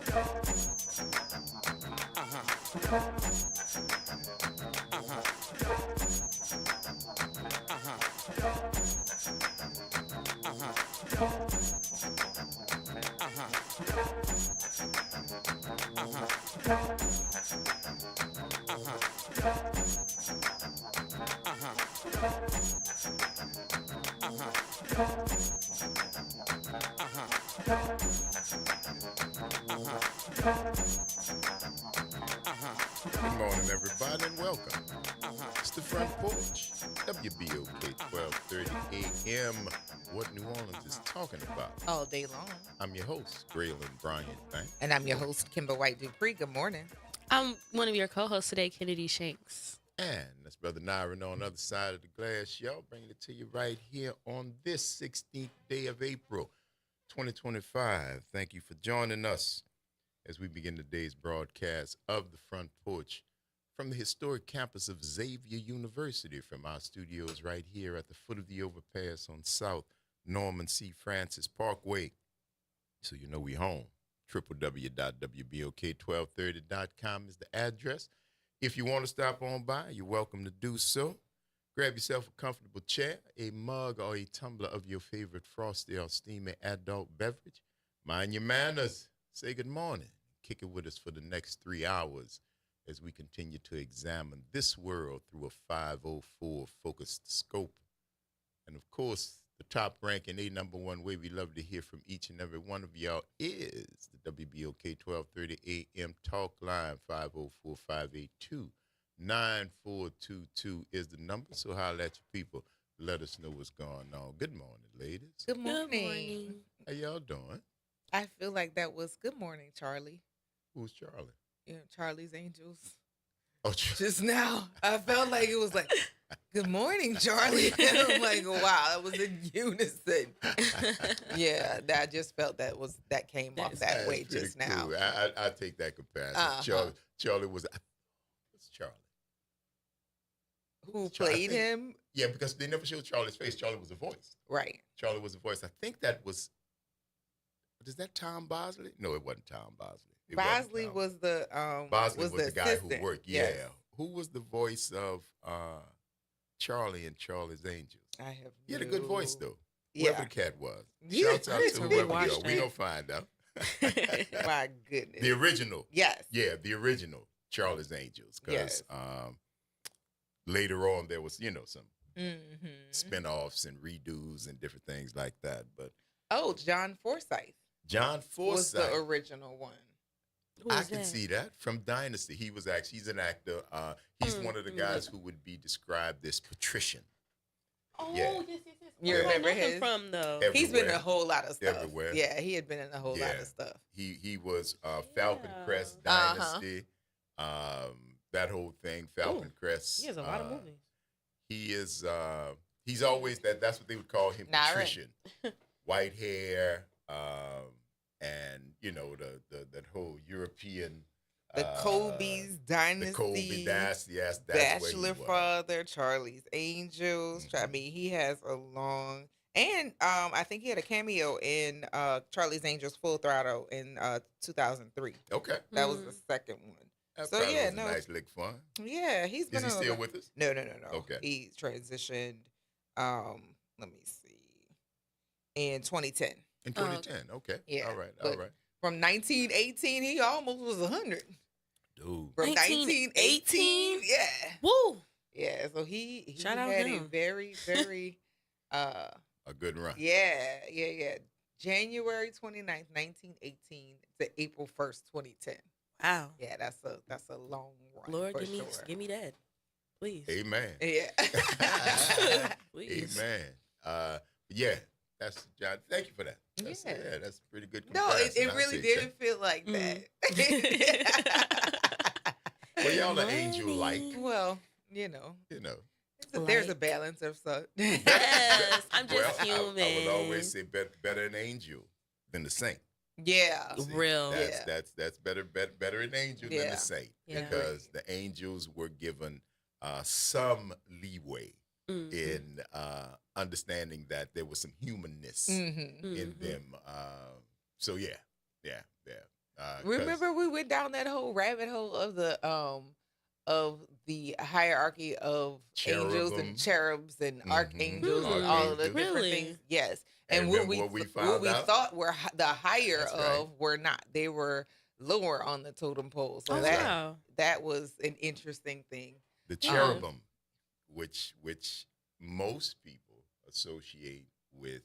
Good morning, everybody, and welcome. It's the Front Porch, WBOK 1230 AM. What New Orleans is talking about. All day long. I'm your host, Braylon Bryant Bank. And I'm your host, Kimber White Dupree. Good morning. I'm one of your co-hosts today, Kennedy Shanks. And that's Brother Nyron on the other side of the glass, y'all. Bringing it to you right here on this 16th day of April, 2025. Thank you for joining us as we begin today's broadcast of the Front Porch from the historic campus of Xavier University, from our studios right here at the foot of the overpass on South Norman C. Francis Parkway. So you know we home. www.wbok1230.com is the address. If you want to stop on by, you're welcome to do so. Grab yourself a comfortable chair, a mug, or a tumbler of your favorite frosty or steamy adult beverage. Mind your manners. Say good morning. Kick it with us for the next 3 hours as we continue to examine this world through a 504 focused scope. And of course, the top ranking, a number one way we love to hear from each and every one of y'all is the WBOK 1230 AM Talk Line. 504-582-9422 is the number. So holler at your people. Let us know what's going on. Good morning, ladies. Good morning. Good morning. How y'all doing? I feel like that was good morning, Charlie. Who's Charlie? You know, Charlie's Angels. Oh, Just now, I felt like it was like, good morning, Charlie. I'm like, wow, that was in unison. Yeah, I just felt that came off that way pretty just now. cool. I take that comparison. Charlie was Charlie. Who Charlie, played him? Yeah, because they never showed Charlie's face. Charlie was a voice. Right. Charlie was a voice. I think that was. Is that Tom Bosley? No, it wasn't Tom Bosley. Bosley was the Bosley was the guy assistant. who worked. Yes. Yeah. Who was the voice of Charlie and Charlie's Angels? I have. He had a good voice though. Yeah. Whoever the cat was. Yeah. Shouts out to whoever you are. We gonna find out. My goodness. The original. Yes. Yeah, the original Charlie's Angels. Because later on there was, some spinoffs and redos and different things like that. But John Forsythe John was Forsythe. the original one. I can see that from Dynasty. He's an actor. He's one of the guys who would be described as patrician. Oh, Yeah. yes. You remember his? From though. He's been in a whole lot of stuff. Everywhere. Yeah, he had been in a whole lot of stuff. He was Falcon Crest Dynasty. That whole thing, Falcon Crest. He has a lot of movies. He is. He's always that's what they would call him, patrician. White hair. And that whole European, The Colby's Dynasty, the Colby Dynasty, yes, Bachelor Father, Charlie's Angels. I mean, he has a long, and I think he had a cameo in Charlie's Angels Full Throttle in 2003. Okay, that was the second one. That So probably yeah, was no, a nice lick fun. Yeah, he's been. Is he still with us? No. Okay, he transitioned. Let me see, in 2010. In 2010, okay. Yeah. All right. From 1918, he almost was 100. Dude. From 1918, yeah. Woo. Yeah, so he Shout out had a him. very, very, a good run. yeah. January 29th, 1918 to April 1st, 2010. Wow. Yeah, that's a long run. Lord, for give me that, please. Amen. Yeah. Please. Amen. Yeah. That's John. Thank you for that. That's a pretty good No, comparison. it really didn't feel like that. Well, y'all are angel-like. Well, there's a balance of stuff. Yes, I'm just I human. would always say better an angel than the saint. Yeah. See, Real. That's better an angel than the saint, Yeah. because the angels were given some leeway in understanding that there was some humanness in them. So yeah. Remember we went down that whole rabbit hole of the hierarchy of angels and Cherubim. cherubs and Mhm. archangels and all of the Archangels. different Really? things. Yes. And And remember what we found out? thought were the higher That's right. of were not. They were lower on the totem pole. So Oh That's right. wow. that was an interesting thing. The Yeah. cherubim, which most people associate with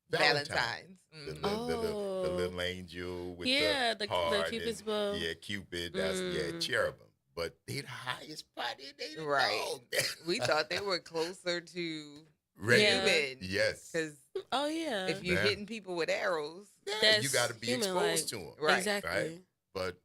Valentine. Valentine's. The, Mhm. the little angel with Yeah, the the heart Cupid's and, bow. yeah, Cupid. That's Mm. cherubim. But they the highest part. They the Right. dog. We thought they were closer to Regular. human. Yes. Because Oh yeah. if you're Yeah. hitting people with arrows, Yeah, you That's got to be human-like. exposed to them. right. Exactly. Right. But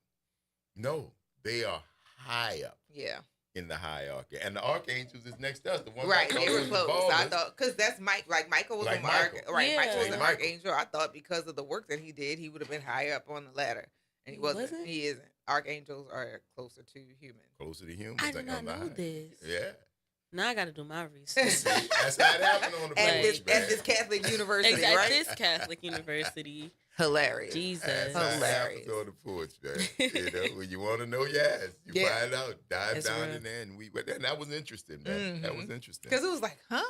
no, they are high up Yeah. in the hierarchy. And the archangels is next to us. The one Right. that They goes were with the close. I ballers. thought because that's Mike. Like Michael was Like an Michael. right. Michael was Yeah. an Michael. archangel. I thought because of the work that he did, he would have been higher up on the ladder, and he wasn't. Wasn't? He isn't. Archangels are closer to human. Closer to humans. I did not on the know high. this. Yeah. Now I got to do my research. See, that's how it happened on the At porch, this man. at this Catholic university, Exactly. right? This Catholic university. Hilarious. Jesus. That's how it Hilarious. happens on the porch, man. You know, when you want to know, yes, you Yeah. find out, dive That's down real. in there, and that was interesting, man. That was interesting. Because it was like, huh?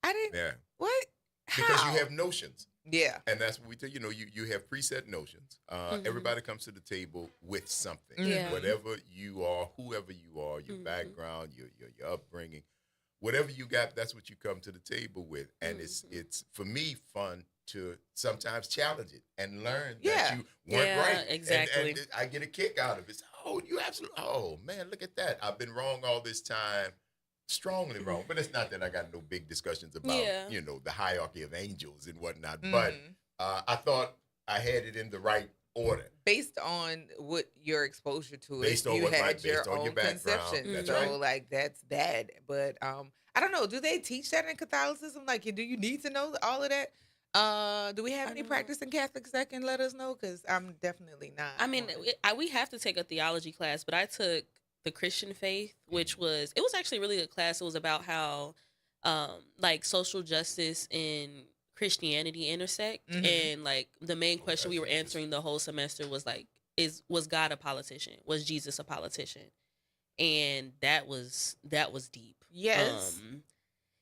I didn't. Yeah, What? How? because you have notions, Yeah. and that's what we tell you. Know, you have preset notions. Mhm. Everybody comes to the table with something. Yeah. Whatever you are, whoever you are, your Mhm. background, your upbringing, whatever you got, that's what you come to the table with, and Mhm. it's for me fun to sometimes challenge it and learn Yeah. that you weren't Yeah, right. exactly. And I get a kick out of it. Oh, you absolutely. Oh man, look at that. I've been wrong all this time. Strongly wrong, but it's not that I got no big discussions about Yeah. the hierarchy of angels and whatnot. But Mhm. I thought I had it in the right order. Based on what your exposure to it, Based on you what- had right, your based on own your background. conception. That's So right. like that's that. But I don't know. Do they teach that in Catholicism? Like, do you need to know all of that? Do we have I any don't know. practice in Catholics that can let us know? Because I'm definitely not. I mean, one. we have to take a theology class, but I took the Christian faith, which was actually a really good class. It was about how like social justice and Christianity intersect, Mhm. and like the main question we that's were interesting. answering the whole semester was like, was God a politician? Was Jesus a politician? And that was deep. Yes.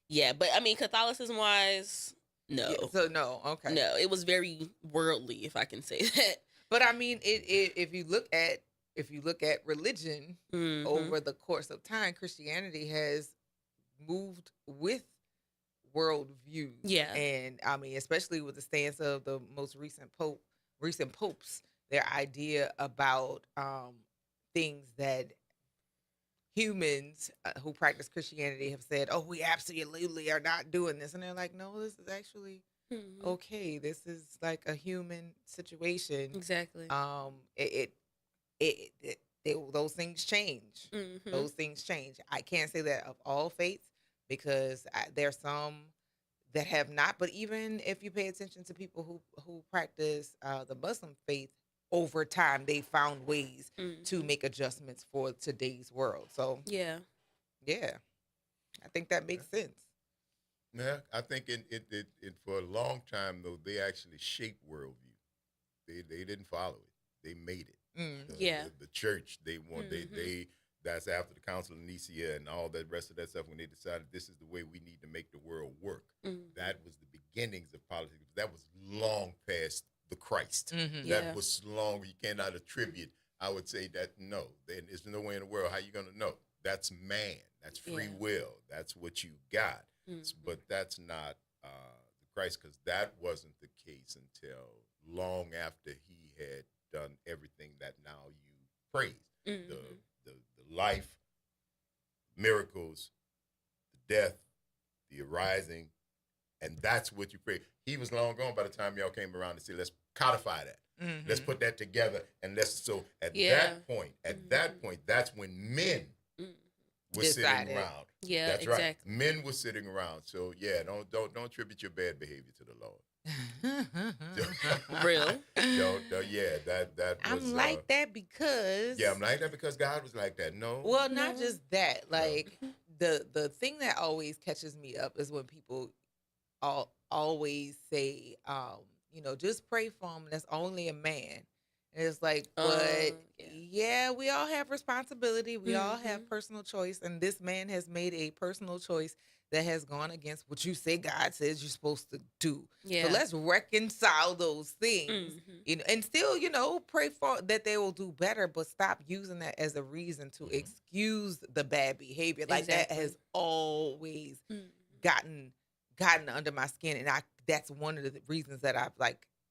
Yeah, but I mean, Catholicism wise, no. Yeah, so no. Okay. No, it was very worldly, if I can say that. But I mean, if you look at religion Mhm. over the course of time, Christianity has moved with world views. Yeah. And I mean, especially with the stance of the most recent popes, their idea about things that humans who practice Christianity have said, "Oh, we absolutely are not doing this," and they're like, "No, this is actually Mhm. okay. This is like a human situation." Exactly. Those things change. Mhm. Those things change. I can't say that of all faiths because there's some that have not. But even if you pay attention to people who practice the Muslim faith, over time they found ways to Mhm. make adjustments for today's world. So Yeah. yeah, I think that makes sense. Yeah, I think it for a long time though they actually shaped worldview. They didn't follow it. They made it. Yeah. The church they want Mhm. they that's after the Council of Nicaea and all that rest of that stuff when they decided this is the way we need to make the world work. Mhm. That was the beginnings of politics. That was long past the Christ. Mhm. Yeah. That was long. You cannot attribute. I would say that no, there's no way in the world how you gonna know. That's man. That's free Yeah. will. That's what you got. Mhm. But that's not the Christ, because that wasn't the case until long after he had done everything that now you praise. Mhm. The life, miracles, the death, the arising, and that's what you pray. He was long gone by the time y'all came around to say, let's codify that. Mhm. Let's put that together, and so at Yeah. that point, that's when men Mhm. were Decided. sitting around. Yeah. That's exactly. right. Men were sitting around. So yeah, don't attribute your bad behavior to the Lord. Real. Yeah, that was. I'm like that because Yeah, I'm like that because God was like that. No. well, not No. just that. Like the thing that always catches me up is when people always say, just pray for him. That's only a man. And it's like, but yeah, we all have responsibility. We all have personal choice. And this man has made a personal choice that has gone against what you say God says you're supposed to do. Yeah. So let's reconcile those things. And still, pray for that they will do better, but stop using that as a reason to excuse the bad behavior. Like that has always gotten under my skin. And that's one of the reasons that I've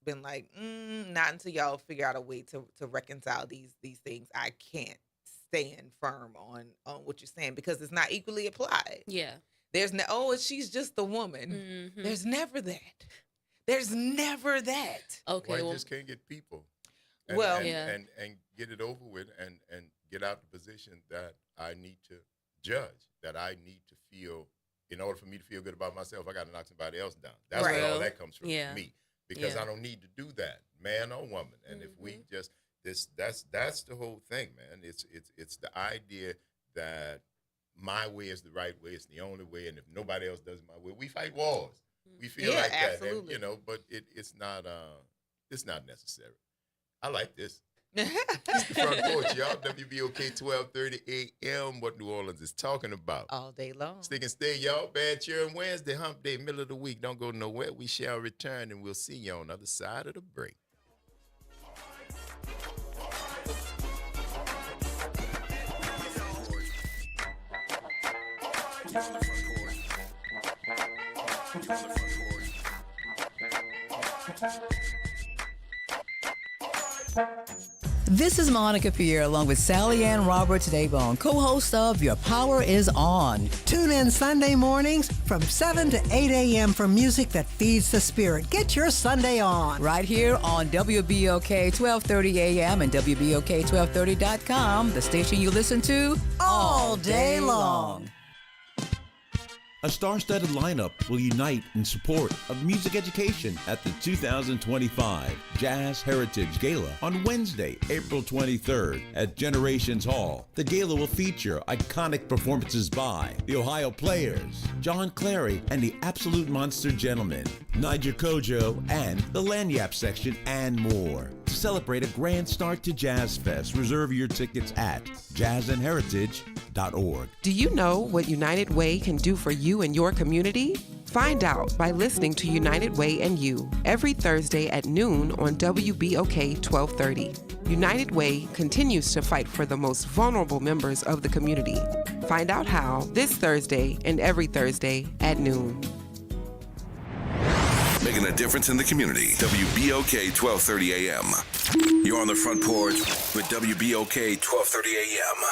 been not until y'all figure out a way to reconcile these things. I can't stand firm on what you're saying because it's not equally applied. Yeah. There's she's just the woman. There's never that. Okay. Well, just can't get people. And get it over with and get out the position that I need to judge, that I need to feel, in order for me to feel good about myself, I got to knock somebody else down. That's where all that comes from me. Because I don't need to do that, man or woman. And if we just that's the whole thing, man. It's the idea that my way is the right way, it's the only way, and if nobody else does it my way, we fight wars. We feel like that, absolutely. And, but it's not necessary. I like this. It's the Front Porch, y'all. WBOK 1230 AM. What New Orleans is talking about all day long. Stick and stay, y'all. Bad cheering Wednesday, hump day, middle of the week. Don't go nowhere. We shall return, and we'll see you on the other side of the break. This is Monica Pierre along with Sally Ann Roberts-Daybone, co-host of Your Power is On. Tune in Sunday mornings from 7 to 8 a.m. for music that feeds the spirit. Get your Sunday on. Right here on WBOK 1230 AM and WBOK1230.com, the station you listen to all day long. A star-studded lineup will unite in support of music education at the 2025 Jazz Heritage Gala on Wednesday, April 23rd at Generations Hall. The gala will feature iconic performances by the Ohio Players, John Clary and the Absolute Monster Gentlemen, Niger Kojo and the Lanyap Section, and more. To celebrate a grand start to Jazz Fest, reserve your tickets at jazzandheritage.org. Do you know what United Way can do for you and your community? Find out by listening to United Way and You every Thursday at noon on WBOK 1230. United Way continues to fight for the most vulnerable members of the community. Find out how this Thursday and every Thursday at noon. Making a difference in the community. WBOK 1230 AM. You're on the Front Porch with WBOK 1230 AM.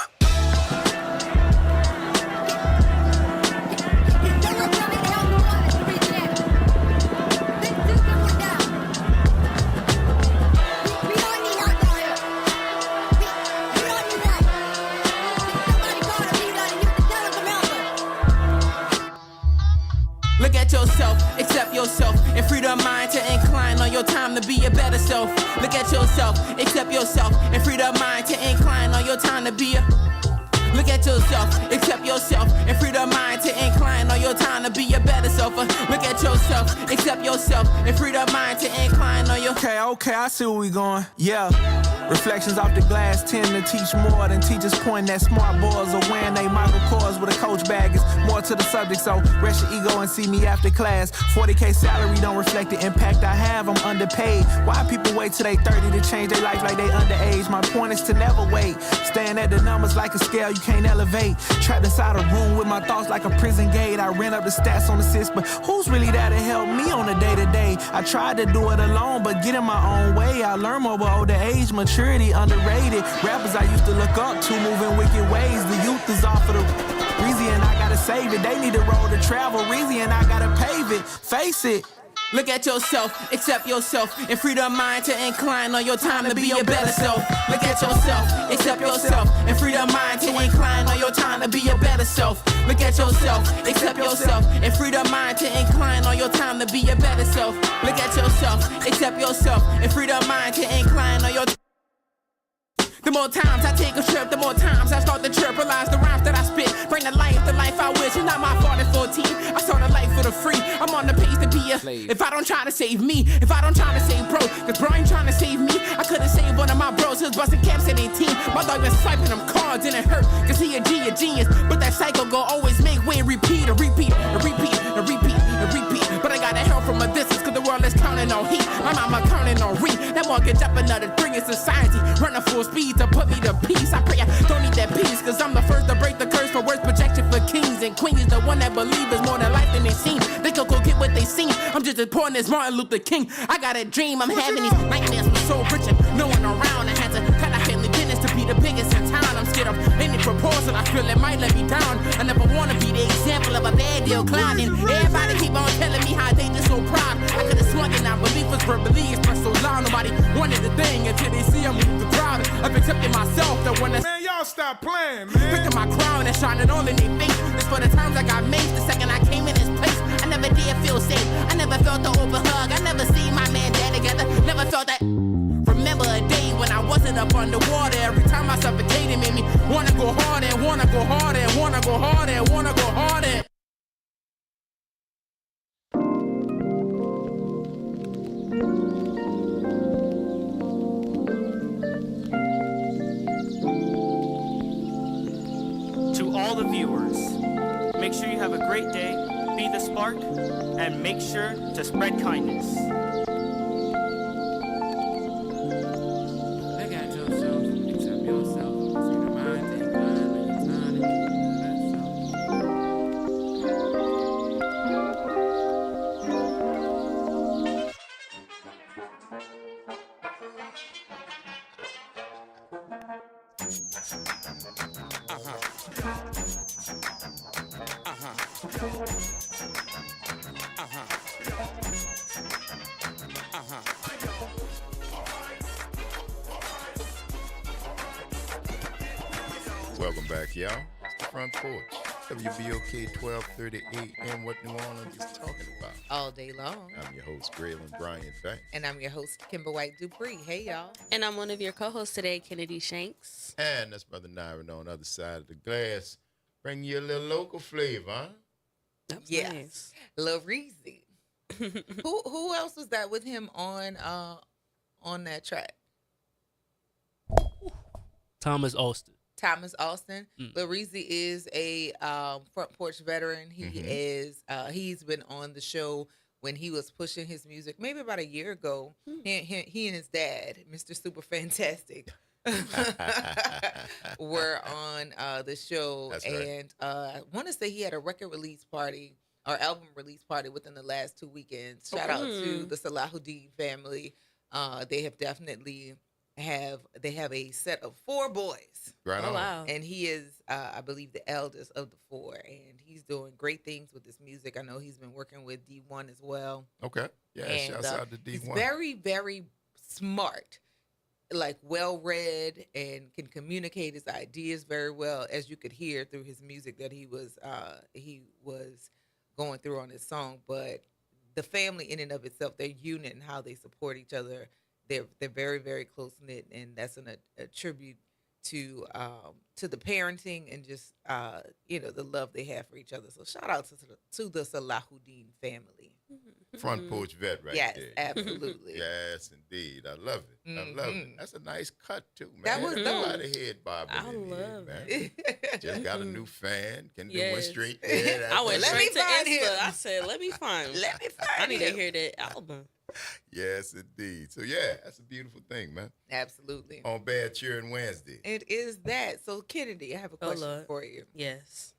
Look at yourself, accept yourself, and free your mind to incline on your time to be a better self. Look at yourself, accept yourself, and free your mind to incline on your time to be a... Look at yourself, accept yourself, and free your mind to incline on your time to be a better self. Look at yourself, accept yourself, and free your mind to incline on your... Okay, I see where we going. Yeah. Reflections off the glass tend to teach more than teachers pointing at smart boys or wearing they Michael Kors with a coach bag. Is more to the subject, so rest your ego and see me after class. 40K salary don't reflect the impact I have, I'm underpaid. Why people wait till they 30 to change their life like they underage? My point is to never wait. Staring at the numbers like a scale you can't elevate. Trapped inside a room with my thoughts like a prison gate. I ran up the stats on the assist, but who's really there to help me on a day-to-day? I tried to do it alone, but get in my own way. I learned more with older age, maturity underrated. Rappers I used to look up to moving wicked ways. The youth is off of the Reezy and I gotta save it. They need a road to travel. Reezy and I gotta pave it. Face it. Look at yourself, accept yourself, and free your mind to incline on your time to be a better self. Look at yourself, accept yourself, and free your mind to incline on your time to be a better self. Look at yourself, accept yourself, and free your mind to incline on your time to be a better self. Look at yourself, accept yourself, and free your mind to incline on your... The more times I take a trip, the more times I start to chirp. Realize the rhymes that I spit bring the life I wish. It's not my fault at 14. I started life for the free. I'm on the pace to be a slave. If I don't try to save me, if I don't try to save bro, cause bro ain't trying to save me. I could've saved one of my bros, he was busting caps at 18. My dog been swiping them cards and it hurt, cause he a genius. But that cycle go always make way, repeat and repeat and repeat and repeat and repeat. But I got the help from a distance, cause the world is counting on heat. My mama counting on read. That mortgage up another bring in society. Running full speed to put me to peace. I pray I don't need that peace, cause I'm the first to break the curse for words projection for kings and queens. The one that believe is more than life than they seen. They could go get what they seen. I'm just as important as Martin Luther King. I got a dream, I'm having these nightmares with so rich and no one around. I had to cut out family business to be the biggest in town. I'm scared of any proposal, I feel it might let me down. I never wanna be the example of a bad deal clowning. Everybody keep on telling me how they just so proud. I could've swung it now, belief was verbally expressed so loud. Nobody wanted the thing until they see I'm with the crowd. I've accepted myself, the one that's Man, y'all stop playing, man. picking my crown and shining all in their face. This for the times I got maced the second I came in this place. I never did feel safe. I never felt the open hug. I never seen my man dad together. Never felt that. Remember a day when I wasn't up underwater. Every time I suffocated made me wanna go harder, wanna go harder, wanna go harder, wanna go harder. To all the viewers, make sure you have a great day, be the spark, and make sure to spread kindness. Look at yourself, accept yourself. See the mind, take time, and it's time to Welcome back, y'all. It's the Front Porch. WBOK 1230 AM. What New Orleans is talking about. All day long. I'm your host, Graylin Bryant Banks. And I'm your host, Kimber White Dupree. Hey, y'all. And I'm one of your co-hosts today, Kennedy Shanks. And that's Brother Nyron on the other side of the glass. Bring you a little local flavor, huh? That's Yes. nice. Lil Reezy. Who else was that with him on that track? Thomas Austin. Thomas Austin. Lil Reezy is a Front Porch veteran. He is he's been on the show when he was pushing his music maybe about a year ago. He and his dad, Mr. Super Fantastic, were on the show. That's right. And I want to say he had a record release party or album release party within the last 2 weekends. Shout out to the Salahuddin family. They have definitely have a set of 4 boys. Right on. Oh, wow. And he is, I believe, the eldest of the 4, and he's doing great things with his music. I know he's been working with D1 as well. Okay. Yeah, And, shouts out to D1. He's very, very smart, like well-read, and can communicate his ideas very well, as you could hear through his music that he was going through on his song. But the family in and of itself, their unit and how they support each other, they're very, very close-knit, and that's a tribute to the parenting and just the love they have for each other. So shout out to the Salahuddin family. Front Porch vet right Yes, there. absolutely. Yes, indeed. I love it. I love it. That's a nice cut, too, man. That was dope. A lot of head bobbing I in here, love man. it. Just got a new fan. Can do one Yes. straight there. I went Let straight me to find Insta. him. I said, let me find him. Let me find I need to him. hear that album. Yes, indeed. So, yeah, that's a beautiful thing, man. Absolutely. On Bad Cheering Wednesday. It is that. So, Kennedy, I have a question Lord. for you. Yes.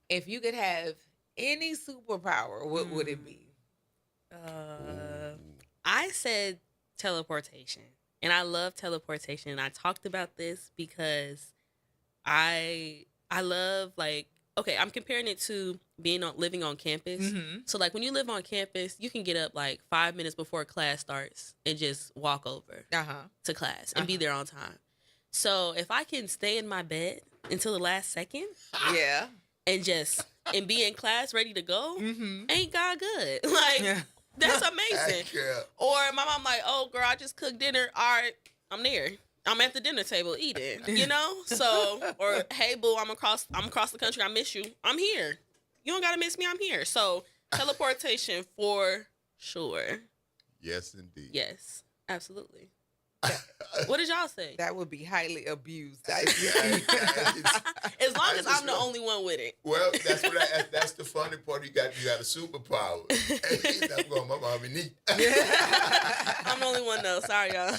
If you could have any superpower, what would it be? I said teleportation. And I love teleportation. And I talked about this because I love, like, okay, I'm comparing it to living on campus. So like when you live on campus, you can get up like 5 minutes before class starts and just walk over to class and be there on time. So if I can stay in my bed until the last second, Yeah. and be in class ready to go, ain't God good? Like that's amazing. Heck yeah. Or my mom like, oh girl, I just cooked dinner. All right, I'm there. I'm at the dinner table eating, you know? So, or hey boo, I'm across the country, I miss you. I'm here. You don't gotta miss me, I'm here. So teleportation for sure. Yes, indeed. Yes, absolutely. What did y'all say? That would be highly abused. As long as I'm the only one with it. Well, that's the funny part. You got a superpower. That's what my mommy need. I'm the only one though. Sorry, y'all.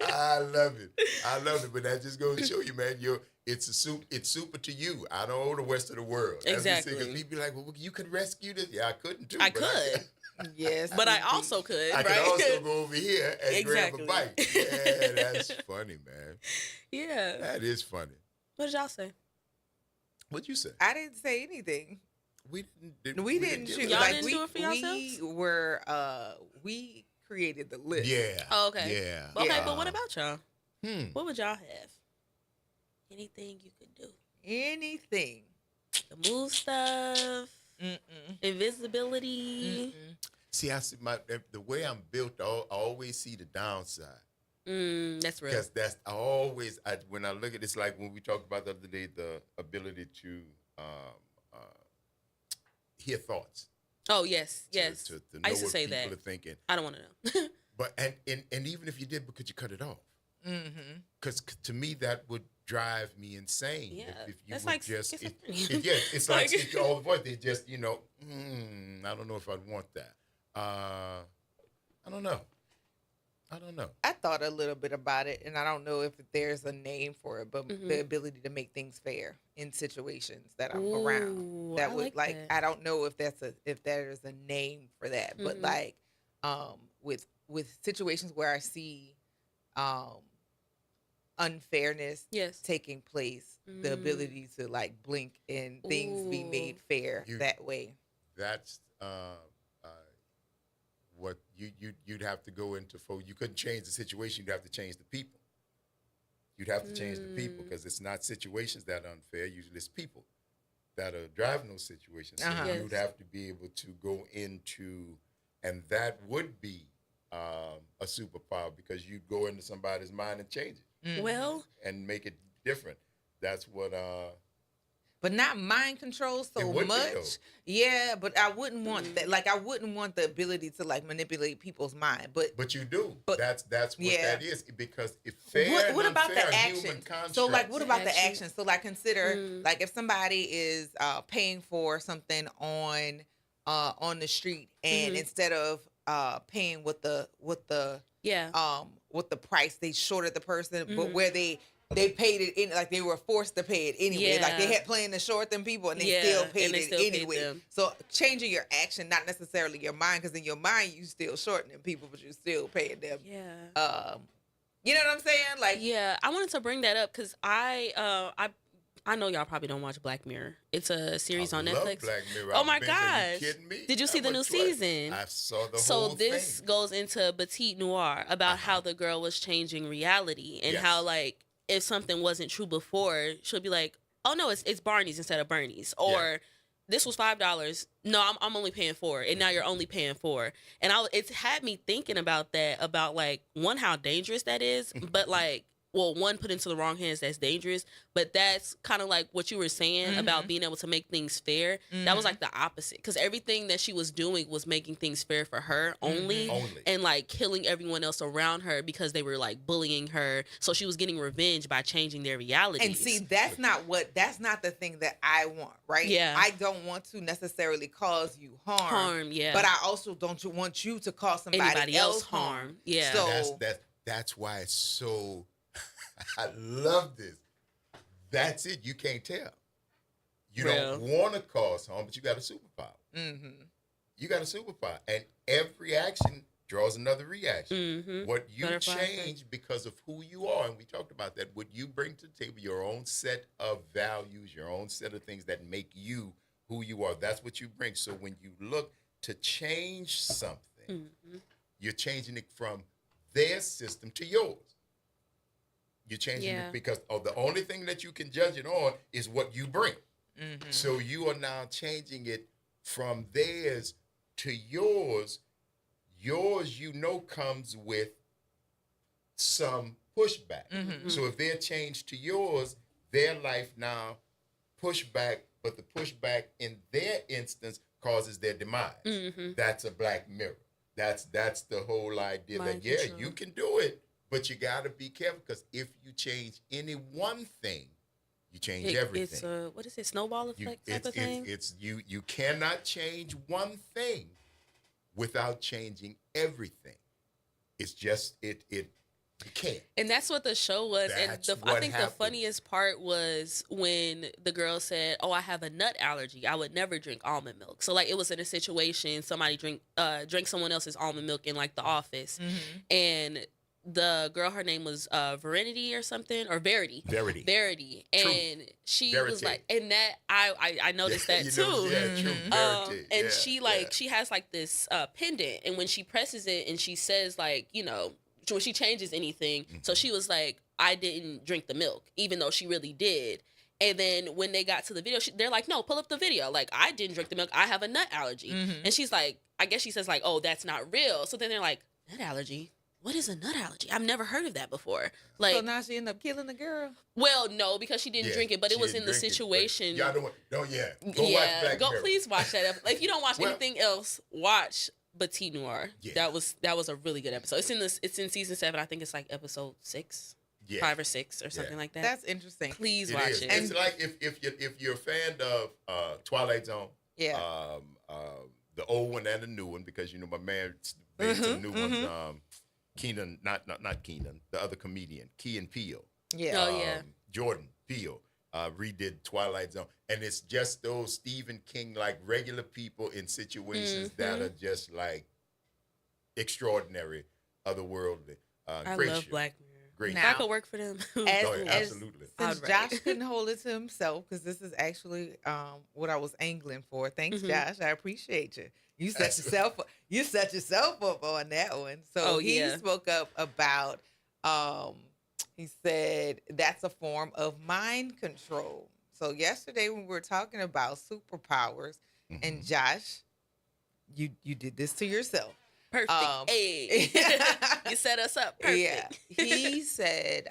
I love it. But that just goes to show you, man. It's super to you. I don't owe the rest of the world. Exactly. Because people be like, well, you could rescue this. Yeah, I couldn't too. I could. Yes, but I also could. I could also go over here and grab a bite. Yeah, that's funny, man. Yeah, that is funny. What did y'all say? What'd you say? I didn't say anything. We didn't. We didn't shoot. Y'all like didn't do it for yourselves? We created the list. Yeah. Oh, okay. Yeah. Okay, but what about y'all? What would y'all have? Anything you could do? Anything. The move stuff. Invisibility. See, I see the way I'm built. I always see the downside. That's real. Because when I look at it's like when we talked about the other day, the ability to hear thoughts. Oh yes, To yes. know I used to what say people that. are thinking. I don't want to know. But and even if you did, but could you cut it off? Because to me that would drive me insane. Yeah, if you that's would like just schizophrenia. it's like all the voice. They just I don't know if I'd want that. I don't know. I thought a little bit about it, and I don't know if there's a name for it, but the ability to make things fair in situations that I'm around. That I would like that. I don't know if there's a name for that, but like with situations where I see unfairness taking place, the ability to like blink and things be made fair that way. That's what you'd have to go into. You couldn't change the situation. You'd have to change the people. You'd have to change the people because it's not situations that are unfair. Usually it's people that are driving those situations. So you'd have to be able to go into, and that would be a superpower because you'd go into somebody's mind and change it. Well, and make it different. That's what but not mind control so much. Yeah, but I wouldn't want that. Like I wouldn't want the ability to like manipulate people's mind. But you do. But that's what that is because if fair what and about the unfair action? human constructs. So like what about the action? So like consider like if somebody is paying for something on the street and instead of paying with the price, they shorted the person, but where they paid it in, like they were forced to pay it anyway. Like they had planned to short them people and they still paid it anyway. So changing your action, not necessarily your mind, because in your mind you still shorting them people, but you still paying them. Yeah. You know what I'm saying? Like I wanted to bring that up because I know y'all probably don't watch Black Mirror. It's a series on Netflix. Black Mirror. Oh my gosh! Are you kidding me? Did you see the new season? I saw the whole So thing. this goes into Petite Noir about how the girl was changing reality and how like if something wasn't true before, she'll be like, "Oh no, it's Barney's instead of Bernie's," or "This was $5. No, I'm only paying $4, and now you're only paying $4." And it's had me thinking about that, about like one, how dangerous that is, but like. Well, one, put into the wrong hands, that's dangerous. But that's kind of like what you were saying about being able to make things fair. That was like the opposite. Because everything that she was doing was making things fair for her only. And like killing everyone else around her because they were like bullying her. So she was getting revenge by changing their reality. And see, that's not the thing that I want, right? Yeah. I don't want to necessarily cause you harm. But I also don't want you to cause somebody else harm. Yeah. So that's why it's so... I love this. That's it. You can't tell. You don't want to cause harm, but you got a superpower. You got a superpower. And every action draws another reaction. What you change because of who you are, and we talked about that, what you bring to the table, your own set of values, your own set of things that make you who you are. That's what you bring. So when you look to change something, you're changing it from their system to yours. You're changing it because the only thing that you can judge it on is what you bring. So you are now changing it from theirs to yours. Yours, comes with some pushback. Mm-hmm. So if they're changed to yours, their life now pushback, but the pushback in their instance causes their demise. Mm-hmm. That's a black mirror. That's the whole idea Mind that, yeah, control. you can do it, but you got to be careful because if you change any one thing, you change everything. It's a, what is it, snowball effect type of thing? You cannot change one thing without changing everything. It's just you can't. And that's what the show was. That's And what I think happens. the funniest part was when the girl said, "Oh, I have a nut allergy. I would never drink almond milk." So like it was in a situation somebody drank someone else's almond milk in like the office, and the girl, her name was Verenity or something, or Verity. Verity. And she was Verity. like, and that I noticed that You too. know, yeah, true. Verity. And Yeah, she she has like this pendant, and when she presses it and she says like, you know, when she changes anything, so she was like, I didn't drink the milk, even though she really did. And then when they got to the video, they're like, no, pull up the video. Like, I didn't drink the milk. I have a nut allergy. And she's like, I guess she says like, oh, that's not real. So then they're like, nut allergy? What is a nut allergy? I've never heard of that before. Like, So now she ended up killing the girl. well, no, because she didn't drink it, but it she was didn't in the drink it, but situation. Y'all don't, go watch Black Mirror. Please watch that episode. Like, if you don't watch Well- anything else, watch Petit Noir. Yeah. That was a really good episode. It's in season 7. I think it's like episode 6, Yeah. 5 or 6 or something like that. That's interesting. Please It watch is. it. It's like if you're a fan of Twilight Zone, Yeah. the old one and the new one, because you know my man made some new ones. Keenan, not Keenan, the other comedian, Key and Peele. Yeah. Oh, yeah. Jordan Peele redid Twilight Zone, and it's just those Stephen King like regular people in situations that are just like extraordinary, otherworldly. I Great love show. Black Mirror. Great. If I could work for them. As, Oh, yeah, as- absolutely. Since I'd Josh write. couldn't hold it to himself, because this is actually what I was angling for. Thanks, Mhm. Josh. I appreciate you. You set Absolutely. yourself up on that one. So Oh, he yeah. spoke up about he said that's a form of mind control. So yesterday when we were talking about superpowers, and Josh, you did this to yourself. Perfect. Hey. You set us up. Perfect. Yeah. He said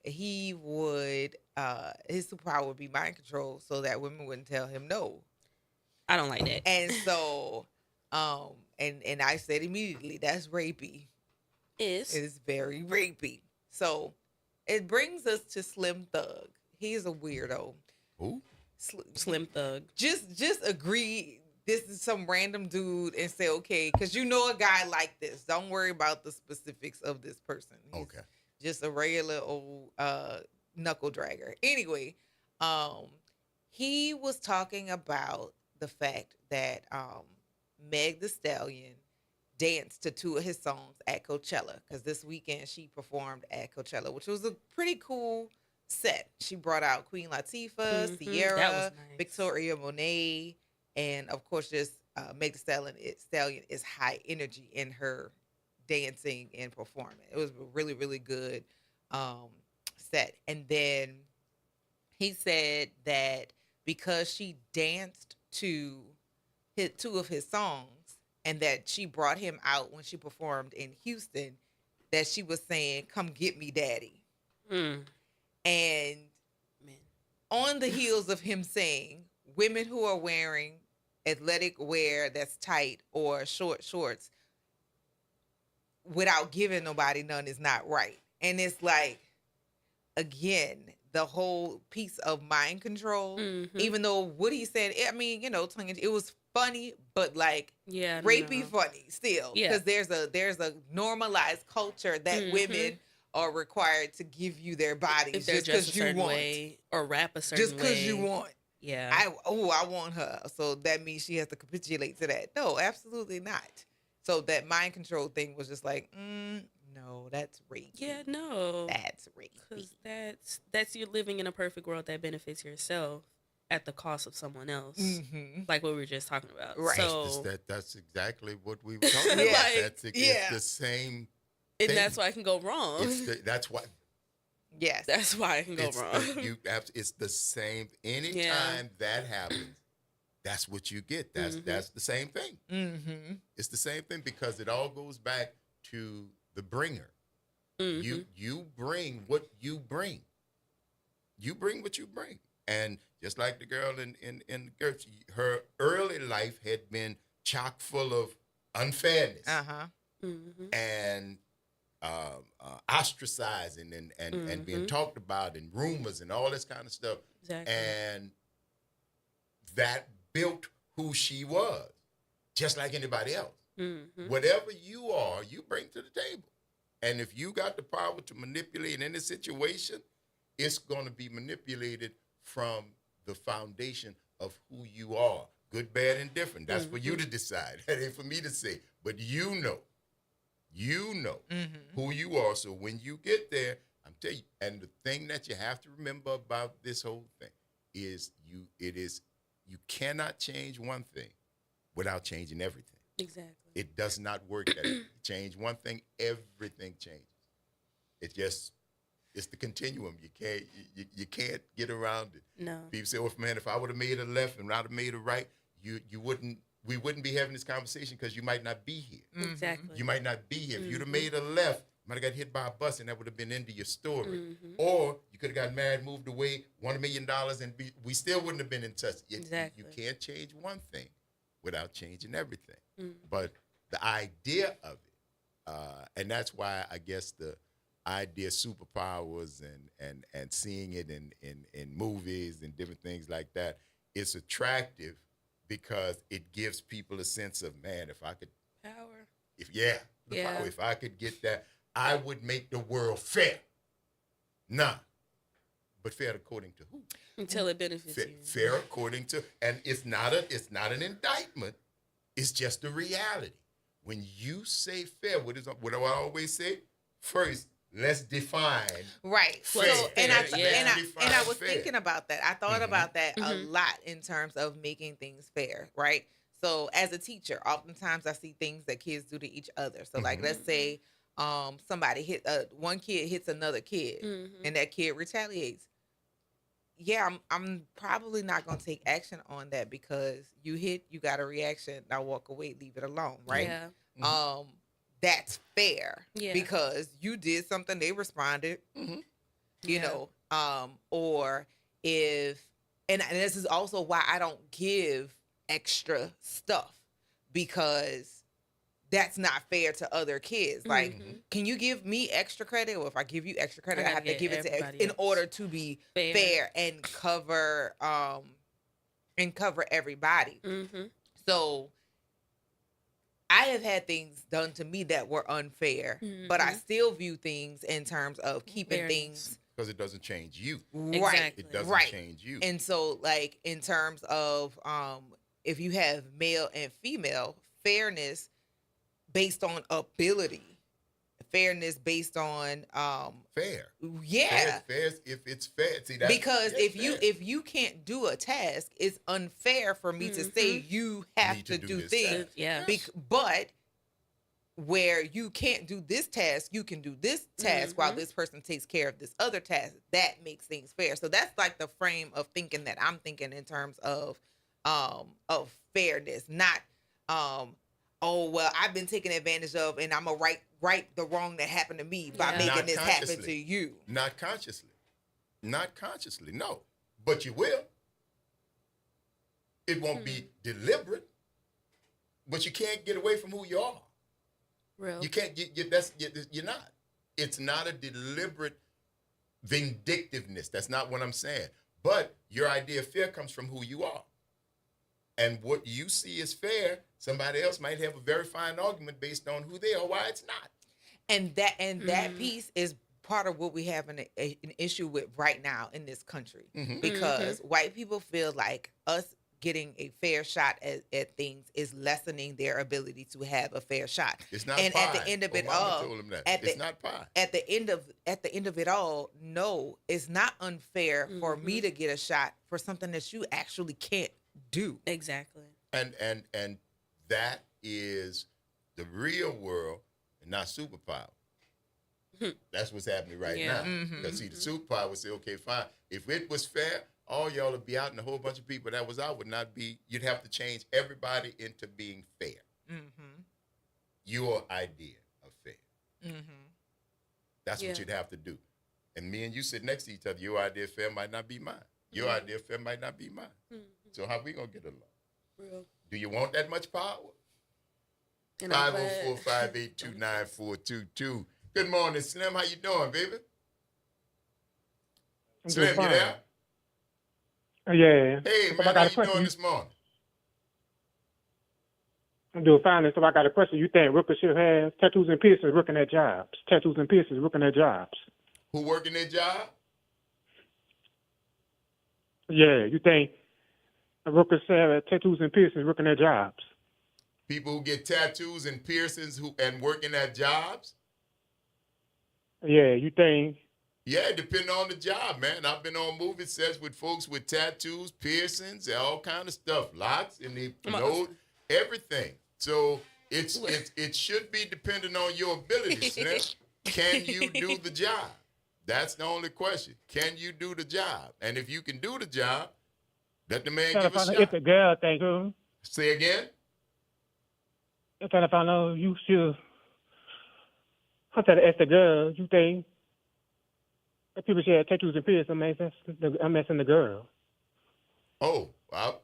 he would his superpower would be mind control so that women wouldn't tell him no. I don't like that. And so and I said immediately, that's rapey. Is It is very rapey. So it brings us to Slim Thug. He's a weirdo. Who? Slim Thug. Just agree this is some random dude and say, okay, because you know a guy like this. Don't worry about the specifics of this person. He's Okay. just a regular old knuckle dragger. Anyway, he was talking about the fact that Meg the Stallion danced to 2 of his songs at Coachella, because this weekend she performed at Coachella, which was a pretty cool set. She brought out Queen Latifah, That Sierra, was nice. Victoria Monet, and of course, just Meg the Stallion is high energy in her dancing and performing. It was a really, really good set. And then he said that because she danced to 2 of his songs, and that she brought him out when she performed in Houston, that she was saying, "Come get me, daddy." Mm. And Man. on the heels of him saying, women who are wearing athletic wear that's tight or short shorts without giving nobody none is not right. And it's like, again, the whole piece of mind control, Mhm. even though what he said, I mean, you know, it was funny, but like Yeah. rapey no. funny still. Yeah. Because there's a normalized culture that Mhm. women are required to give you their bodies If they're just dressed because a you certain want. way or rap a certain Just because way. you want. Yeah. I want her. So that means she has to capitulate to that. No, absolutely not. So that mind control thing was just like, no, that's rapey. Yeah, no. That's rapey. Because that's you living in a perfect world that benefits yourself at the cost of someone else. Mhm. Like what we were just talking about. Right. So, That's exactly what we were talking Yeah. about. Like, It's yeah. the same and thing. that's why it can go wrong. That's why Yes. That's why it can go wrong. It's the same. Anytime that happens, that's what you get. That's the same thing. Mm-hmm. It's the same thing because it all goes back to the bringer. You bring what you bring. You bring what you bring. And just like the girl in Gertz, her early life had been chock full of unfairness and ostracizing and being talked about and rumors and all this kind of stuff. Exactly. And that built who she was, just like anybody else. Whatever you are, you bring to the table. And if you got the power to manipulate any situation, it's going to be manipulated from the foundation of who you are, good, bad, and different. That's for you to decide. That ain't for me to say. But you know who you are. So when you get there, I'm telling you, and the thing that you have to remember about this whole thing is you cannot change one thing without changing everything. Exactly. It does not work that way. Change one thing, everything changes. It's the continuum. You can't get around it. No. People say, "Well, man, if I would have made a left and I'd have made a right, we wouldn't be having this conversation because you might not be here. Exactly. You might not be here. If you'd have made a left, you might have got hit by a bus and that would have been into your story. Or you could have got married, moved away, $1 million, and we still wouldn't have been in touch. Exactly. You can't change one thing without changing everything. But the idea of it, and that's why I guess the idea of superpowers and seeing it in movies and different things like that, it's attractive because it gives people a sense of, man, if I could power. Power, if I could get that, I would make the world fair. Nah. But fair according to who? Until it benefits you. Fair according to, and it's not an indictment. It's just a reality. When you say fair, what do I always say? First, let's define. Right. Fair. So, and I was thinking about that. I thought about that a lot in terms of making things fair, right? So as a teacher, oftentimes I see things that kids do to each other. So like, let's say somebody one kid hits another kid and that kid retaliates. Yeah, I'm probably not going to take action on that because you hit, you got a reaction. Now walk away, leave it alone, right? Yeah. That's fair because you did something, they responded, you know, or if, and this is also why I don't give extra stuff because that's not fair to other kids. Like, can you give me extra credit? Or if I give you extra credit, I have to give it to in order to be fair and cover everybody. So I have had things done to me that were unfair, but I still view things in terms of keeping things. Because it doesn't change you. Right. Exactly. It doesn't change you. And so, like, in terms of if you have male and female, fairness based on ability, fairness based on fair. Yeah. Fair if it's fair. See that because if you can't do a task, it's unfair for me to say you have to do things. Yeah. But where you can't do this task, you can do this task while this person takes care of this other task. That makes things fair. So that's like the frame of thinking that I'm thinking in terms of fairness, not oh, well, I've been taken advantage of and I'm going to right the wrong that happened to me by making this happen to you. Not consciously. Not consciously, no. But you will. It won't be deliberate, but you can't get away from who you are. Real. You can't, you're not. It's not a deliberate vindictiveness. That's not what I'm saying. But your idea of fair comes from who you are. And what you see as fair, somebody else might have a very fine argument based on who they are, why it's not. And that piece is part of what we have an issue with right now in this country. Because white people feel like us getting a fair shot at things is lessening their ability to have a fair shot. It's not and pie. At the end of it Obama all, told him that. It's not pie. At the end of it all, no, it's not unfair for me to get a shot for something that you actually can't do. Exactly. And that is the real world and not superpower. That's what's happening right now. Because see, the superpower would say, okay, fine. If it was fair, all y'all would be out and a whole bunch of people that was out would not be, you'd have to change everybody into being fair. Your idea of fair. That's what you'd have to do. And me and you sit next to each other. Your idea of fair might not be mine. Your idea of fair might not be mine. So how we gonna get along? Real. Do you want that much power? And I'm glad. 504-582-9422. Good morning, Slim. How you doing, baby? I'm Slim, doing you fine. there? Yeah. Hey, So man, I got how a you question. doing this morning? I'm doing fine. So I got a question. You think rookers should have tattoos and piercings working their jobs? Tattoos and piercings working their jobs? Who working their job? Yeah. You think rookers should have tattoos and piercings working their jobs? People who get tattoos and piercings and working at jobs? Yeah. You think? Yeah, it depends on the job, man. I've been on movie sets with folks with tattoos, piercings, and all kind of stuff. Lots, and they know everything. So it should be dependent on your ability, Slim. Can you do the job? That's the only question. Can you do the job? And if you can do the job, let the man give a shot. If the girl think, Say again? I'm trying to find out you should. I'm trying to ask the girl, you think that people should have tattoos and piercings? I'm asking the girl. Oh, well,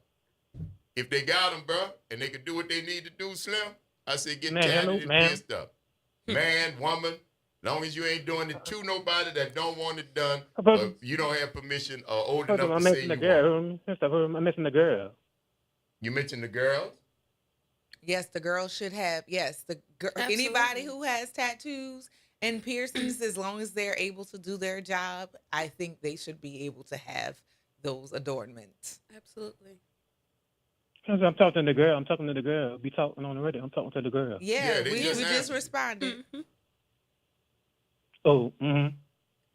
if they got them, bro, and they can do what they need to do, Slim, I say get tatted and pierced up. Man, woman, long as you ain't doing it to nobody that don't want it done, or you don't have permission or old enough to say you want it. I'm missing the girl. You mentioned the girls? Yes, the girl should have. Yes, anybody who has tattoos and piercings, as long as they're able to do their job, I think they should be able to have those adornments. Absolutely. I'm talking to the girl. Be talking on the radio. I'm talking to the girl. Yeah, we just responded. Oh,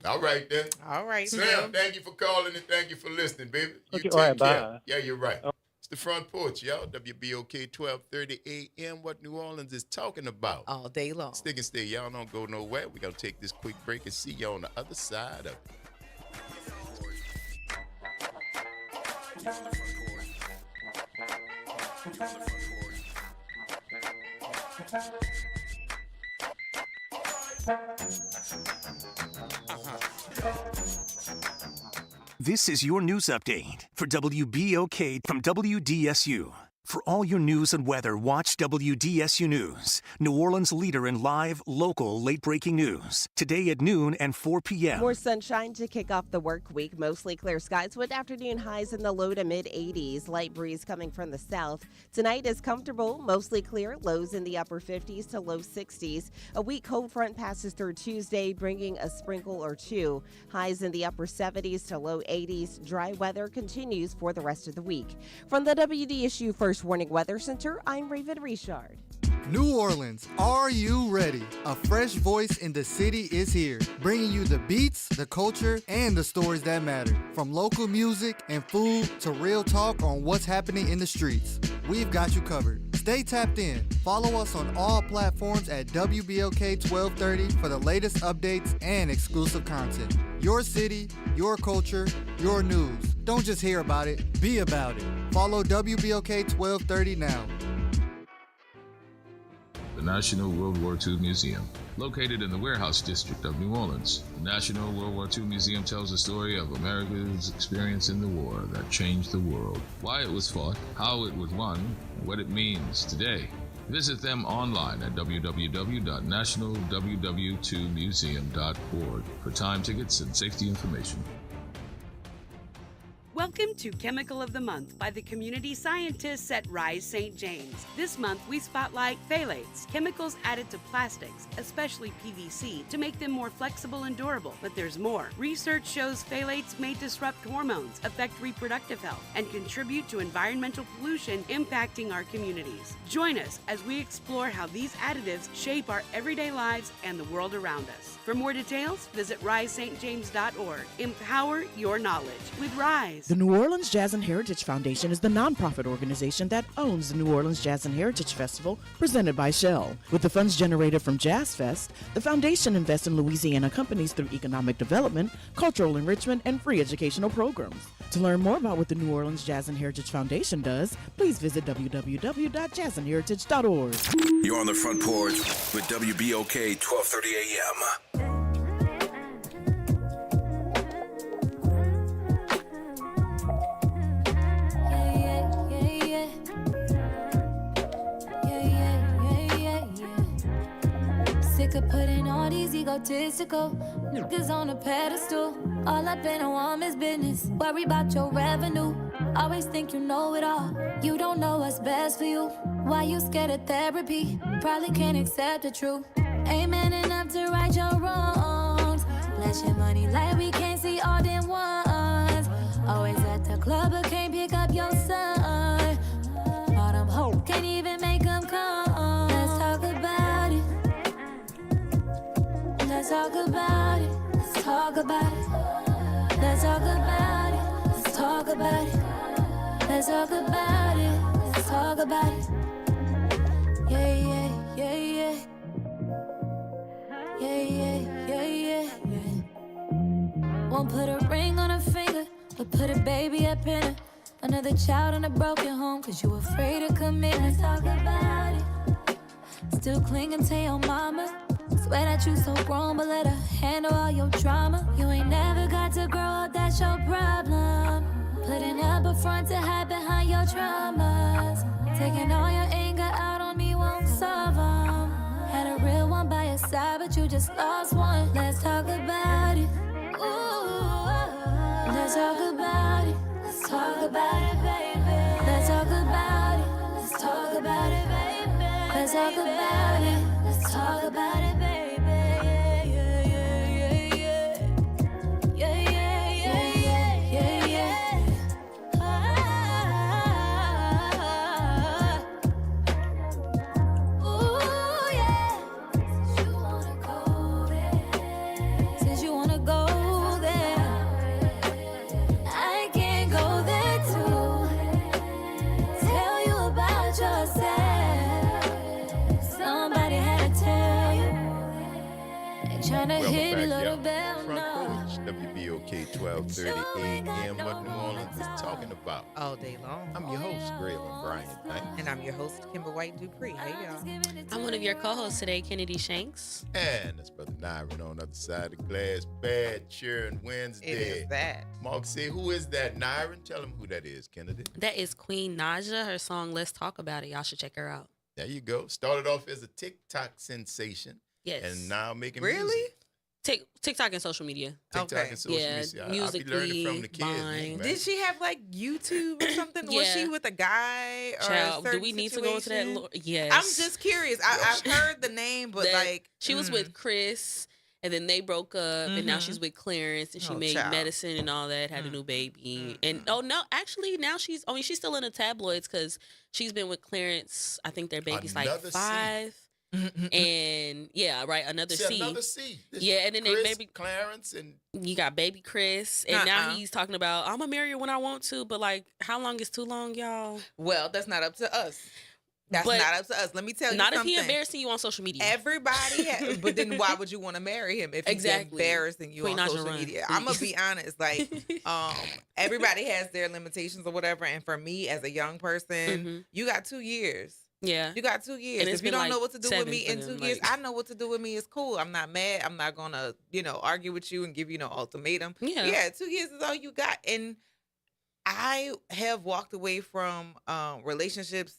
All right, then. All right, Slim, thank you for calling and thank you for listening, baby. You Okay, take all right, care. bye. Yeah, you're right. It's the Front Porch, y'all. WBOK 1230 AM. What New Orleans is talking about. All day long. Stick and stay. Y'all don't go nowhere. We got to take this quick break and see you on the other side of it. This is your news update for WBOK from WDSU. For all your news and weather, watch WDSU News, New Orleans' leader in live, local, late-breaking news. Today at noon and 4 p.m. More sunshine to kick off the work week. Mostly clear skies with afternoon highs in the low to mid-80s. Light breeze coming from the south. Tonight is comfortable, mostly clear. Lows in the upper 50s to low 60s. A weak cold front passes through Tuesday, bringing a sprinkle or two. Highs in the upper 70s to low 80s. Dry weather continues for the rest of the week. From the WDSU First Warning Weather Center, I'm Raven Richard. New Orleans, are you ready? A fresh voice in the city is here, bringing you the beats, the culture, and the stories that matter. From local music and food to real talk on what's happening in the streets. We've got you covered. Stay tapped in. Follow us on all platforms at WBOK 1230 for the latest updates and exclusive content. Your city, your culture, your news. Don't just hear about it, be about it. Follow WBOK 1230 now. The National World War II Museum. Located in the Warehouse District of New Orleans, the National World War II Museum tells the story of America's experience in the war that changed the world, why it was fought, how it was won, and what it means today. Visit them online at www.nationalww2museum.org for time tickets and safety information. Welcome to Chemical of the Month by the community scientists at Rise St. James. This month we spotlight phthalates, chemicals added to plastics, especially PVC, to make them more flexible and durable. But there's more. Research shows phthalates may disrupt hormones, affect reproductive health, and contribute to environmental pollution impacting our communities. Join us as we explore how these additives shape our everyday lives and the world around us. For more details, visit risestjames.org. Empower your knowledge with Rise. The New Orleans Jazz and Heritage Foundation is the nonprofit organization that owns the New Orleans Jazz and Heritage Festival presented by Shell. With the funds generated from Jazz Fest, the foundation invests in Louisiana companies through economic development, cultural enrichment, and free educational programs. To learn more about what the New Orleans Jazz and Heritage Foundation does, please visit www.jazzandheritage.org. You're on the Front Porch with WBOK 1230 AM. egotistical. Niggas on a pedestal, all up in a woman's business. Worry about your revenue, always think you know it all. You don't know what's best for you. Why you scared of therapy? Probably can't accept the truth. Ain't man enough to right your wrongs. Bless your money like we can't see all them ones. Always at the club but can't pick up your son. All them hoes can't even make them come. Let's talk about it. Let's talk about it. Let's talk about it. Let's talk about it. Let's talk about it. Let's talk about it. Let's talk about it. Yeah, yeah, yeah, yeah. Yeah, yeah, yeah, yeah, yeah. Won't put a ring on her finger, but put a baby up in her. Another child in a broken home, cause you afraid of commitment. Let's talk about it. Still clinging to your mama. Swear that you so grown, but let her handle all your drama. You ain't never got to grow up, that's your problem. Putting up a front to hide behind your traumas. Taking all your anger out on me won't solve them. Had a real one by your side, but you just lost one. Let's talk about it. Ooh, let's talk about it. Let's talk about it, baby. Let's talk about it. Let's talk about it, baby. Let's talk about it. Let's talk about it, baby. Yeah, yeah, yeah, yeah. Yeah, yeah, yeah, yeah, yeah, yeah. Ooh, yeah. Since you wanna go there, I can go there too. Tell you about yourself. Somebody had to tell you. Ain't tryna hit a little bell, Front Porch, WBOK 1230 AM. What New Orleans is talking about all day long. I'm your host, Graylin Bryant. And I'm your host, Kimber White Dupree. Hey, y'all. I'm one of your co-hosts today, Kennedy Shanks. And that's Brother Nyron on the other side of the glass. Bad cheering Wednesday. It is that. Mark say, who is that, Nyron? Tell him who that is, Kennedy. That is Queen Naja. Her song, Let's Talk About It. Y'all should check her out. There you go. Started off as a TikTok sensation. Yes. And now making Really? music. TikTok and social media. TikTok and social media. I'll be learning from the kids. Man. Did she have like YouTube or something? Was she with a guy or Child, a certain do we need to go into that? Yes. I'm just curious. I've heard the name, but she was with Chris, and then they broke up, and now she's with Clarence, and she made medicine and all that. Had a new baby, and actually now she's still in the tabloids because she's been with Clarence. I think their baby's Another like 5. And another C. Another C. Yeah, and then Chris, they baby Clarence and you got baby Chris, and now he's talking about I'm gonna marry her when I want to, but like how long is too long, y'all? Well, that's not up to us. That's not up to us. Let me tell you not something. Not if he embarrassing you on social media. Everybody, but then why would you want to marry him if he's embarrassing you Queen on Naja social media? I'm gonna be honest. Like, everybody has their limitations or whatever, and for me as a young person, you got 2 years. Yeah. You got 2 years. If you don't know what to do with me in 2 years, I know what to do with me. It's cool. I'm not mad. I'm not going to, argue with you and give you no ultimatum. Yeah. 2 years is all you got. And I have walked away from relationships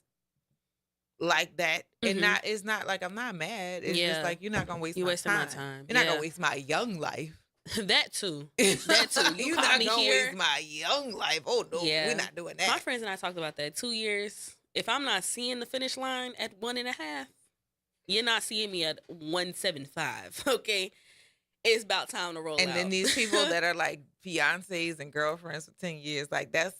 like that. And it's not like I'm not mad. It's just like, you're not going to waste my time. You're not going to waste my young life. That too. That too. You're not going to waste my young life. Oh, no. Yeah. We're not doing that. My friends and I talked about that. 2 years. If I'm not seeing the finish line at 1.5, you're not seeing me at 1.75. Okay, it's about time to roll out. And then these people that are like fiancés and girlfriends for 10 years, like that's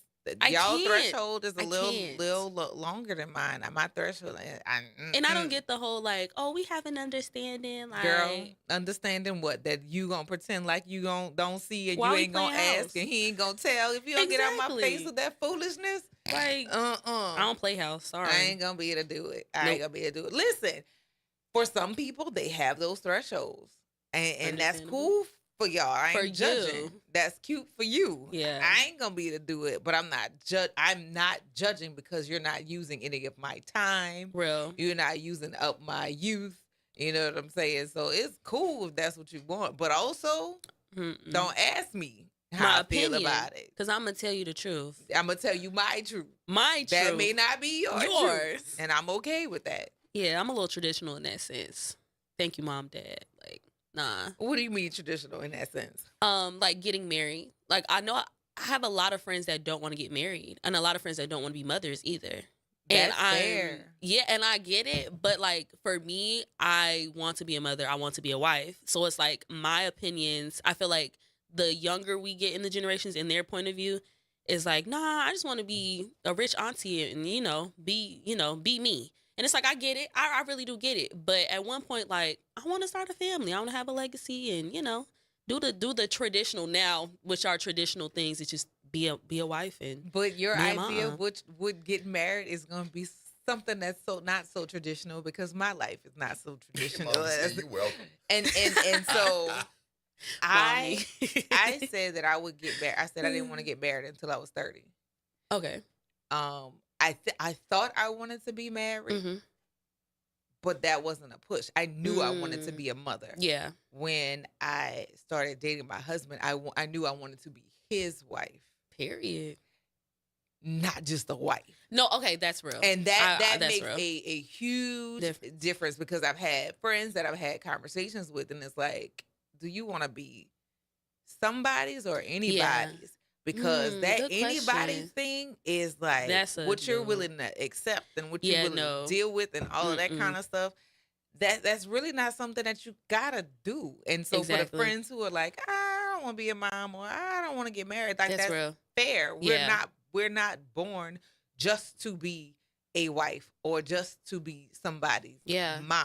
y'all threshold is a little longer than mine. My threshold, and I don't get the whole like, oh, we have an understanding. Like, girl, understanding what? That you gonna pretend like you don't see and you ain't gonna ask and he ain't gonna tell. If you don't get out my face with that foolishness, like, I don't play house. Sorry, I ain't gonna be able to do it. I ain't gonna be able to do it. Listen, for some people, they have those thresholds, and that's cool for y'all. I ain't judging. That's cute for you. Yeah, I ain't gonna be able to do it, but I'm not judging because you're not using any of my time. Real, you're not using up my youth. You know what I'm saying? So it's cool if that's what you want, but also don't ask me how I feel about it. Because I'm going to tell you the truth. I'm going to tell you my truth. My truth. That may not be yours. Truth, and I'm okay with that. Yeah, I'm a little traditional in that sense. Thank you, Mom, Dad. Like, Nah. What do you mean traditional in that sense? Like getting married. Like I know I have a lot of friends that don't want to get married, and a lot of friends that don't want to be mothers either. That's fair. Yeah, and I get it, but like for me, I want to be a mother. I want to be a wife. So it's like my opinions. I feel like the younger we get in the generations, in their point of view, is like, nah, I just want to be a rich auntie and be me. And it's like I get it. I really do get it. But at one point, like I want to start a family. I want to have a legacy, and do the traditional now, which are traditional things. It's just be a wife and. But your be a idea mom. of which would get married is going to be something that's not so traditional because my life is not so traditional. Mama said you welcome. And so I said that I would get married. I said I didn't want to get married until I was 30. Okay. I thought I wanted to be married, but that wasn't a push. I knew I wanted to be a mother. Yeah. When I started dating my husband, I knew I wanted to be his wife. Period. Not just a wife. No, okay, that's real. And that that's makes real. a huge difference because I've had friends that I've had conversations with, and it's like, do you want to be somebody's or anybody's? Because that good anybody's question. thing is like That's a what you're good willing to accept and what you're Yeah, willing no. to deal with and all of that Mm-mm. kind of stuff. That's really not something that you gotta do. And so for Exactly. the friends who are like, I don't want to be a mom or I don't want to get married, like that's real. fair. Yeah. We're not born just to be a wife or just to be somebody's mom.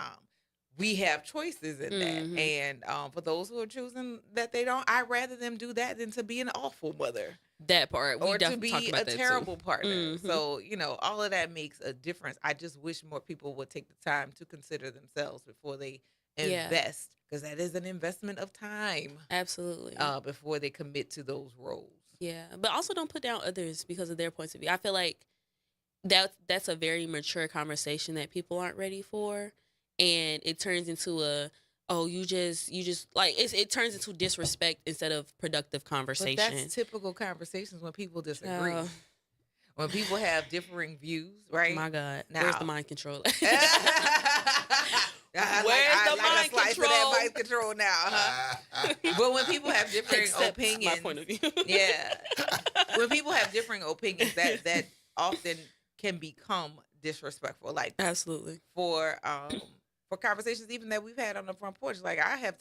We have choices in that. And for those who are choosing that they don't, I'd rather them do that than to be an awful mother. That part. We Or to definitely be talked about a that too. terrible partner. Mhm. So, all of that makes a difference. I just wish more people would take the time to consider themselves before they Yeah. invest. Because that is an investment of time. Absolutely. Before they commit to those roles. Yeah, but also don't put down others because of their points of view. I feel like that's a very mature conversation that people aren't ready for, and it turns into you just like it turns into disrespect instead of productive conversation. But that's typical conversations when people disagree. Oh. When people have differing views, right? My God, Now, where's the mind control? Where's the mind slice control? Of that mind control now, huh? But when people have differing Accept opinions, my point of view. yeah. When people have differing opinions, that often can become disrespectful. Like absolutely for conversations even that we've had on the front porch. Like I have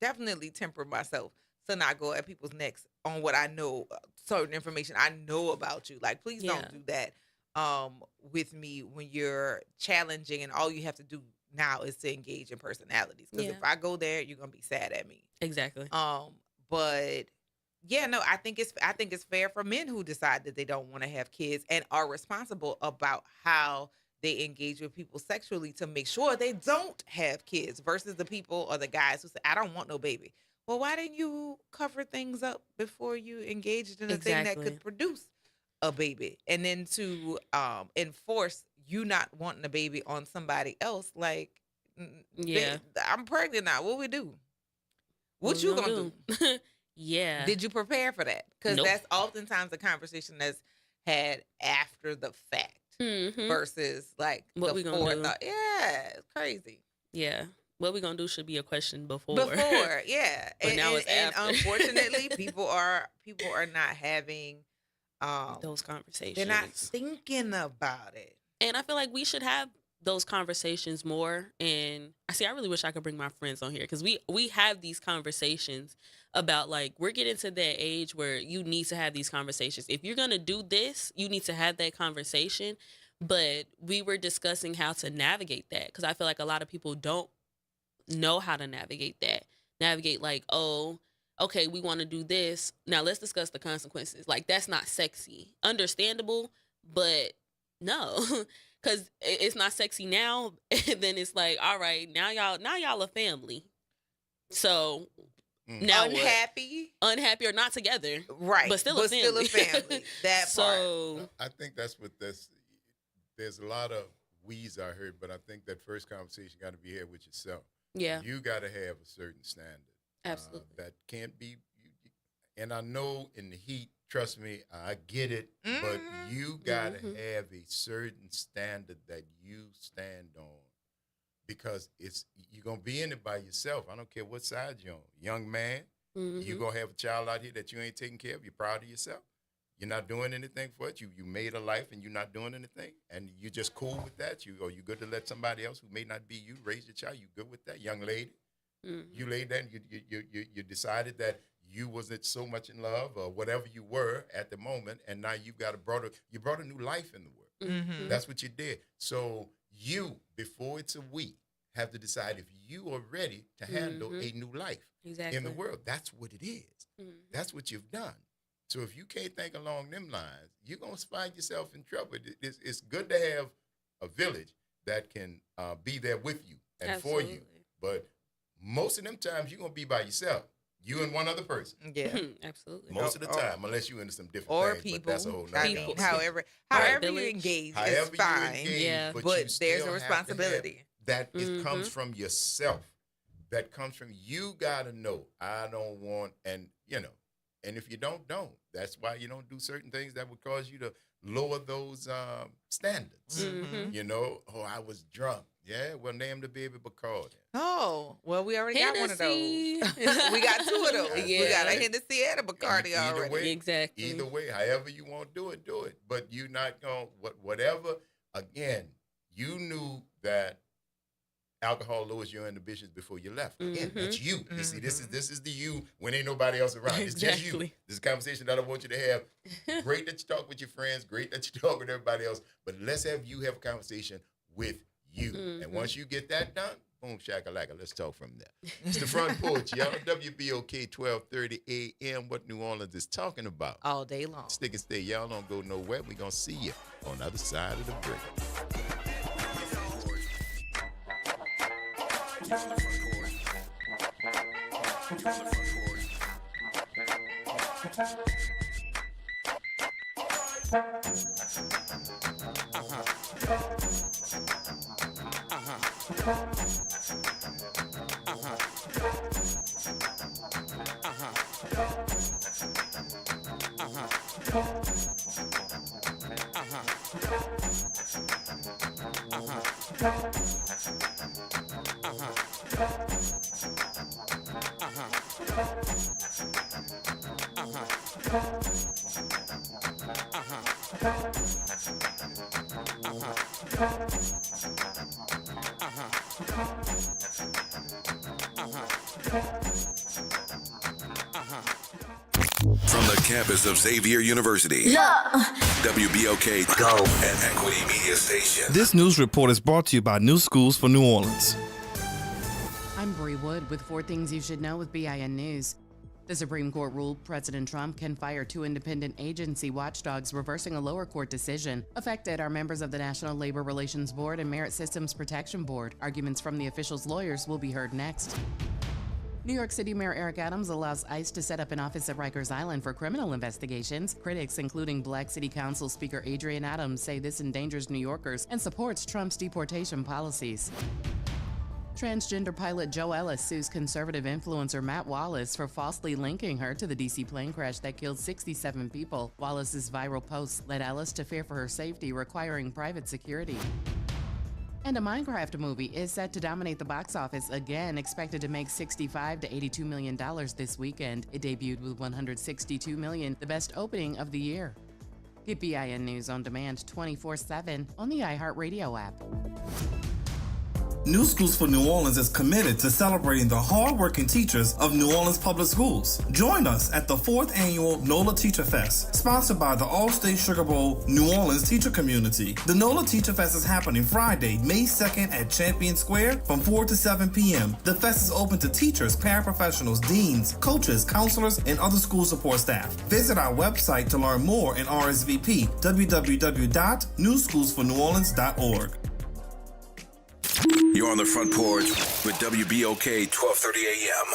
definitely tempered myself to not go at people's necks on what I know, certain information I know about you. Like please don't do that with me when you're challenging and all you have to do now is to engage in personalities. Because if I go there, you're gonna be sad at me. Exactly. But yeah, no, I think it's fair for men who decide that they don't want to have kids and are responsible about how they engage with people sexually to make sure they don't have kids versus the people or the guys who say, I don't want no baby. Well, why didn't you cover things up before you engaged in a thing that could produce a baby? And then to enforce you not wanting a baby on somebody else, like, I'm pregnant now. What we do? What you gonna do? Yeah. Did you prepare for that? Because Nope. that's oftentimes a conversation that's had after the fact versus like What the we gonna forethought. do? Yeah, it's crazy. Yeah. What we gonna do should be a question before. Before, yeah. But now it's and after. unfortunately, people are not having those conversations. They're not thinking about it. And I feel like we should have those conversations more. And I really wish I could bring my friends on here because we have these conversations about like we're getting to that age where you need to have these conversations. If you're gonna do this, you need to have that conversation. But we were discussing how to navigate that because I feel like a lot of people don't know how to navigate that. Navigate like, oh, okay, we want to do this. Now let's discuss the consequences. Like that's not sexy. Understandable, but no. Cause it's not sexy now. And then it's like, all right, now y'all a family. So now unhappy or not together. Right. But still a family. That so, part. I think that's what there's a lot of we's I heard, but I think that first conversation got to be had with yourself. Yeah. You got to have a certain standard. Absolutely. That can't be, and I know in the heat, trust me, I get it, but you got to have a certain standard that you stand on because you're gonna be in it by yourself. I don't care what side you're on. Young man, you're gonna have a child out here that you ain't taking care of. You're proud of yourself. You're not doing anything for it. You made a life and you're not doing anything, and you're just cool with that. You good to let somebody else who may not be you raise your child. You good with that, young lady? You laid that. You decided that you wasn't so much in love or whatever you were at the moment, and now you brought a new life in the world. That's what you did. So you, before it's a we, have to decide if you are ready to handle a new life in the world. That's what it is. That's what you've done. So if you can't think along them lines, you're going to find yourself in trouble. It's good to have a village that can be there with you and for you. But most of them times, you're going to be by yourself. You and one other person. Yeah, absolutely. Most of the time, unless you're into some different or things. people. But that's a whole nother I mean, however you engage is fine. But there's a responsibility. That it comes from yourself. That comes from you. Got to know. I don't want, and if you don't. That's why you don't do certain things that would cause you to lower those standards. I was drunk. Yeah, well, name the baby Bacardi. Oh, well, we already got one of those. We got two of those. Yeah. We got a Hennessy and a Bacardi already. Way, exactly. Either way, however you want to do it. But you're not going to, whatever, again, you knew that alcohol lowers your inhibitions before you left. Again, that's you. You see, this is the you when ain't nobody else around. It's just you. This is a conversation that I want you to have. Great that you talk with your friends. Great that you talk with everybody else. But let's have you have a conversation with you. And once you get that done, boom, shakalaka. Let's talk from there. It's the Front Porch, y'all. WBOK 1230 AM. What New Orleans is talking about. All day long. Stick and stay. Y'all don't go nowhere. We're going to see you on the other side of the break. From the campus of Xavier University, WBOK Go and Equity Media Station. This news report is brought to you by New Schools for New Orleans. I'm Bree Wood with 4 things you should know with BIN News. The Supreme Court ruled President Trump can fire 2 independent agency watchdogs, reversing a lower court decision. Affected are members of the National Labor Relations Board and Merit Systems Protection Board. Arguments from the officials' lawyers will be heard next. New York City Mayor Eric Adams allows ICE to set up an office at Rikers Island for criminal investigations. Critics, including Black City Council Speaker Adrian Adams, say this endangers New Yorkers and supports Trump's deportation policies. Transgender pilot Joe Ellis sues conservative influencer Matt Wallace for falsely linking her to the D.C. plane crash that killed 67 people. Wallace's viral posts led Ellis to fear for her safety, requiring private security. And a Minecraft movie is set to dominate the box office again, expected to make $65 to $82 million this weekend. It debuted with $162 million, the best opening of the year. Get BIN News on demand 24/7 on the iHeartRadio app. New Schools for New Orleans is committed to celebrating the hard-working teachers of New Orleans Public Schools. Join us at the 4th annual NOLA Teacher Fest, sponsored by the All-State Sugar Bowl New Orleans teacher community. The NOLA Teacher Fest is happening Friday, May 2nd at Champion Square from 4 to 7 p.m. The fest is open to teachers, paraprofessionals, deans, coaches, counselors, and other school support staff. Visit our website to learn more and RSVP, www.newschoolsforneworleans.org. You're on the Front Porch with WBOK 1230 AM.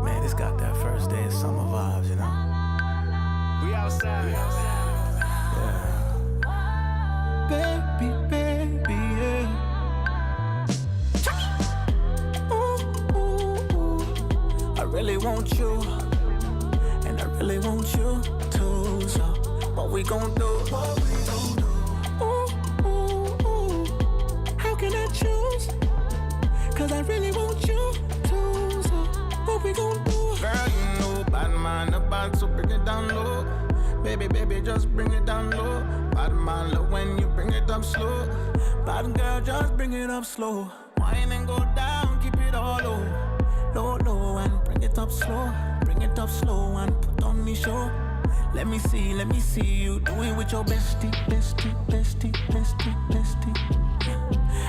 Man, it's got that first day of summer vibes, you know? We outside. Yeah. Baby, baby, yeah. Ooh, ooh, ooh. I really want you. And I really want you to, so What we gon' do? What we gon' do? Ooh, ooh, ooh. How can I choose? Cause I really want you to. So what we gon' do? Girl, you know bad man about, so bring it down low. Baby, baby, just bring it down low. Bad man love when you bring it up slow. Bad girl, just bring it up slow. Wine and go down, keep it all low. Low, low, and bring it up slow. Bring it up slow and put on the show. Let me see you do it with your bestie, bestie, bestie, bestie, bestie.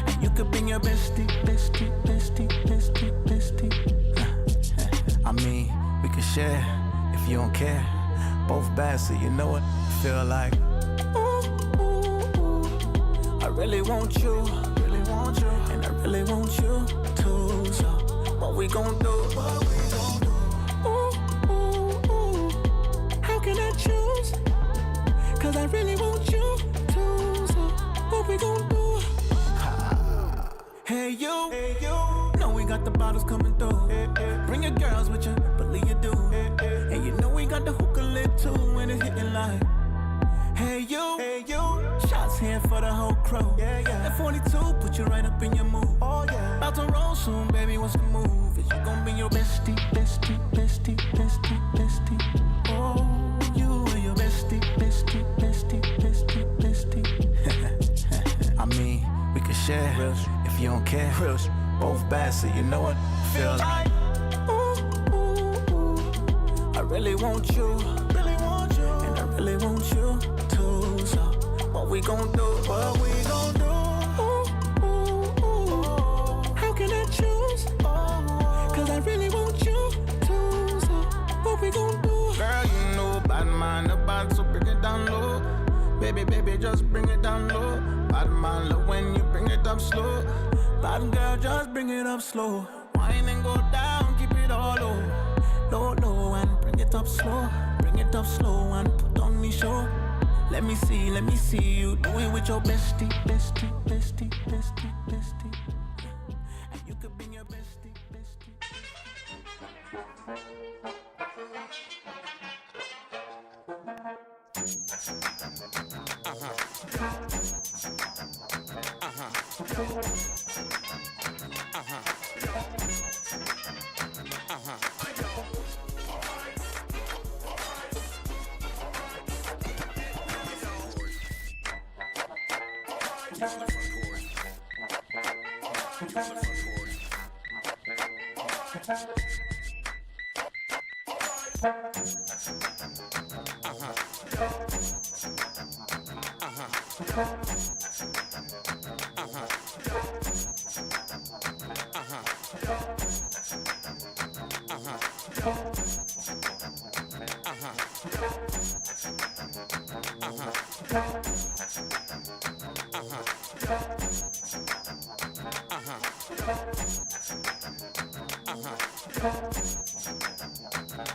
And you could bring your bestie, bestie, bestie, bestie, bestie. I mean, we could share if you don't care. Both bad, so you know what I feel like. Ooh, ooh, ooh. I really want you, and I really want you too. So what we gon' do? What we gon' do? Ooh, ooh, ooh. How can I choose? Cause I really want you too. So what we gon' do? Hey you, know we got the bottles coming through. Bring your girls with you, believe you do. And you know we got the hookah lit too when it's hitting like. Hey you, shots here for the whole crew. That 42 put you right up in your mood. About to roll soon, baby, what's the move? Is you gon' be your bestie, bestie, bestie, bestie, bestie? Oh, you and your bestie, bestie, bestie, bestie, bestie. I mean, we could share if you don't care. Both bad, so you know what I feel like. Ooh, ooh, ooh. I really want you, and I really want you too. So what we gon' do? What we gon' do? Ooh, ooh, ooh. How can I choose? Cause I really want you too. So what we gon' do? Girl, you know bad man about, so bring it down low. Baby, baby, just bring it down low. Bad man love when you bring it up slow. Bad girl, just bring it up slow. Wine and go down, keep it all low. Low, low, and bring it up slow. Bring it up slow and put on the show. Let me see you do it with your bestie, bestie, bestie, bestie, bestie. And you could bring your bestie, bestie,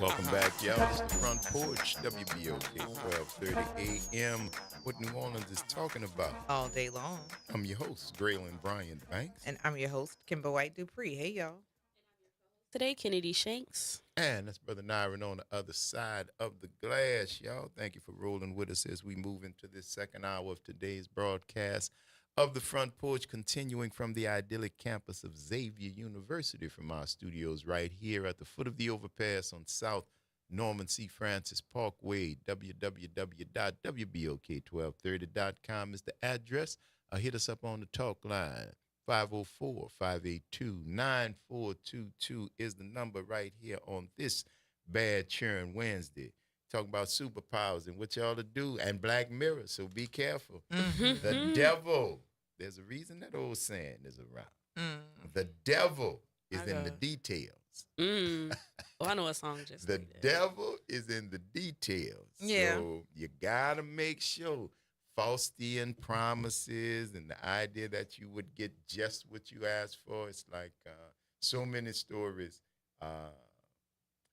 Welcome back, y'all. It's the Front Porch, WBOK 1230 AM. What New Orleans is talking about all day long. I'm your host, Graylin Brian Banks. And I'm your host, Kimber White Dupree. Hey, y'all. Today, Kennedy Shanks. And that's Brother Nyron on the other side of the glass, y'all. Thank you for rolling with us as we move into this second hour of today's broadcast of the Front Porch, continuing from the idyllic campus of Xavier University from our studios right here at the foot of the overpass on South Norman C. Francis Parkway. www.wbok1230.com is the address. Hit us up on the talk line. 504-582-9422 is the number right here on this Bad Churn Wednesday. Talking about superpowers and what y'all to do, and Black Mirror, so be careful. Mm-hmm. The devil, there's a reason that old saying is around. The devil is in the details. Oh, I know a song just The devil is in the details. Yeah. So you got to make sure Faustian promises and the idea that you would get just what you asked for. It's like so many stories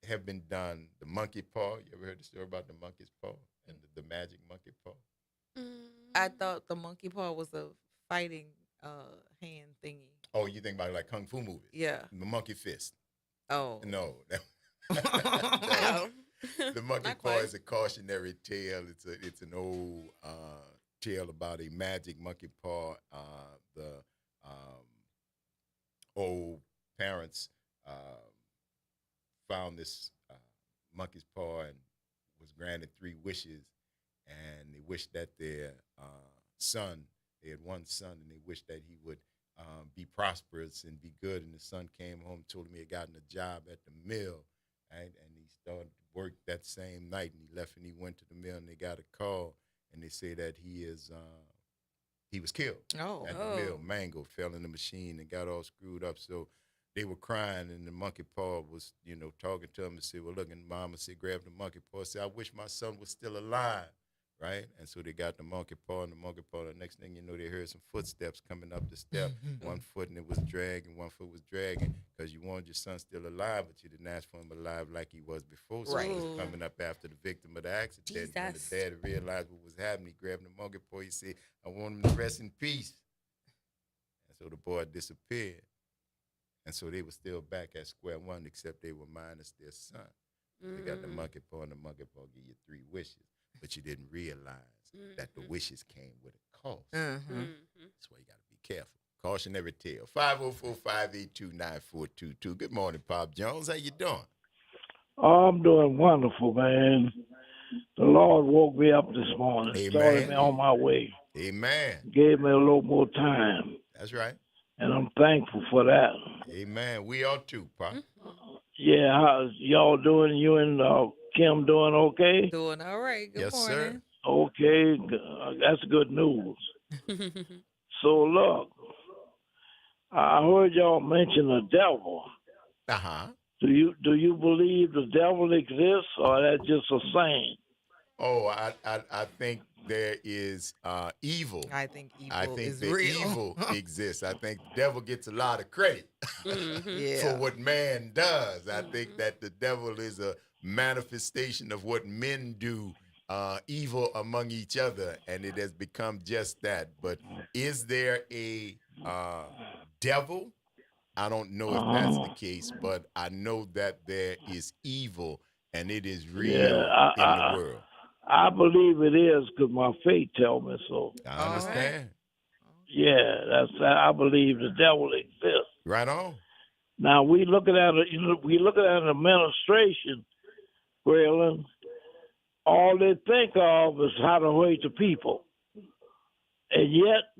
have been done. The monkey paw. You ever heard the story about the monkey's paw and the magic monkey paw? I thought the monkey paw was a fighting hand thingy. Oh, you think about it like Kung Fu movies? Yeah. The monkey fist. Oh. No. The monkey Not paw quite. is a cautionary tale. It's an old tale about a magic monkey paw. The old parents found this monkey's paw and was granted 3 wishes, and they wished that their son, they had one son, and they wished that he would be prosperous and be good. And the son came home, told him he had gotten a job at the mill, right? And he started work that same night, and he left and he went to the mill, and they got a call, and they say that he was killed at the mill, mangled, fell in the machine and got all screwed up. So they were crying, and the monkey paw was, talking to him and said, well, look, and mama said, grab the monkey paw, said, I wish my son was still alive, right? And so they got the monkey paw, and the monkey paw, the next thing you know, they heard some footsteps coming up the step. One foot, and it was dragging, one foot was dragging, because you wanted your son still alive, but you didn't ask for him alive like he was before. So he was coming up after the victim of the accident. When the dad realized what was happening, he grabbed the monkey paw, he said, I want him to rest in peace. And so the boy disappeared. And so they were still back at square one, except they were minus their son. They got the monkey paw, and the monkey paw give you 3 wishes, but you didn't realize that the wishes came with a cost. That's why you got to be careful. Cautionary tale. 504-582-9422. Good morning, Pop Jones. How you doing? Oh, I'm doing wonderful, man. The Lord woke me up this morning, started me on my way. Amen. Gave me a little more time. That's right. And I'm thankful for that. Amen. We are too, Pop. Yeah, how's y'all doing? You and Kim doing okay? Doing all right. Good morning. Sir. Okay, that's good news. So look, I heard y'all mention the devil. Do you believe the devil exists, or that just a saying? Oh, I think there is evil. I think evil I think is that real. evil exists. I think the devil gets a lot of credit for what man does. I think that the devil is a manifestation of what men do, evil among each other, and it has become just that. But is there a devil? I don't know if that's the case, but I know that there is evil, and it is real in the world. I believe it is because my faith tells me so. I understand. Yeah, I believe the devil exists. Right on. Now we looking at an administration, Braylon. All they think of is how to hurt the people, and yet,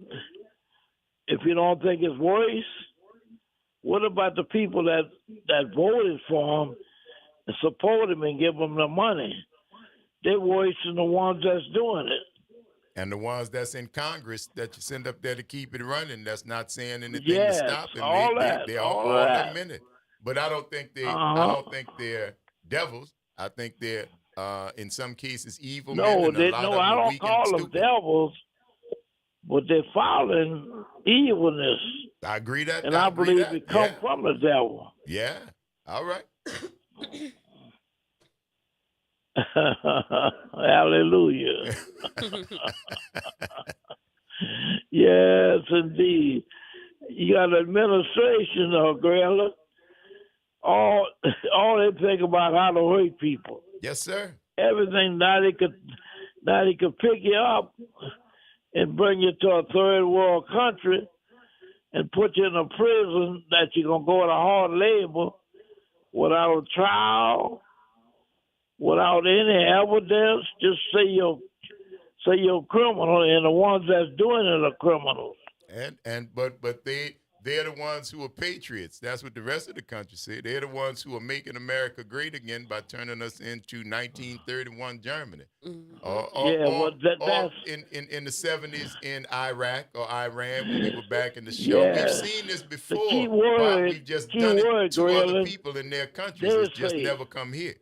if you don't think it's worse, what about the people that voted for him and support him and give him the money? They're worse than the ones that's doing it. And the ones that's in Congress that you send up there to keep it running, that's not saying anything Yes, to stop him. They're all all that. a minute. But I don't think they're devils. I think they're in some cases evil men. And a lot of them I are don't weak call and them stupid. devils, but they're following evilness. I agree that. And I believe it comes from the devil. Yeah. All right. Hallelujah. Yes, indeed. You got an administration, Grella. All they think about how to hurt people. Yes, sir. Everything now they could pick you up and bring you to a third world country and put you in a prison that you're gonna go to hard labor without a trial, without any evidence. Just say you're criminal, and the ones that's doing it are criminals. But they're the ones who are patriots. That's what the rest of the country say. They're the ones who are making America great again by turning us into 1931 Germany. Or in the 70s in Iraq or Iran when we were back in the show. Yeah. We've seen this before. The key word, we've just done it to other people in their countries. It's just never come here.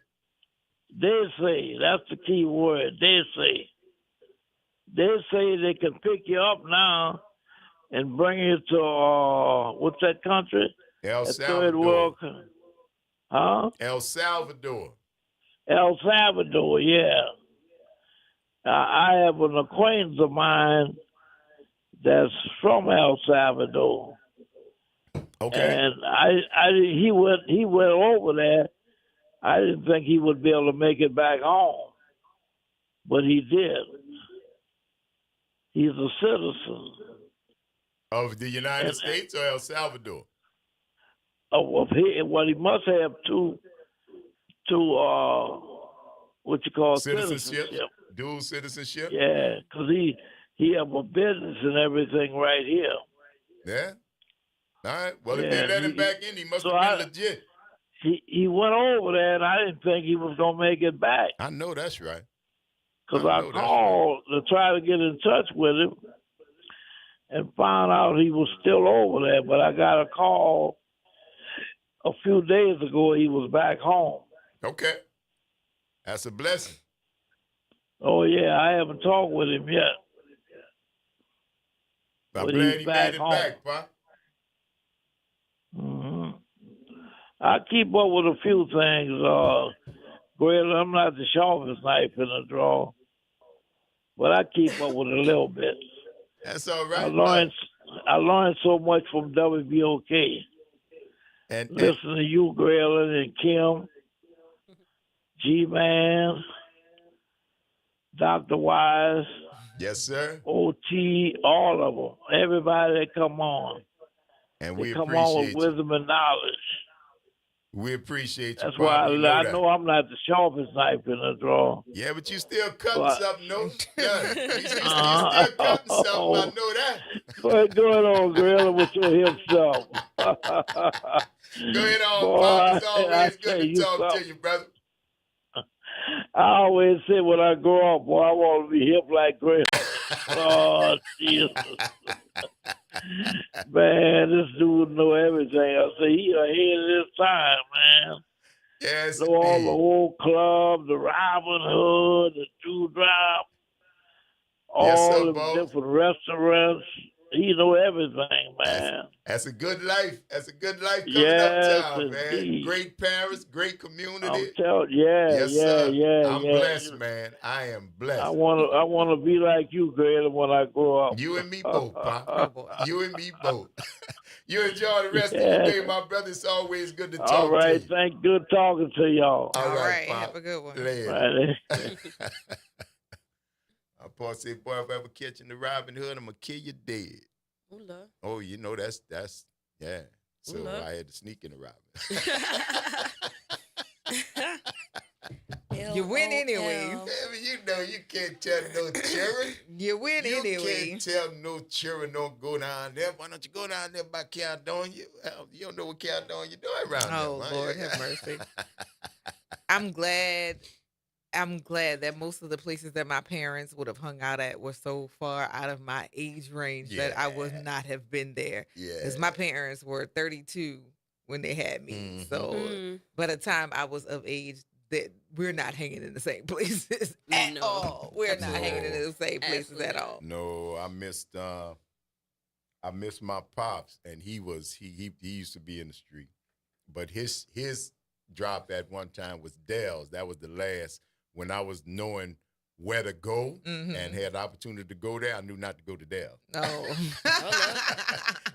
They say, that's the key word, they say. They say they can pick you up now and bring you to, what's that country? El Salvador. Third world. Huh? El Salvador. El Salvador, yeah. I have an acquaintance of mine that's from El Salvador. Okay. And he went over there. I didn't think he would be able to make it back home, but he did. He's a citizen Of the United States or El Salvador? of he. Well, he must have two what you call Citizenship? citizenship. Dual citizenship? Yeah, because he have a business and everything right here. Yeah. All right. Well, if Yeah, they let him back in, he must so have been legit. He went over there, and I didn't think he was gonna make it back. I know that's right. Because I called to try to get in touch with him and found out he was still over there. But I got a call a few days ago he was back home. Okay. That's a blessing. Oh, yeah, I haven't talked with him yet. I'm But glad he's he back made it home. back, Pop. hmm I keep up with a few things. Greg, I'm not the sharpest knife in the drawer, but I keep up with a little bit. That's all right. I learned so much from WBOK. And Listen to you, Graylin, and Kim, G-Man, Dr. Wise, yes, sir. OT, all of them. Everybody that come on. And They we come on with appreciate you. wisdom and knowledge. We appreciate you, That's Pop. why We know I that. know I'm not the sharpest knife in the drawer. Yeah, but you still cutting But- something, no? Yeah. You still Uh-huh. cutting something. I know that. Go ahead on, Gorilla, with your hip stuff. Go ahead on, Boy, Pop. It's I always tell good to you talk to something. you, brother. I always say when I grow up, boy, I want to be hip like Gorilla. Oh, Jesus. Man, this dude know everything. I say, he ahead of his time, man. Yes, Know all the old clubs, the Robin Hood, the Dewdrop, Yes, all sir, the boss. different restaurants. He know everything, man. That's a good life. That's a good life coming Yes, uptown, man. indeed. Great parents, great community. I'm telling you, yes, sir. yeah. I'm blessed, man. I am blessed. I wanna be like you, Greta, when I grow up. You and me both, Pop. You and me both. You enjoy the rest of your Yeah. day, my brother. It's always good to talk All right, to you. thank good talking to y'all. All right, Have Pop. a good one. Later. Right. My Paul said, boy, if I ever catch in the Robin Hood, I'm going to kill you dead. Ooh, love. Oh, you know, that's yeah. So Love. I had to sneak in the Robin. You win anyway. Baby, you know you can't tell no children. You win You anyway. can't tell no children don't go down there. Why don't you go down there by Caledonia? You don't know what Caledonia doing around Oh, there. Lord, have mercy. I'm glad that most of the places that my parents would have hung out at were so far out of my age range that I would not have been there. Because my parents were 32 when they had me. So by the time I was of age, that we're not hanging in the same places at all. We're not hanging in the same places at all. No, I missed my pops, and he used to be in the street, but his drop at one time was Dell's. That was the last when I was knowing where to go and had the opportunity to go there. I knew not to go to Dell's. Oh,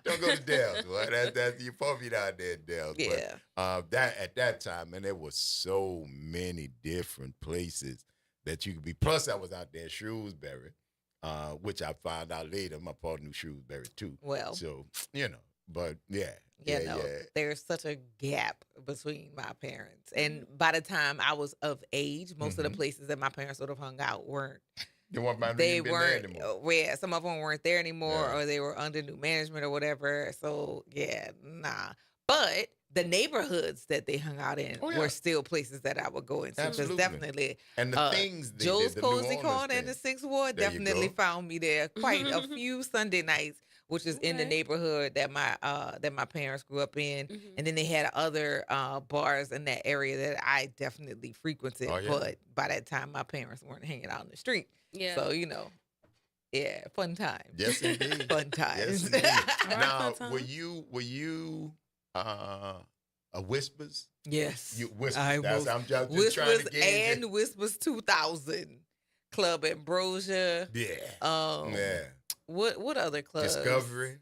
Don't go to Dell's. Boy. That's you probably down there at Dell's. Yeah. But that at that time, and there was so many different places that you could be. Plus, I was out there in Shrewsbury, which I found out later. My partner knew Shrewsbury too. Well. So you know, but yeah. There's such a gap between my parents. And by the time I was of age, most of the places that my parents would have hung out weren't. They weren't They there weren't. anymore. Yeah, some of them weren't there anymore, or they were under new management or whatever. So yeah, nah. But the neighborhoods that they hung out in were still places that I would go into. Because Absolutely. definitely, And the things they Joe's did, the New Cozy Orleans Corner and the thing. 6th Ward There you definitely go. found me there quite a few Sunday nights, which is in the neighborhood that my parents grew up in. And then they had other bars in that area that I definitely frequented. Oh, yeah. But by that time, my parents weren't hanging out in the street. Yeah. So, yeah, fun times. Yes, indeed. Fun times. Yes, indeed. All right, Now, fun were times. you a Whispers? Yes. You Whispers. I That's, was I'm just trying Whispers to gauge and Whispers 2000. Club Ambrosia. Yeah. Yeah. Yeah. What other clubs? Discovery.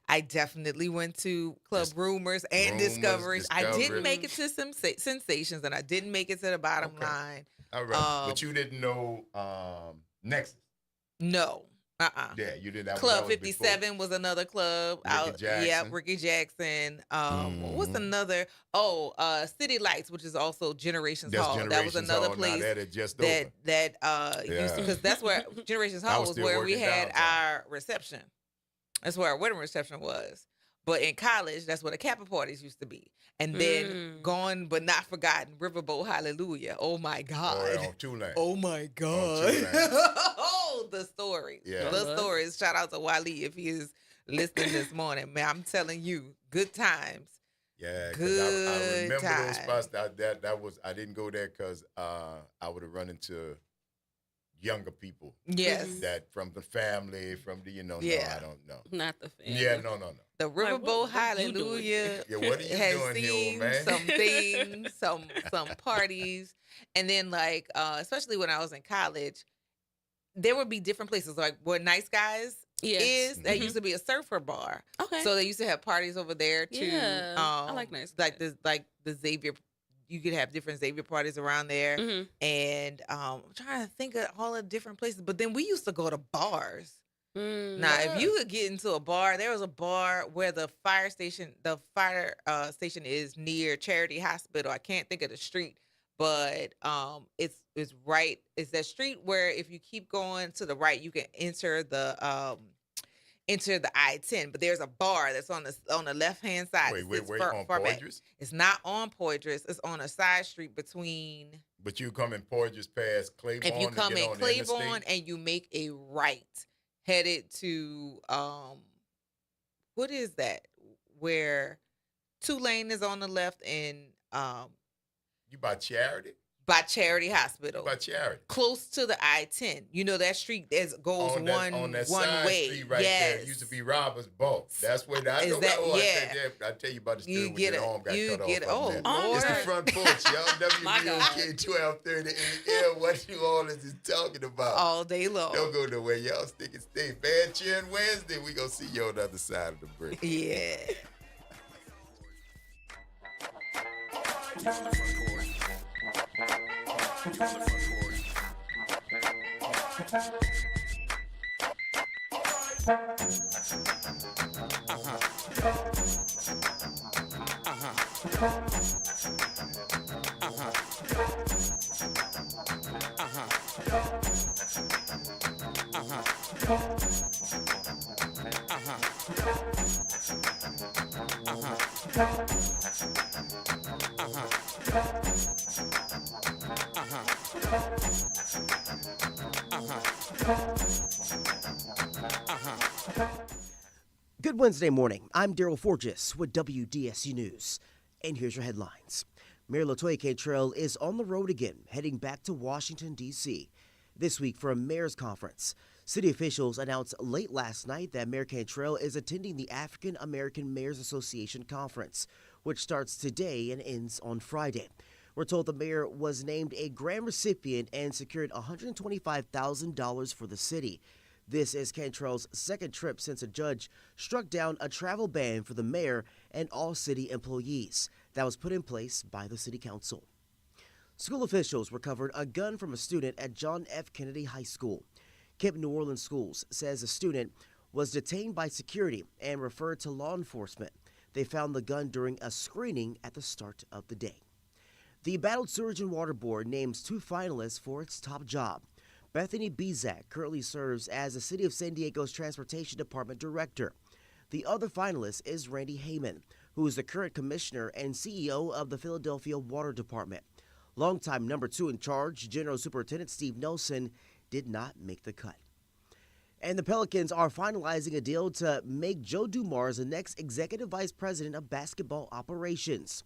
I definitely went to Club Rumors and Discoveries. I didn't make it to some Sensations, and I didn't make it to the bottom line. All right. But you didn't know Nexus. No. Yeah, you did. Club 57 was another club. Ricky Jackson. Yeah, Ricky Jackson. What's another? City Lights, which is also Generations Hall. That was another place because that's where Generations Hall was where we had our reception. That's where our wedding reception was. But in college, that's where the Kappa parties used to be. And then gone but not forgotten, Riverboat Hallelujah. Oh my God. On Tulane. Oh my God. Oh, the stories. Yeah. The stories. Shout out to Wally if he is listening this morning. Man, I'm telling you, good times. Yeah, I good remember times. those spots. That was, I didn't go there because I would have run into younger people. Yes. That from the family, from the, no, I don't know. Not the family. Yeah, no. The Riverboat Hallelujah Yeah, what are you has doing here, seen old man? some things, some parties. And then like, especially when I was in college, there would be different places like where Nice Guys is. That used to be a surfer bar. Okay. So they used to have parties over there too. Yeah, I like Nice Guys. Like the Xavier, you could have different Xavier parties around there. And I'm trying to think of all the different places. But then we used to go to bars. Now, if you could get into a bar, there was a bar where the fire station is near Charity Hospital. I can't think of the street, but it's right. It's that street where if you keep going to the right, you can enter the I-10. But there's a bar that's on the left hand side. Wait, on Poydras? It's not on Poydras. It's on a side street between. But you come in Poydras past Claiborne. If you come in Claiborne interstate? and you make a right, headed to what is that? Where Tulane is on the left and you by Charity? By Charity Hospital. By Charity. Close to the I-10. You know that street goes on that one side way. Street right there. It used to be Robert's Boat. That's where I know. I tell you about the story when your arm got cut off. It's the Front Porch, y'all. WBOK 1230 in the air. What New Orleans is talking about all day long. Don't go nowhere. Y'all stick and stay. Bad cheering Wednesday. We gonna see you on the other side of the break. Yeah. Good Wednesday morning. I'm Daryl Forges with WDSU News. And here's your headlines. Mayor LaToya Cantrell is on the road again, heading back to Washington, D.C. this week for a mayor's conference. City officials announced late last night that Mayor Cantrell is attending the African American Mayors Association Conference, which starts today and ends on Friday. We're told the mayor was named a grant recipient and secured $125,000 for the city. This is Cantrell's second trip since a judge struck down a travel ban for the mayor and all city employees that was put in place by the city council. School officials recovered a gun from a student at John F. Kennedy High School. KIPP New Orleans Schools says a student was detained by security and referred to law enforcement. They found the gun during a screening at the start of the day. The Battled Sewage and Water Board names 2 finalists for its top job. Bethany Bezak currently serves as the City of San Diego's Transportation Department Director. The other finalist is Randy Heyman, who is the current commissioner and CEO of the Philadelphia Water Department. Longtime number 2 in charge, General Superintendent Steve Nelson, did not make the cut. And the Pelicans are finalizing a deal to make Joe Dumars the next executive vice president of basketball operations.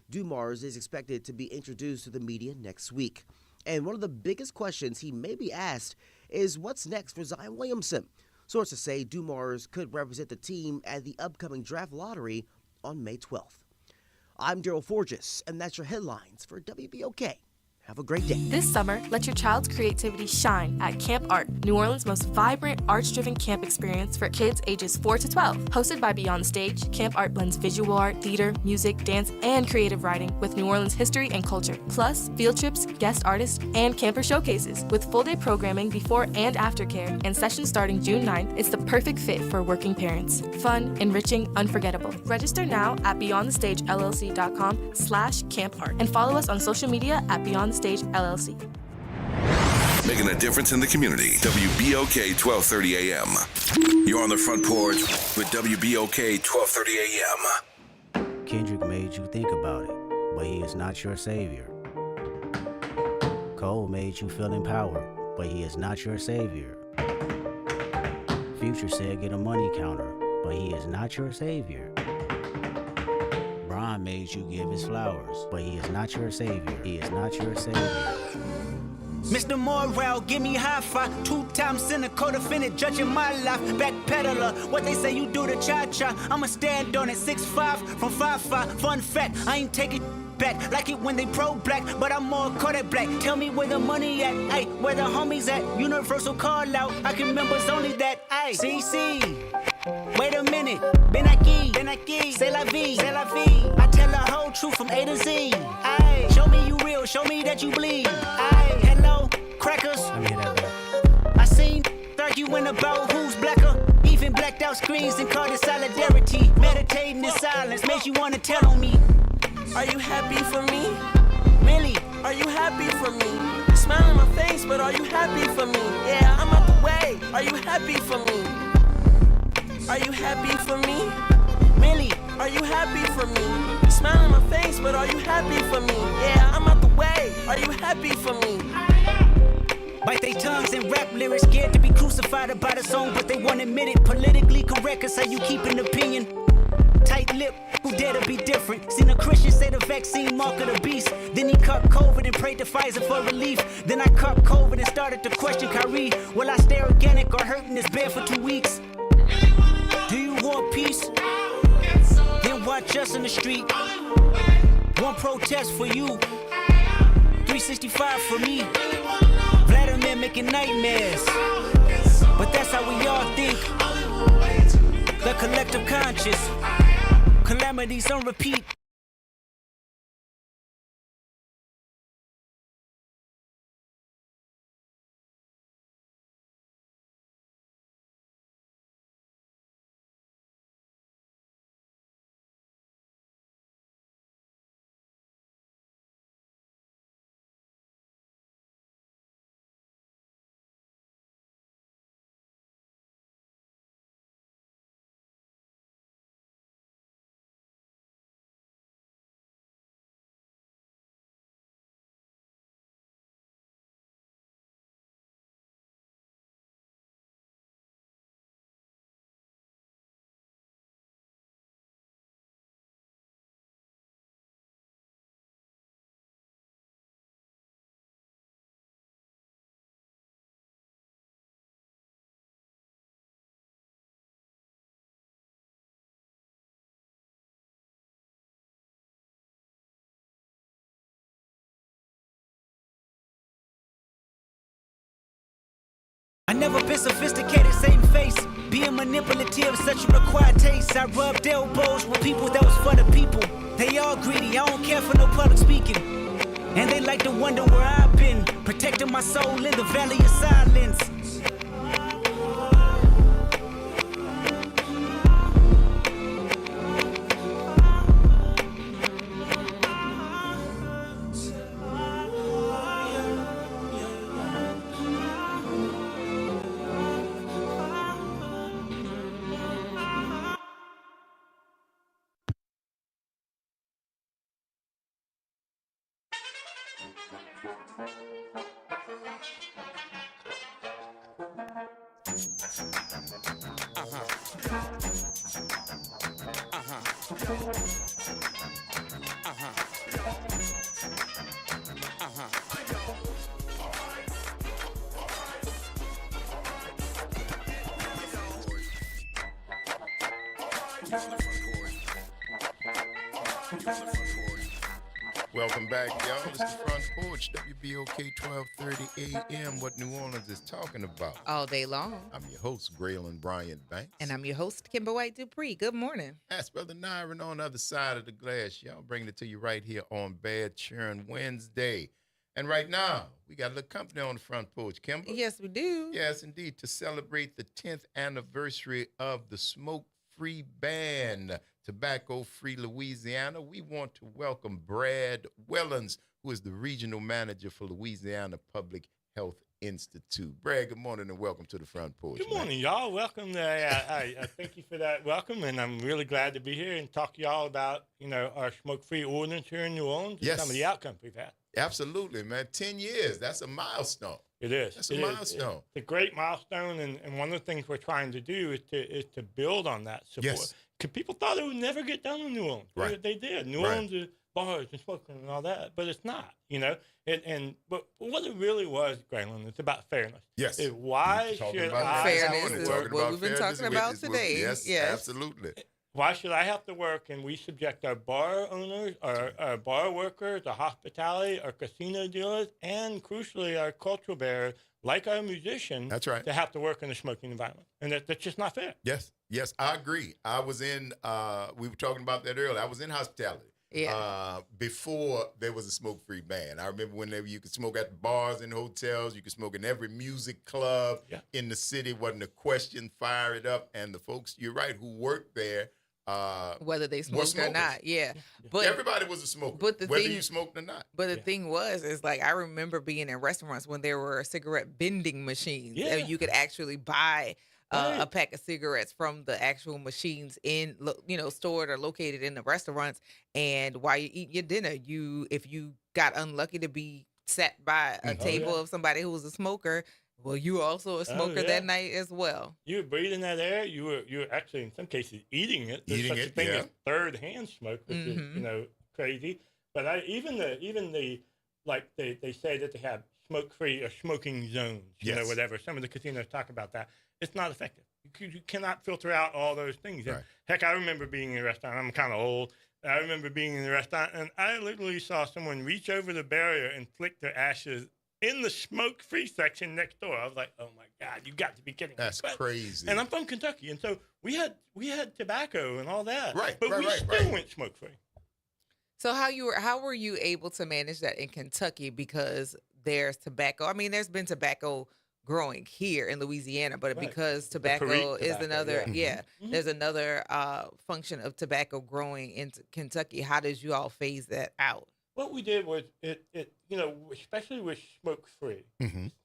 Dumars is expected to be introduced to the media next week. And one of the biggest questions he may be asked is what's next for Zion Williamson. Sources say Dumars could represent the team at the upcoming draft lottery on May 12th. I'm Daryl Forges, and that's your headlines for WBOK. Have a great day. This summer, let your child's creativity shine at Camp Art, New Orleans' most vibrant, arts-driven camp experience for kids ages 4 to 12. Hosted by Beyond the Stage, Camp Art blends visual art, theater, music, dance, and creative writing with New Orleans history and culture. Plus, field trips, guest artists, and camper showcases. With full-day programming before and after care and sessions starting June 9th, it's the perfect fit for working parents. Fun, enriching, unforgettable. Register now at beyondthestagellc.com/campart and follow us on social media at Beyond the Stage LLC. Making a difference in the community. WBOK 1230 AM. You're on the front porch with WBOK 1230 AM. Kendrick made you think about it, but he is not your savior. Cole made you feel empowered, but he is not your savior. Future said get a money counter, but he is not your savior. Brian made you give his flowers, but he is not your savior. He is not your savior. Mr. Morale, give me high five. 2-time sinner, co-defendant, judging my life. Backpedaler, what they say you do to cha-cha. I'ma stand on it, 6'5", from 5'5". Fun fact, I ain't taking back. Like it when they pro-black, but I'm more Kodak black. Tell me where the money at, ayy, where the homies at. Universal call out, I can members only that, ayy. CC, wait a minute, ben aquí, c'est la vie, I tell the whole truth from A to Z, ayy. Show me you real, show me that you bleed, ayy. Hello, crackers, I seen arguing about who's blacker. Even blacked out screens and called it solidarity. Meditating in silence makes you wanna tell on me. Are you happy for me? Really? Are you happy for me? You smile on my face, but are you happy for me? Yeah, I'm out the way. Are you happy for me? Are you happy for me? Really? Are you happy for me? You smile on my face, but are you happy for me? Yeah, I'm out the way. Are you happy for me? Bite their tongues and rap lyrics, scared to be crucified about a song, but they won't admit it. Politically correct, cause how you keep an opinion. Tight lip, who dare to be different? Seen a Christian say the vaccine mark of the beast. Then he caught COVID and prayed to Pfizer for relief. Then I caught COVID and started to question Kyrie. Will I stay organic or hurt in this bed for 2 weeks? Do you want peace? Then watch us in the street. One protest for you, 365 for me. Vladimir making nightmares, but that's how we all think. The collective conscious, calamities on repeat. I never been sophisticated, same face. Being manipulative, such a required taste. I rubbed elbows with people that was for the people. They all greedy, I don't care for no public speaking. And they like to wonder where I've been, protecting my soul in the valley of silence. Welcome back, y'all. It's the Front Porch, WBOK 1230 AM, what New Orleans is talking about. All day long. I'm your host, Graylin Bryant Banks. And I'm your host, Kimber White Dupree. Good morning. That's Brother Nyron on the other side of the glass. Y'all bringing it to you right here on Bad Churn Wednesday. And right now, we got a little company on the Front Porch, Kimber. Yes, we do. Yes, indeed, to celebrate the 10th anniversary of the Smoke-Free Ban, Tobacco-Free Louisiana. We want to welcome Brad Wellens, who is the Regional Manager for Louisiana Public Health Institute. Brad, good morning and welcome to the Front Porch. Good morning, y'all. Welcome. I thank you for that welcome, and I'm really glad to be here and talk to y'all about, our smoke-free ordinance here in New Orleans and some of the outcomes we've had. Absolutely, man. 10 years. That's a milestone. It is. That's a milestone. It's a great milestone, and one of the things we're trying to do is to build on that support. Yes. Because people thought it would never get done in New Orleans. Right. They did. New Orleans is bars and smoking and all that, but it's not, But what it really was, Graylin, it's about fairness. Yes. Why should I fairness is what we've been talking about today. Yes, absolutely. Why should I have to work and we subject our bar owners, our bar workers, our hospitality, our casino dealers, and crucially our cultural bearers, like our musicians, That's right, to have to work in a smoking environment? And that's just not fair. Yes, I agree. I was in, we were talking about that earlier. I was in hospitality. Yeah. Before there was a smoke-free ban. I remember whenever you could smoke at the bars and hotels, you could smoke in every music club in the city. Wasn't a question, fire it up. And the folks, you're right, who worked there, whether they smoked or not, but everybody was a smoker. But whether you smoked or not. But the thing is like I remember being in restaurants when there were cigarette vending machines, and you could actually buy a pack of cigarettes from the actual machines in stored or located in the restaurants. And while you eat your dinner, if you got unlucky to be sat by a table of somebody who was a smoker. Well, you were also a smoker that night as well. You were breathing that air. You were actually, in some cases, eating it. There's such a thing as third-hand smoke, which is crazy. But even the they say that they have smoke-free or smoking zones, whatever. Some of the casinos talk about that. It's not effective. You cannot filter out all those things. Right. Heck, I remember being in a restaurant. I'm kind of old. I remember being in a restaurant, and I literally saw someone reach over the barrier and flick their ashes in the smoke-free section next door. I was like, oh, my God, you got to be kidding me. That's crazy. And I'm from Kentucky, and so we had tobacco and all that. Right, but we still went smoke-free. So how were you able to manage that in Kentucky? Because there's tobacco. I mean, there's been tobacco growing here in Louisiana, but because tobacco is another, there's another function of tobacco growing in Kentucky. How did you all phase that out? What we did was especially with smoke-free,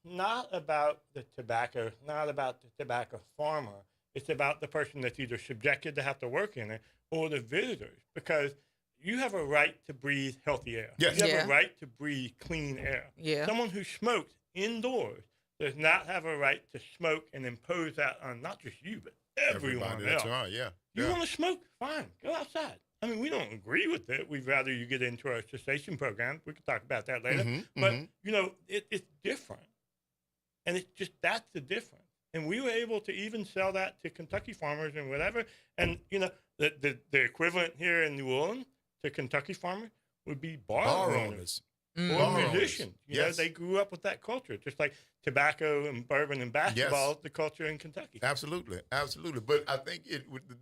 not about the tobacco, not about the tobacco farmer. It's about the person that's either subjected to have to work in it or the visitors, because you have a right to breathe healthy air. Yes. You have a right to breathe clean air. Yeah. Someone who smokes indoors does not have a right to smoke and impose that on not just you, but everyone else. That's right, You want to smoke? Fine. Go outside. I mean, we don't agree with it. We'd rather you get into our cessation program. We can talk about that later. But, it's different. And it's just, that's the difference. And we were able to even sell that to Kentucky farmers and whatever. And, the equivalent here in New Orleans to Kentucky farmers would be bar owners. Or musicians. You know, they grew up with that culture, just like tobacco and bourbon and basketball is the culture in Kentucky. Absolutely. But I think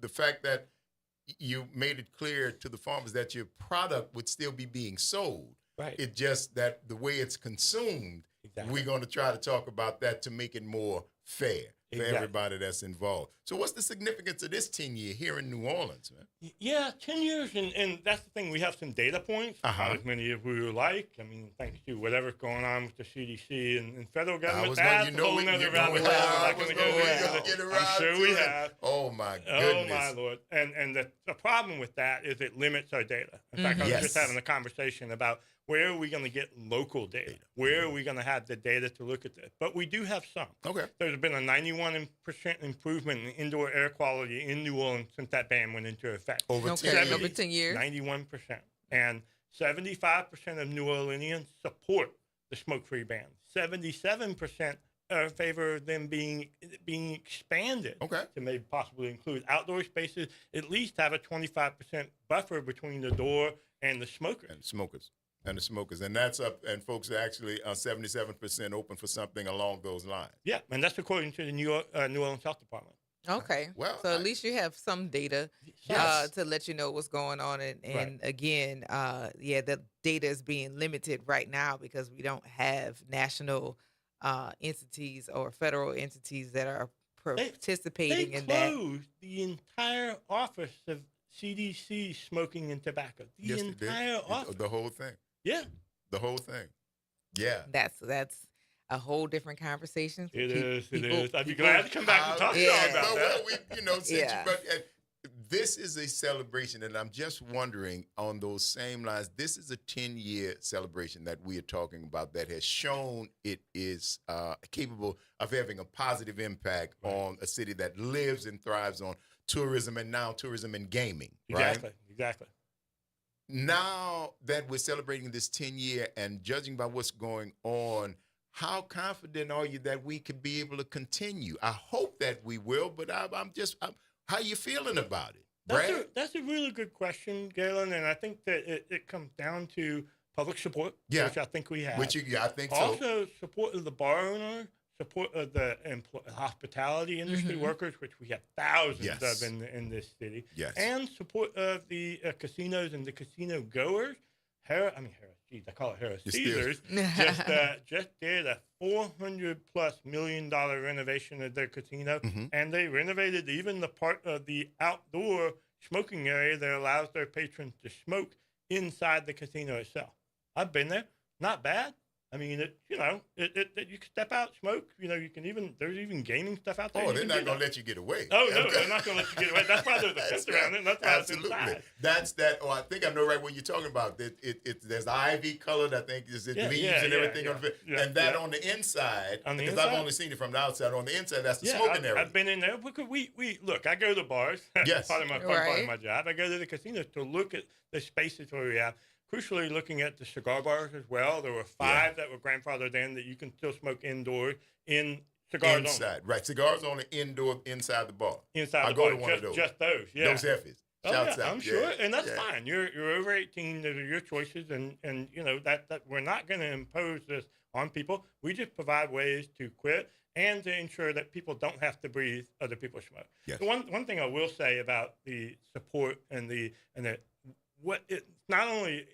the fact that you made it clear to the farmers that your product would still be being sold. Right. It's just that the way it's consumed, we're going to try to talk about that to make it more fair for everybody that's involved. So what's the significance of this 10-year here in New Orleans, man? Yeah, 10 years, and that's the thing. We have some data points, not as many as we would like. I mean, thanks to whatever's going on with the CDC and federal government. That's a whole nother round of I'm sure we have. Oh, my goodness. Oh, my Lord. And the problem with that is it limits our data. In fact, I was just having a conversation about where are we going to get local data? Where are we going to have the data to look at this? But we do have some. Okay. There's been a 91% improvement in indoor air quality in New Orleans since that ban went into effect. Over 10 years? 91%. And 75% of New Orleanians support the smoke-free ban. 77% are in favor of them being expanded to maybe possibly include outdoor spaces, at least have a 25% buffer between the door and the smokers. And the smokers, and that's up, and folks are actually 77% open for something along those lines. Yeah, and that's according to the New Orleans Health Department. Okay. Well, so at least you have some data to let you know what's going on. And again, the data is being limited right now because we don't have national entities or federal entities that are participating in that. They closed the entire office of CDC smoking and tobacco. The entire office. The whole thing. Yeah. The whole thing. Yeah. That's a whole different conversation. It is. I'd be glad to come back and talk to y'all about that. But this is a celebration, and I'm just wondering on those same lines, this is a 10-year celebration that we are talking about that has shown it is capable of having a positive impact on a city that lives and thrives on tourism, and now tourism and gaming. Exactly. Now that we're celebrating this 10-year and judging by what's going on, how confident are you that we could be able to continue? I hope that we will, but I'm how are you feeling about it, Brad? That's a really good question, Galen, and I think that it comes down to public support, which I think we have. I think so. Also, support of the bar owner, support of the hospitality industry workers, which we have thousands of in this city, and support of the casinos and the casino goers. I call it Harris Caesars. Just did a $400+ million renovation of their casino, and they renovated even the part of the outdoor smoking area that allows their patrons to smoke inside the casino itself. I've been there. Not bad. I mean, you can step out, smoke. You can there's even gaming stuff out there. Oh, they're not going to let you get away. Oh, no, they're not going to let you get away. That's why there's a fence around it. That's why Absolutely. It's inside. That's that. Oh, I think I know right what you're talking about. There's the ivy colored, I think, leaves and everything on the and that on the inside, because I've only seen it from the outside. On the inside, that's the smoking area. I've been in there because we look, I go to bars. Yes. part of my job. I go to the casinos to look at the spaces where we have. Crucially, looking at the cigar bars as well. There were 5 that were grandfathered in that you can still smoke indoors in cigars inside. only. Right, cigars only indoor inside the bar. Inside the go bar. to one of those. Just those, Those Effies. Shouts out. I'm sure, and that's fine. You're over 18. Those are your choices, and that we're not going to impose this on people. We just provide ways to quit and to ensure that people don't have to breathe other people's smoke. Yes. The one thing I will say about the support and not only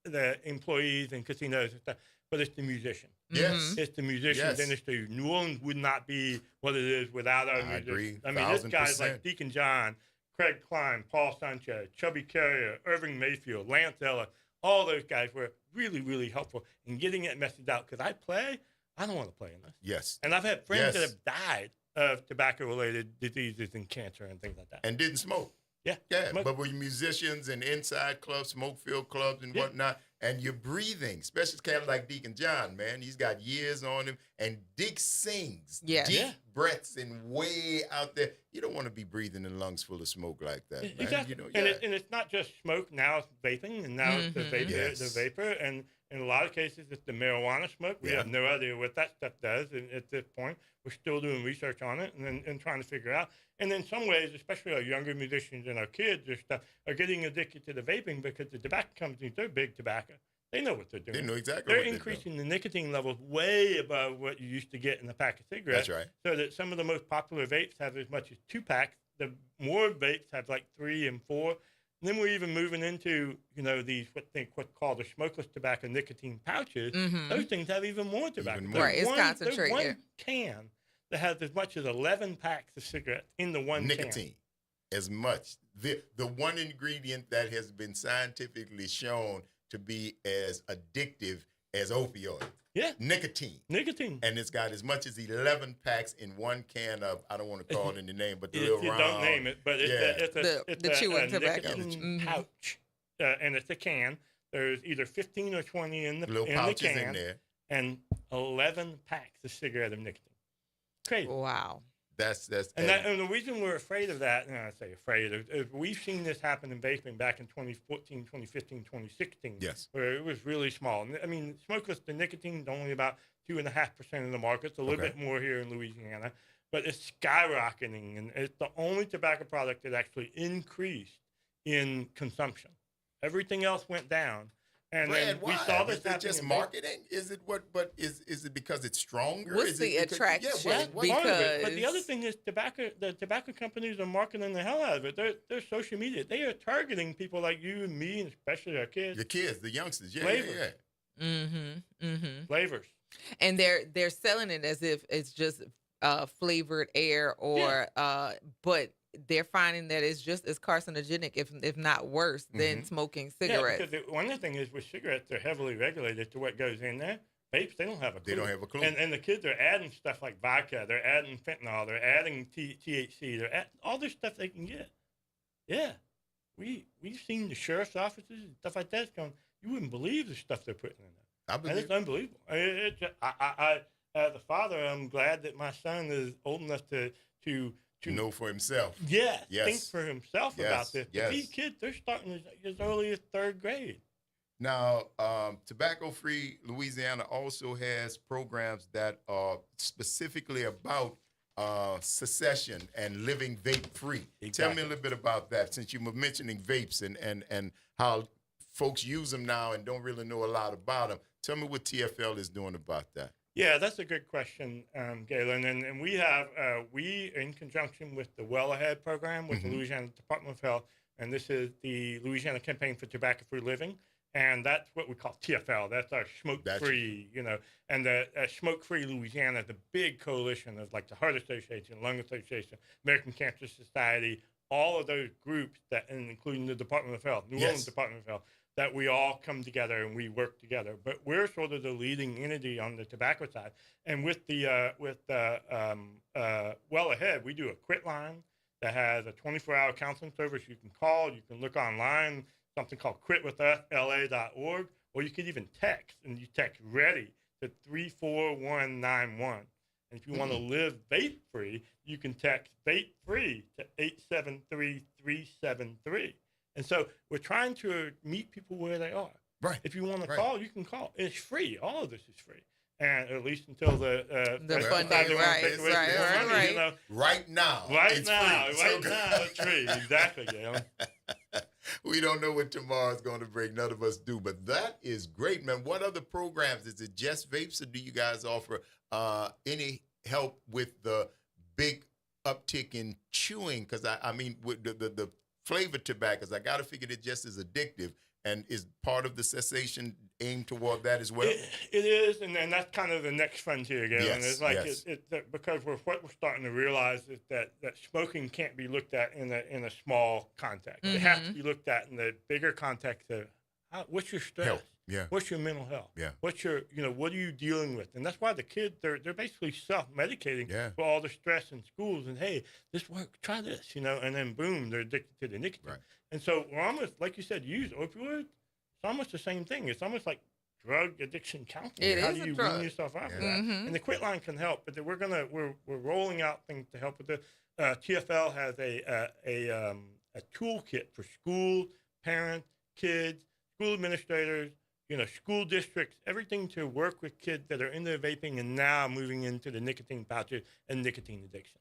the employees and casinos and stuff, but it's the musicians. Yes. It's the musicians industry. New Orleans would not be what it is without our musicians. Agree. I mean, this guys like Deacon John, Craig Klein, Paul Sanchez, Chubby Carrier, Irving Mayfield, Lance Ella, all those guys were really, really helpful in getting that message out. Because I don't want to play in this. Yes. And I've had friends that have died of tobacco-related diseases and cancer and things like that. And didn't smoke. Yeah. But we're musicians and inside clubs, smoke-filled clubs and whatnot, and you're breathing, especially kind of like Deacon John, man. He's got years on him, and Dick sings deep breaths and way out there. You don't want to be breathing in lungs full of smoke like that, man. Exactly. And it's not just smoke. Now it's vaping, and now it's the vapor, and in a lot of cases, it's the marijuana smoke. We have no idea what that stuff does, and at this point, we're still doing research on it and trying to figure out. And in some ways, especially our younger musicians and our kids or stuff, are getting addicted to the vaping because the tobacco companies, they're big tobacco. They know what they're doing. They know exactly they're what they're increasing the nicotine levels way above what you used to get in a pack of cigarettes. That's right. So that some of the most popular vapes have as much as 2 packs. The more vapes have like 3 and 4. And then we're even moving into, these what's called the smokeless tobacco nicotine pouches. Those things have even more tobacco. Even more. Right, it's concentrated. There's one can that has as much as 11 packs of cigarettes in the one nicotine. Can. As much. The one ingredient that has been scientifically shown to be as addictive as opioids. Yeah. Nicotine. And it's got as much as 11 packs in one can of, I don't want to call it any name, but the little round. Don't name it, but it's the chewing tobacco nicotine pouch. And it's a can. There's either 15 or 20 in the can. In there. And 11 packs of cigarette of nicotine. Crazy. Wow. That's and the reason we're afraid of that, and I say afraid, is we've seen this happen in vaping back in 2014, 2015, 2016. Yes. Where it was really small. I mean, smokeless, the nicotine is only about 2.5% of the market. It's a little bit more here in Louisiana. But it's skyrocketing, and it's the only tobacco product that actually increased in consumption. Everything else went down, And Brad, then we why? saw this Is it happening just in marketing? Is it what? But is it because it's stronger? What's is the it because, attraction? Yeah, Part of it. But the other Because- thing is the tobacco companies are marketing the hell out of it. They're social media. They are targeting people like you and me, and especially our kids. the kids, the youngsters. Yeah, Flavors. yeah. Flavors. And they're selling it as if it's just flavored air or but they're finding that it's just as carcinogenic, if not worse, than smoking cigarettes. Yeah, because one of the things is with cigarettes, they're heavily regulated to what goes in there. Vapes, they don't have a clue. They don't have a clue. And the kids are adding stuff like vodka. They're adding fentanyl. They're adding THC. They're adding all this stuff they can get. Yeah. We've seen the sheriff's offices and stuff like that going, you wouldn't believe the stuff they're putting in there. I believe And it's unbelievable. I as a father, I'm glad that my son is old enough to know for himself. Yes. Yes. Think for himself Yes, about this. But yes. these kids, they're starting as early as third grade. Now, Tobacco Free Louisiana also has programs that are specifically about secession and living vape free. Tell me a little bit about that, since you were mentioning vapes and how folks use them now and don't really know a lot about them. Tell me what TFL is doing about that. Yeah, that's a good question, Galen. And we have, in conjunction with the Well Ahead program with the Louisiana Department of Health, and this is the Louisiana Campaign for Tobacco-Free Living, and that's what we call TFL. That's our smoke-free, and the Smoke-Free Louisiana is a big coalition of like the Heart Association, Lung Association, American Cancer Society, all of those groups, and including the Department of Health, New Orleans Department of Health, that we all come together and we work together. But we're sort of the leading entity on the tobacco side. And with the Well Ahead, we do a quit line that has a 24-hour counseling service. You can call, you can look online, something called quitwithusla.org, or you can even text, and you text READY to 34191. And if you want to live vape free, you can text vape free to 873-373. And so we're trying to meet people where they are. Right. If you want to call, you can call. It's free. All of this is free. And at least until the funding, right. Right now. Right it's now. free. Right now, it's free. Exactly, Galen. We don't know what tomorrow's going to bring. None of us do. But that is great, man. What other programs? Is it just vapes, or do you guys offer any help with the big uptick in chewing? Because, I mean, with the flavored tobaccos, I got to figure it just as addictive. And is part of the cessation aimed toward that as well? It is, and that's kind of the next frontier, Galen. Yes, it's like yes. because what we're starting to realize is that smoking can't be looked at in a small context. It has to be looked at in the bigger context of what's your stress, Health. Yeah. What's your mental health, Yeah. What's your what are you dealing with, and that's why the kids they're basically self-medicating for all the stress in schools. And hey, this works, try this, and then boom, they're addicted to the nicotine. Right. And so we're almost, like you said, use opioids. It's almost the same thing. It's almost like drug addiction counseling. It How is do a you drug. wean yourself out of that? And the quit line can help, but we're rolling out things to help with it. TFL has a toolkit for school, parents, kids, school administrators, school districts, everything to work with kids that are into vaping and now moving into the nicotine pouches and nicotine addiction.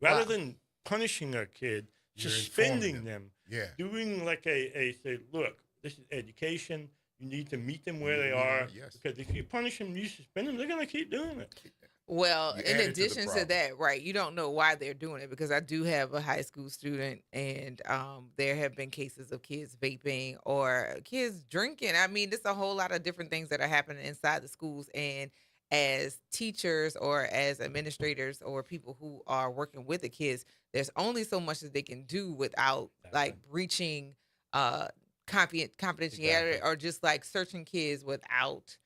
Rather than punishing our kid, You're suspending informing them, Yeah. doing like say, look, this is education. You need to meet them where they are. Yes. Because if you punish them, you suspend them, they're going to keep doing it. Well, You in add it to the addition to problem. that, right, you don't know why they're doing it, because I do have a high school student, and there have been cases of kids vaping or kids drinking. I mean, there's a whole lot of different things that are happening inside the schools. And as teachers or as administrators or people who are working with the kids, there's only so much that they can do without like breaching confidentiality or just like searching kids without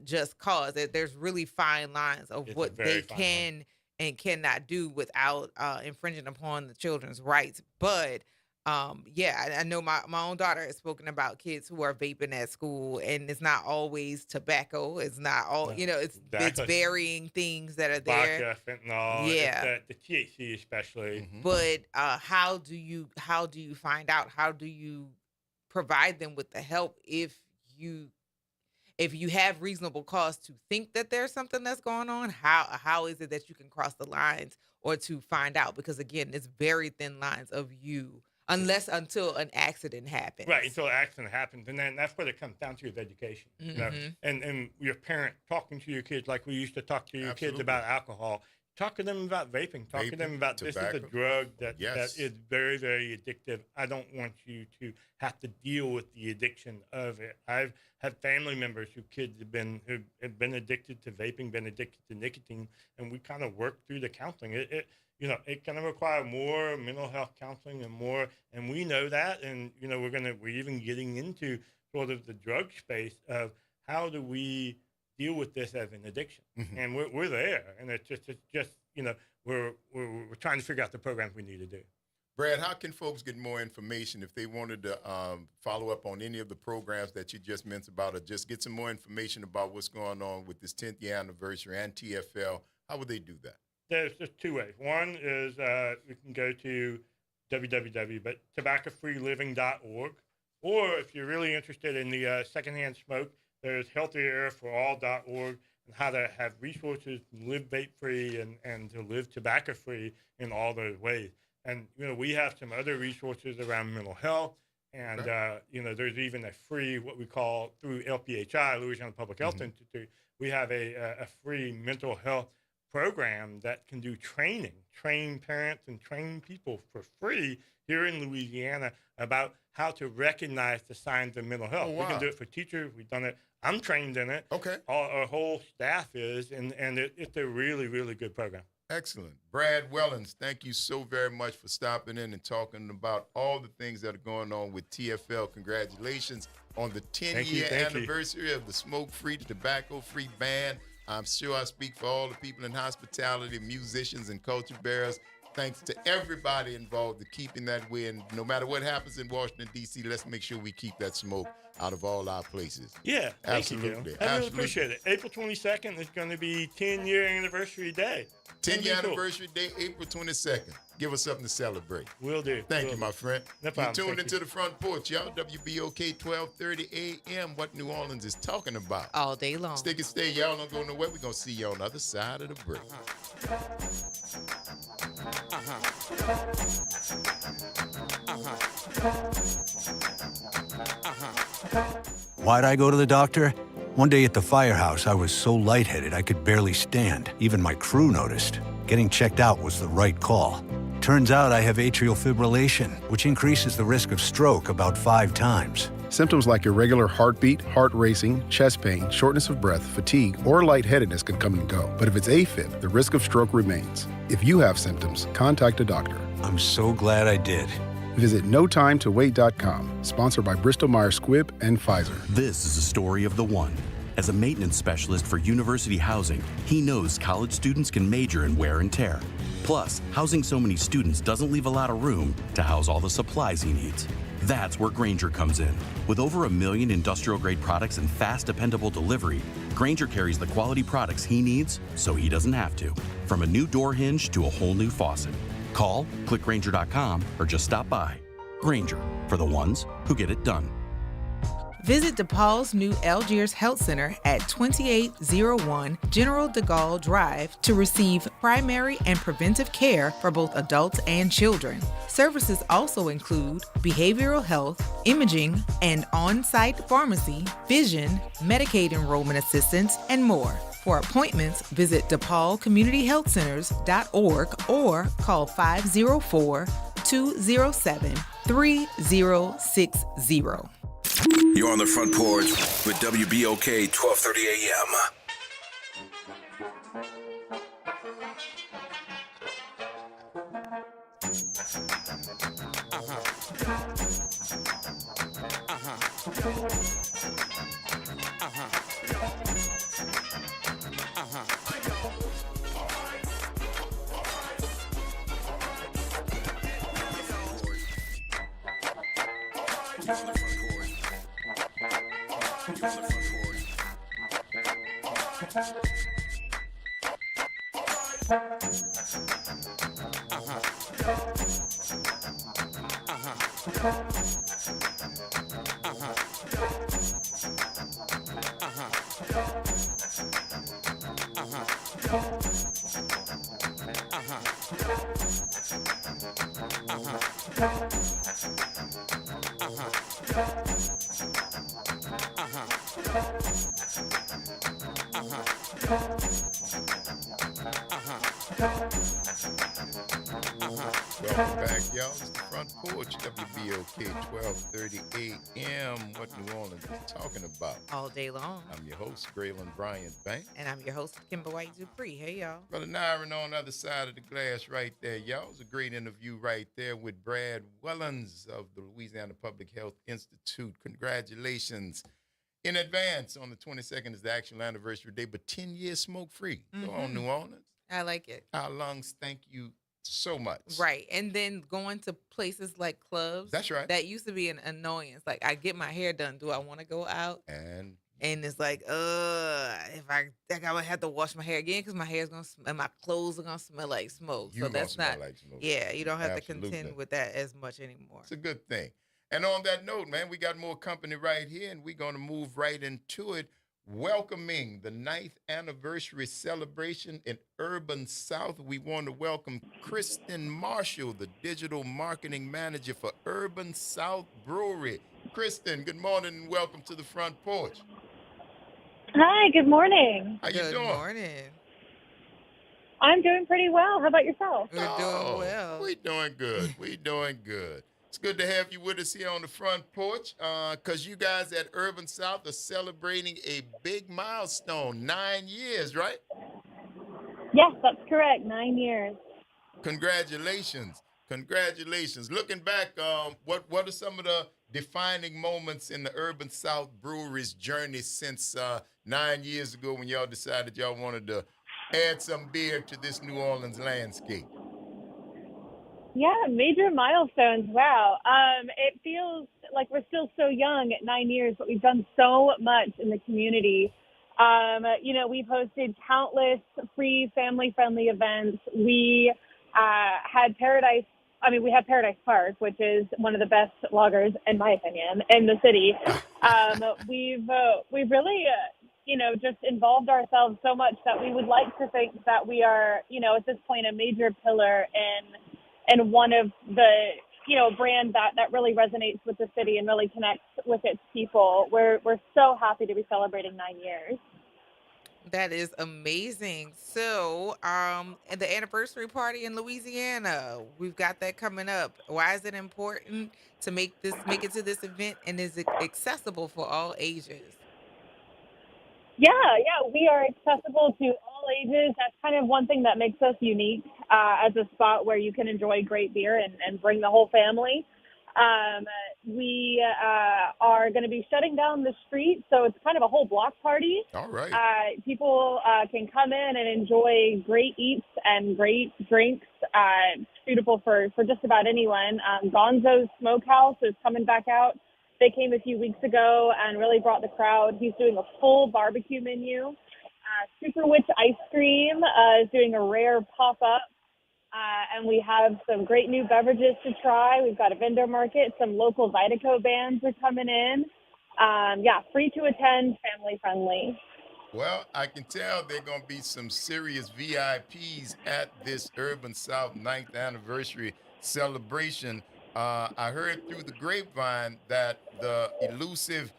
just cause. There's really fine lines of It's a what very they fine can and cannot do without infringing upon the children's rights. But I know my own daughter has spoken about kids who are vaping at school, and it's not always tobacco. It's not all, it's Exactly. varying things that are there. Vodka, fentanyl, Yeah. the THC especially. But how do you find out? How do you provide them with the help if you have reasonable cause to think that there's something that's going on? How is it that you can cross the lines or to find out? Because again, it's very thin lines of you until an accident happens. Right, until an accident happens. And then that's what it comes down to is education. You know? And your parent talking to your kids like we used to talk to your kids about alcohol. Talk to them about vaping. Talk to them about tobacco. This is a drug that is very, very addictive. I don't want you to have to deal with the addiction of it. I've had family members whose kids have been addicted to vaping, been addicted to nicotine, and we kind of work through the counseling. It kind of require more mental health counseling and we know that, and we're even getting into sort of the drug space of how do we deal with this as an addiction, and we're there, and it's just we're trying to figure out the programs we need to do. Brad, how can folks get more information if they wanted to follow up on any of the programs that you just mentioned about, or just get some more information about what's going on with this 10th year anniversary and TFL? How would they do that? There's just two ways. One is we can go to www.tobaccofreeliving.org, or if you're really interested in the secondhand smoke, there's healthyairforall.org and how to have resources to live vape-free and to live tobacco-free in all those ways. And, we have some other resources around mental health. And, there's even a free, what we call through LPHI, Louisiana Public Health Institute, we have a free mental health program that can do train parents and train people for free here in Louisiana about how to recognize the signs of mental health. Oh, wow. We can do it for teachers. We've done it. I'm trained in it. Okay. Our whole staff is, and it's a really, really good program. Excellent. Brad Wellens, thank you so very much for stopping in and talking about all the things that are going on with TFL. Congratulations on the 10-year anniversary of the smoke-free, tobacco-free ban. I'm sure I speak for all the people in hospitality, musicians, and culture bearers. Thanks to everybody involved in keeping that way. And no matter what happens in Washington, D.C., let's make sure we keep that smoke out of all our places. Yeah, absolutely. I really appreciate it. April 22nd is going to be 10-year anniversary day. 10-year anniversary day, April 22nd. Give us something to celebrate. Will do. Thank you, my friend. No problem. You're tuned into the Front Porch, y'all. WBOK 1230 a.m. What New Orleans is talking about. All day long. Stick and stay. Y'all don't go nowhere. We're going to see you on the other side of the break. Why'd I go to the doctor? One day at the firehouse, I was so lightheaded I could barely stand. Even my crew noticed. Getting checked out was the right call. Turns out I have atrial fibrillation, which increases the risk of stroke about 5 times. Symptoms like irregular heartbeat, heart racing, chest pain, shortness of breath, fatigue, or lightheadedness can come and go. But if it's AFib, the risk of stroke remains. If you have symptoms, contact a doctor. I'm so glad I did. Visit NoTimeToWait.com, sponsored by Bristol-Myers Squibb and Pfizer. This is a story of the one. As a maintenance specialist for university housing, he knows college students can major in wear and tear. Plus, housing so many students doesn't leave a lot of room to house all the supplies he needs. That's where Grainger comes in. With over 1 million industrial-grade products and fast, dependable delivery, Grainger carries the quality products he needs so he doesn't have to. From a new door hinge to a whole new faucet. Call, click Grainger.com, or just stop by. Grainger, for the ones who get it done. Visit DePaul's new Algiers Health Center at 2801 General de Gaulle Drive to receive primary and preventive care for both adults and children. Services also include behavioral health, imaging, and on-site pharmacy, vision, Medicaid enrollment assistance, and more. For appointments, visit DePaulCommunityHealthCenters.org or call 504-207-3060. You're on the Front Porch with WBOK 1230 AM. Welcome back, y'all. It's the Front Porch, WBOK 1230 AM. What New Orleans is talking about. All day long. I'm your host, Graylin Bryant Bank. And I'm your host, Kimber White Dupree. Hey, y'all. Brother Nyron on the other side of the glass right there, y'all. It was a great interview right there with Brad Wellens of the Louisiana Public Health Institute. Congratulations in advance. On the 22nd is the actual anniversary day, but 10 years smoke-free. Go on, New Orleans. I like it. Our lungs thank you so much. Right. And then going to places like clubs. That's right. That used to be an annoyance. Like, I get my hair done. Do I want to go out? And it's like, if I would have to wash my hair again because my hair's going to smell, my clothes are going to smell like smoke. You So that's smell not, like smoke. Yeah, you don't have Absolutely. to contend with that as much anymore. It's a good thing. And on that note, man, we got more company right here, and we're going to move right into it. Welcoming the 9th anniversary celebration in Urban South, we want to welcome Kristen Marshall, the digital marketing manager for Urban South Brewery. Kristen, good morning and welcome to the Front Porch. Hi, good morning. How you doing? Good morning. I'm doing pretty well. How about yourself? We're doing well. We're doing good. We're doing good. It's good to have you with us here on the Front Porch because you guys at Urban South are celebrating a big milestone, 9 years, right? Yes, that's correct. 9 years. Congratulations. Congratulations. Looking back, what are some of the defining moments in the Urban South Brewery's journey since 9 years ago when y'all decided y'all wanted to add some beer to this New Orleans landscape? Yeah, major milestones. Wow. It feels like we're still so young at 9 years, but we've done so much in the community. We've hosted countless free family-friendly events. We had Paradise Park, which is one of the best lagers, in my opinion, in the city. We've really, just involved ourselves so much that we would like to think that we are, at this point, a major pillar in one of the, brand that really resonates with the city and really connects with its people. We're so happy to be celebrating 9 years. That is amazing. So, and the anniversary party in Louisiana, we've got that coming up. Why is it important to make it to this event, and is it accessible for all ages? Yeah, we are accessible to all ages. That's kind of one thing that makes us unique as a spot where you can enjoy great beer and bring the whole family. We are going to be shutting down the street, so it's kind of a whole block party. All right. People can come in and enjoy great eats and great drinks, suitable for just about anyone. Gonzo's Smokehouse is coming back out. They came a few weeks ago and really brought the crowd. He's doing a full barbecue menu. Super Witch Ice Cream is doing a rare pop-up. And we have some great new beverages to try. We've got a vendor market. Some local Zydeco bands are coming in. Free to attend, family friendly. Well, I can tell there are going to be some serious VIPs at this Urban South 9th anniversary celebration. I heard through the grapevine that the elusive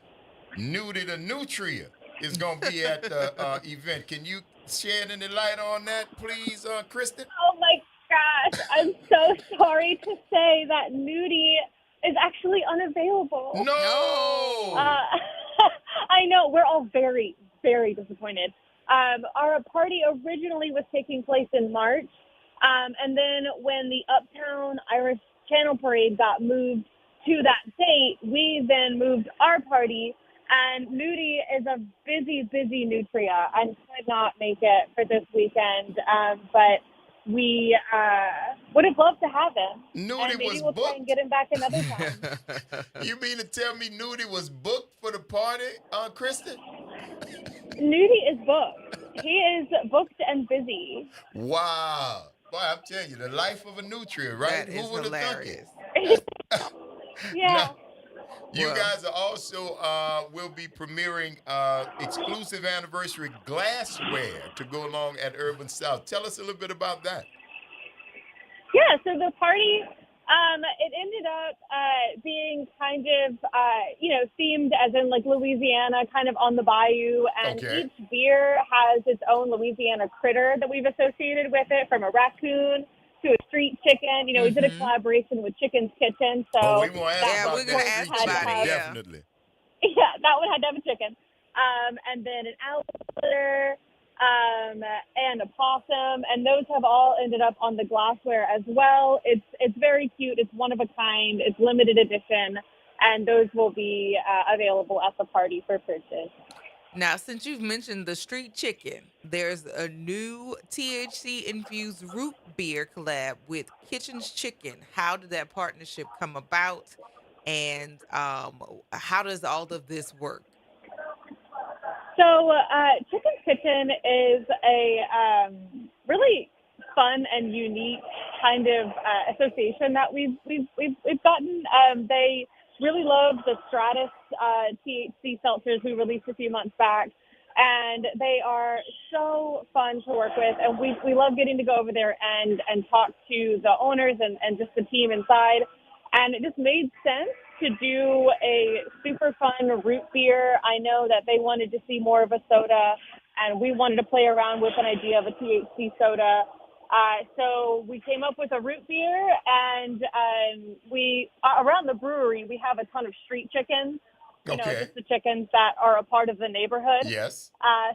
Nudie the Nutria is going to be at the event. Can you shed any light on that, please, Kristen? Oh, my gosh. I'm so sorry to say that Nudie is actually unavailable. No! I know. We're all very, very disappointed. Our party originally was taking place in March. And then when the Uptown Irish Channel Parade got moved to that date, we then moved our party. And Nudie is a busy, busy nutria and could not make it for this weekend. But we would have loved to have him. Nudie and maybe was we'll booked? try and get him back another time. You mean to tell me Nudie was booked for the party, Kristen? Nudie is booked. He is booked and busy. Wow. Boy, I'm telling you, the life of a nutria, right? That is Who would have thunk hilarious. it? Yeah. Now, you guys are also will be premiering exclusive anniversary glassware to go along at Urban South. Tell us a little bit about that. Yeah, so the party It ended up being kind of, themed as in like Louisiana, kind of on the bayou. And each beer has its own Louisiana critter that we've associated with it, from a raccoon to a street chicken. We did a collaboration with Chicken's Kitchen. So we won't ask about we're gonna ask about it. Definitely. Yeah, that one had to have a chicken. And then an alligator, and a possum, and those have all ended up on the glassware as well. It's very cute. It's one of a kind. It's limited edition, and those will be available at the party for purchase. Now, since you've mentioned the street chicken, there's a new THC-infused root beer collab with Kitchen's Chicken. How did that partnership come about, and how does all of this work? So, Chicken's Kitchen is a really fun and unique kind of association that we've gotten. They really love the Stratus THC seltzers we released a few months back, and they are so fun to work with. And we love getting to go over there and talk to the owners and just the team inside. And it just made sense to do a super fun root beer. I know that they wanted to see more of a soda, and we wanted to play around with an idea of a THC soda. So we came up with a root beer, and we around the brewery, we have a ton of street chickens. Just the chickens that are a part of the neighborhood. Yes.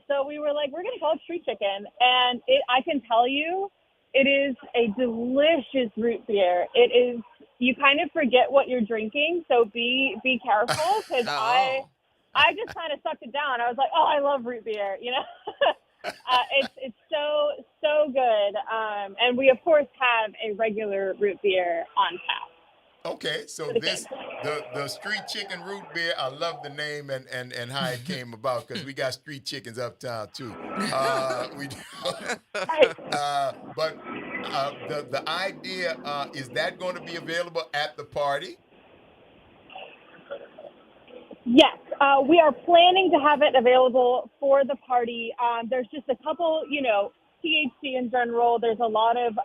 So we were like, we're going to call it street chicken. And I can tell you, it is a delicious root beer. It is. You kind of forget what you're drinking, so be careful, because I just kind of sucked it down. I was like, I love root beer, It's so good. And we of course have a regular root beer on tap. Okay, so the street chicken root beer, I love the name and how it came about, because we got street chickens uptown too. We do. But the idea, is that going to be available at the party? Yes, we are planning to have it available for the party. There's just a couple, THC in general. There's a lot of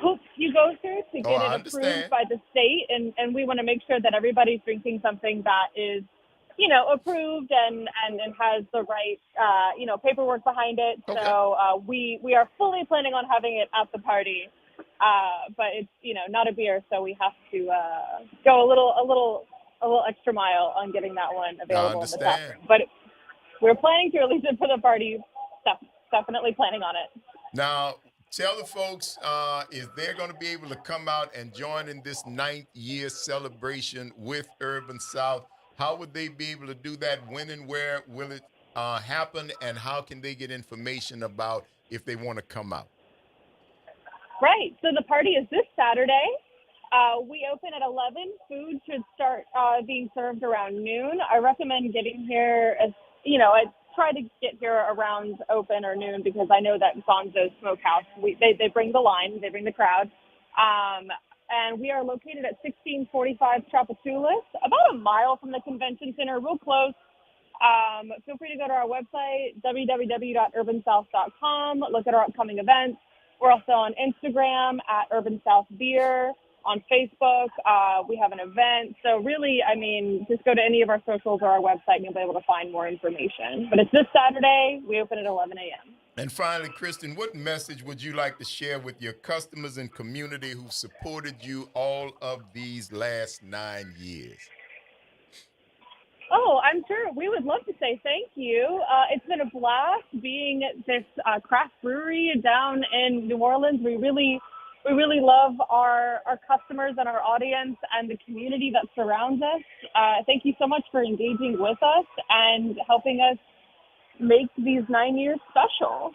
hoops you go through to get it approved by the state, and we want to make sure that everybody's drinking something that is, approved and has the right, paperwork behind it. Okay. So we are fully planning on having it at the party, but it's, not a beer, so we have to go a little extra mile on getting that one available in the tap room. But we're planning to release it for the party. Definitely planning on it. Now, tell the folks, is they're going to be able to come out and join in this 9th year celebration with Urban South? How would they be able to do that? When and where will it happen? And how can they get information about if they want to come out? Right. So the party is this Saturday. We open at 11. Food should start being served around noon. I recommend getting here as, I try to get here around open or noon, because I know that Gonzo's Smokehouse, they bring the line, they bring the crowd. And we are located at 1645 Tchoupitoulas, about a mile from the convention center, real close. Feel free to go to our website, www.urbansouth.com, look at our upcoming events. We're also on Instagram at Urban South Beer. On Facebook, we have an event. So really, just go to any of our socials or our website and you'll be able to find more information. But it's this Saturday. We open at 11 a.m. And finally, Kristen, what message would you like to share with your customers and community who've supported you all of these last 9 years? Oh, I'm sure we would love to say thank you. It's been a blast being this craft brewery down in New Orleans. We really love our customers and our audience and the community that surrounds us. Thank you so much for engaging with us and helping us make these 9 years special.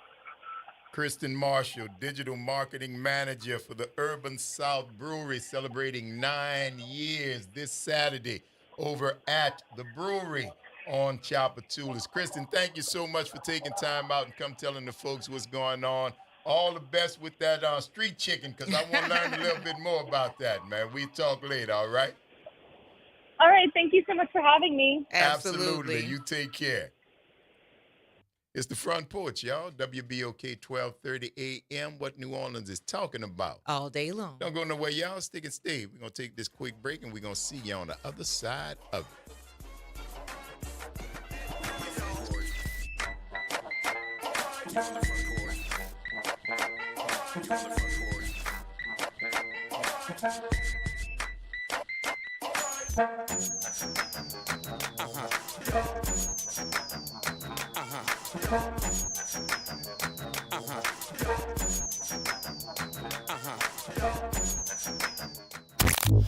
Kristen Marshall, Digital Marketing Manager for the Urban South Brewery, celebrating 9 years this Saturday over at the brewery on Tchoupitoulas. Kristen, thank you so much for taking time out and come telling the folks what's going on. All the best with that street chicken, because I want to learn a little bit more about that, man. We talk later, all right? All right. Thank you so much for having me. Absolutely. You take care. It's the Front Porch, y'all. WBOK 1230 AM. What New Orleans is talking about. All day long. Don't go nowhere, y'all. Stick and stay. We're going to take this quick break, and we're going to see you on the other side of it.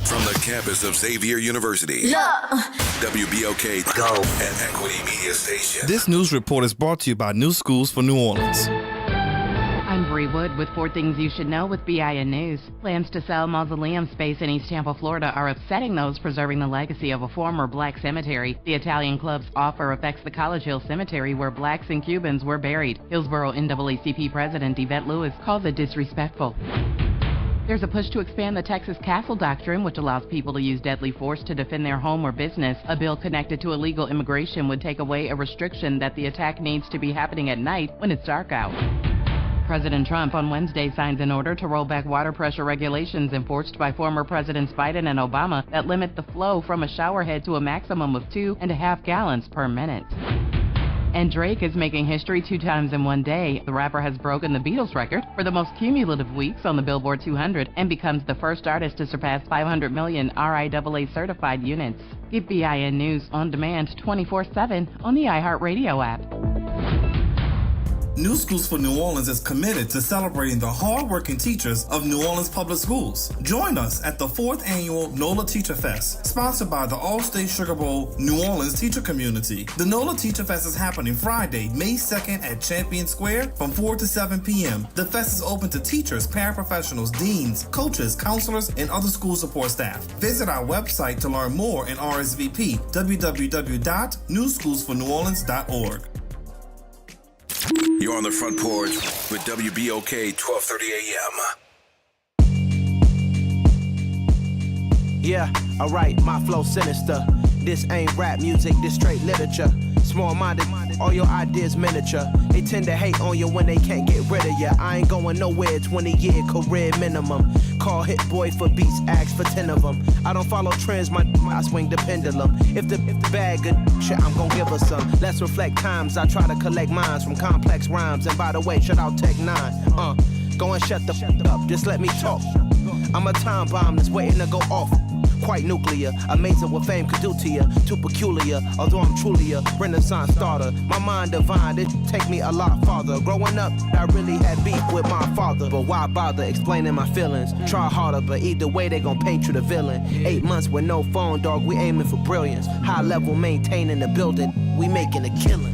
From the campus of Xavier University, WBOK Go and Equity Media Station. This news report is brought to you by New Schools for New Orleans. I'm Bree Wood with 4 Things You Should Know with BIN News. Plans to sell mausoleum space in East Tampa, Florida are upsetting those preserving the legacy of a former black cemetery. The Italian club's offer affects the College Hill Cemetery where blacks and Cubans were buried. Hillsborough NAACP President Yvette Lewis calls it disrespectful. There's a push to expand the Texas Castle Doctrine, which allows people to use deadly force to defend their home or business. A bill connected to illegal immigration would take away a restriction that the attack needs to be happening at night when it's dark out. President Trump on Wednesday signs an order to roll back water pressure regulations enforced by former Presidents Biden and Obama that limit the flow from a shower head to a maximum of 2.5 gallons per minute. And Drake is making history 2 times in one day. The rapper has broken the Beatles record for the most cumulative weeks on the Billboard 200 and becomes the first artist to surpass 500 million RIAA certified units. Get BIN News on demand 24/7 on the iHeartRadio app. New Schools for New Orleans is committed to celebrating the hardworking teachers of New Orleans Public Schools. Join us at the 4th Annual NOLA Teacher Fest, sponsored by the All-State Sugar Bowl New Orleans teacher community. The NOLA Teacher Fest is happening Friday, May 2nd at Champion Square from 4 to 7 p.m. The fest is open to teachers, paraprofessionals, deans, coaches, counselors, and other school support staff. Visit our website to learn more and RSVP, www.newschoolsforneworleans.org. You're on the Front Porch with WBOK 1230 AM. Yeah, alright, my flow sinister. This ain't rap music, this straight literature. Small-minded, all your ideas miniature. They tend to hate on you when they can't get rid of you. I ain't going nowhere, 20-year career minimum. Call Hit Boy for beats, ask for 10 of them. I don't follow trends, I swing the pendulum. If the bag good shit, I'm gon' give her some. Let's reflect times, I try to collect minds from complex rhymes. And by the way, shout out Tech 9. Go and shut the up, just let me talk. I'm a time bomb that's waiting to go off. Quite nuclear, amazing what fame could do to you. Too peculiar, although I'm truly a Renaissance starter. My mind divine, it take me a lot farther. Growing up, I really had beef with my father. But why bother explaining my feelings? Try harder, but either way they gon' paint you the villain. 8 months with no phone, dog, we aiming for brilliance. High level maintaining the building, we making a killing.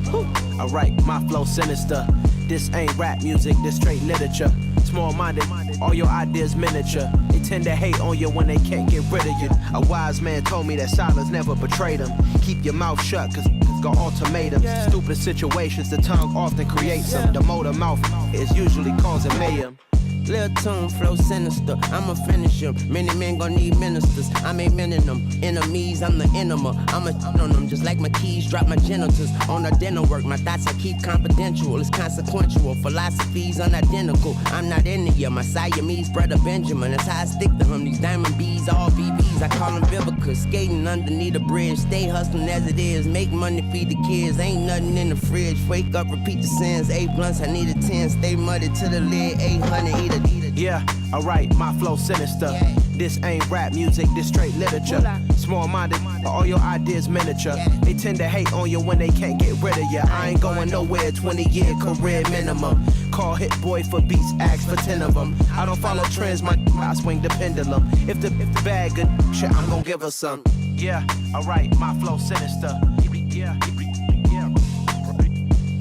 Alright, my flow sinister. This ain't rap music, this straight literature. Small-minded, all your ideas miniature. They tend to hate on you when they can't get rid of you. A wise man told me that silence never betrayed him. Keep your mouth shut, cause it's got ultimatums. Stupid situations, the tongue often creates them. The motor mouth is usually causing mayhem. Lil' tune, flow sinister, I'ma finish him. Many men gon' need ministers, I'm aiming them. Enemies, I'm the enema, I'ma on them. Just like my keys, drop my genitals. On the dental work, my thoughts I keep confidential. It's consequential, philosophies unidentical. I'm not into you, my Siamese brother Benjamin. That's how I stick to him, these diamond bees, all BBs. I call them Vivica, skating underneath a bridge. Stay hustling as it is, make money, feed the kids. Ain't nothing in the fridge, wake up, repeat the sins. 8 blunts, I need a 10, stay muddy to the lid. 800, eat a. Yeah, alright, my flow sinister. This ain't rap music, this straight literature. Small-minded, all your ideas miniature. They tend to hate on you when they can't get rid of you. I ain't going nowhere, 20-year career minimum. Call Hit Boy for beats, ask for 10 of them. I don't follow trends, I swing the pendulum. If the bag good shit, I'm gon' give her some. Yeah, alright, my flow sinister.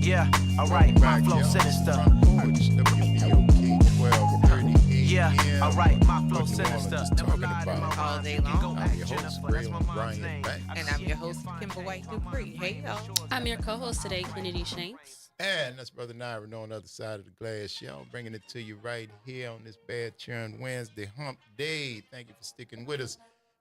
Yeah, alright, my flow sinister. Yeah, alright, my flow sinister. Talking about all day long. I'm your host, Brian Banks. And I'm your host, Kimber White Dupree. Hey, y'all. I'm your co-host today, Kennedy Shanks. And that's Brother Nyron on the other side of the glass show, bringing it to you right here on this Bad Churn Wednesday, Hump Day. Thank you for sticking with us.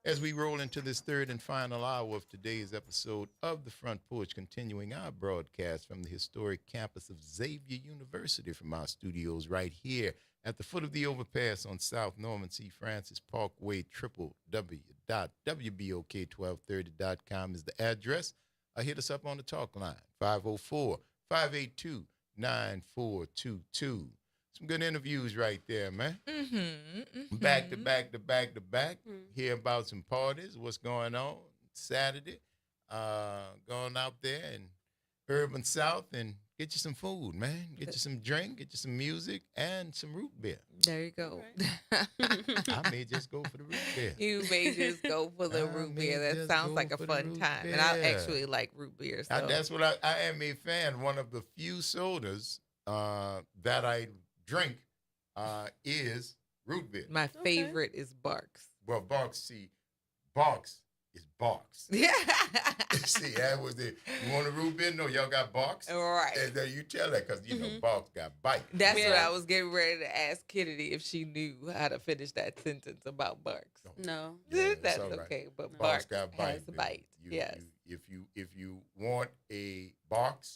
As we roll into this third and final hour of today's episode of the Front Porch, continuing our broadcast from the historic campus of Xavier University from our studios right here at the foot of the overpass on South Norman C. Francis Parkway. www.wbok1230.com is the address. Hit us up on the talk line, 504-582-9422. Some good interviews right there, man. Back to back to back to back. Hear about some parties, what's going on Saturday. Going out there in Urban South and get you some food, man. Get you some drink, get you some music, and some root beer. There you go. I may just go for the root beer. You may just go for the root beer. That sounds like a fun time. And I actually like root beer. So. That's what I am a fan. One of the few sodas that I drink is root beer. My favorite is Barks. Well, Barks is Barks. Yeah. See, that was it. You want a root beer? No, y'all got Barks? Right. And then you tell that because, you know, Barks got bite. That's what I was getting ready to ask Kennedy if she knew how to finish that sentence about Barks. No. Yeah, That's all right. okay, but Barks Barks got bite. has a bite. Yes. If you want a Barks,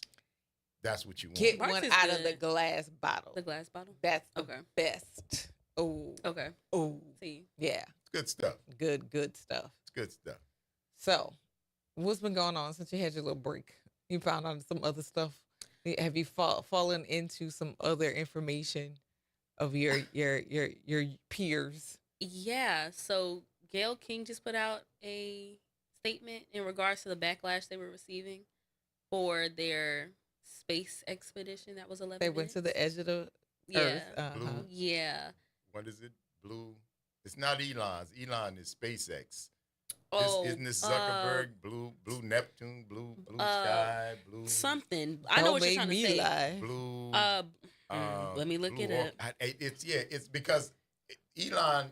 that's what you want. Get Barks one is out of good. the glass bottle. The glass bottle? That's the best. Oh. Okay. Oh. See. Yeah. It's good stuff. Good stuff. It's good stuff. So, what's been going on since you had your little break? You found out some other stuff. Have you fallen into some other information of your peers? Yeah. So Gayle King just put out a statement in regards to the backlash they were receiving for their space expedition that was 11 They went to the edge of the earth. Blue. Yeah. What is it? Blue. It's not Elon's. Elon is SpaceX. Oh, Isn't this Zuckerberg? Blue Neptune, blue sky, blue something. I know what you're trying to say. Lie. Blue. Let me look it up. It's because Elon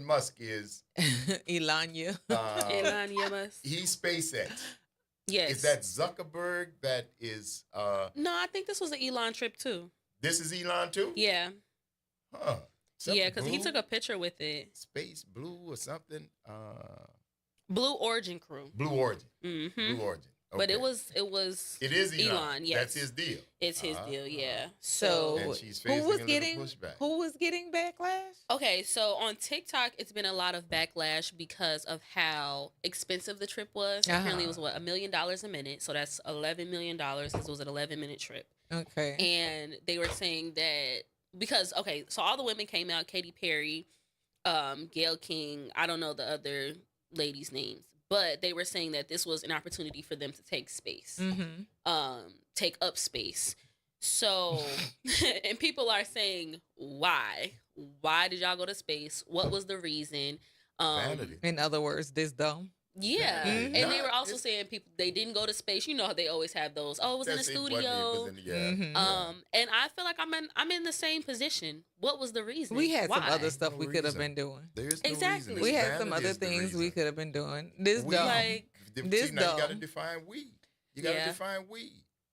Musk is Elanya. Elanya Musk. He's SpaceX. Yes. Is that Zuckerberg that is No, I think this was an Elon trip too. This is Elon too? Yeah. Huh. Yeah, because he took a picture with it. Space Blue or something. Blue Origin crew. Blue Origin. Mm-hmm. Blue Origin. Okay. But it is Elon. Yes. That's his deal. It's his deal, yeah. So and she's facing who was a getting pushback. who was getting backlash? Okay, so on TikTok, it's been a lot of backlash because of how expensive the trip was. Apparently, it was $1 million a minute, so that's $11 million. This was an 11-minute trip. Okay, and they were saying that because so all the women came out: Katy Perry, Gayle King. I don't know the other ladies' names. But they were saying that this was an opportunity for them to take space, take up space. So, and people are saying, why? Why did y'all go to space? What was the reason? Vanity. In other words, this dumb. Yeah. And they were also saying they didn't go to space. You know how they always have those. Oh, it was in the studio. And I feel like I'm in the same position. What was the reason? We had some Why? other stuff we could have been doing. There's no Exactly. reason. We It's had some vanity other is the things reason. we could have been doing. This We- dumb. See, now you got to dumb. define we. You got to Yeah. define we.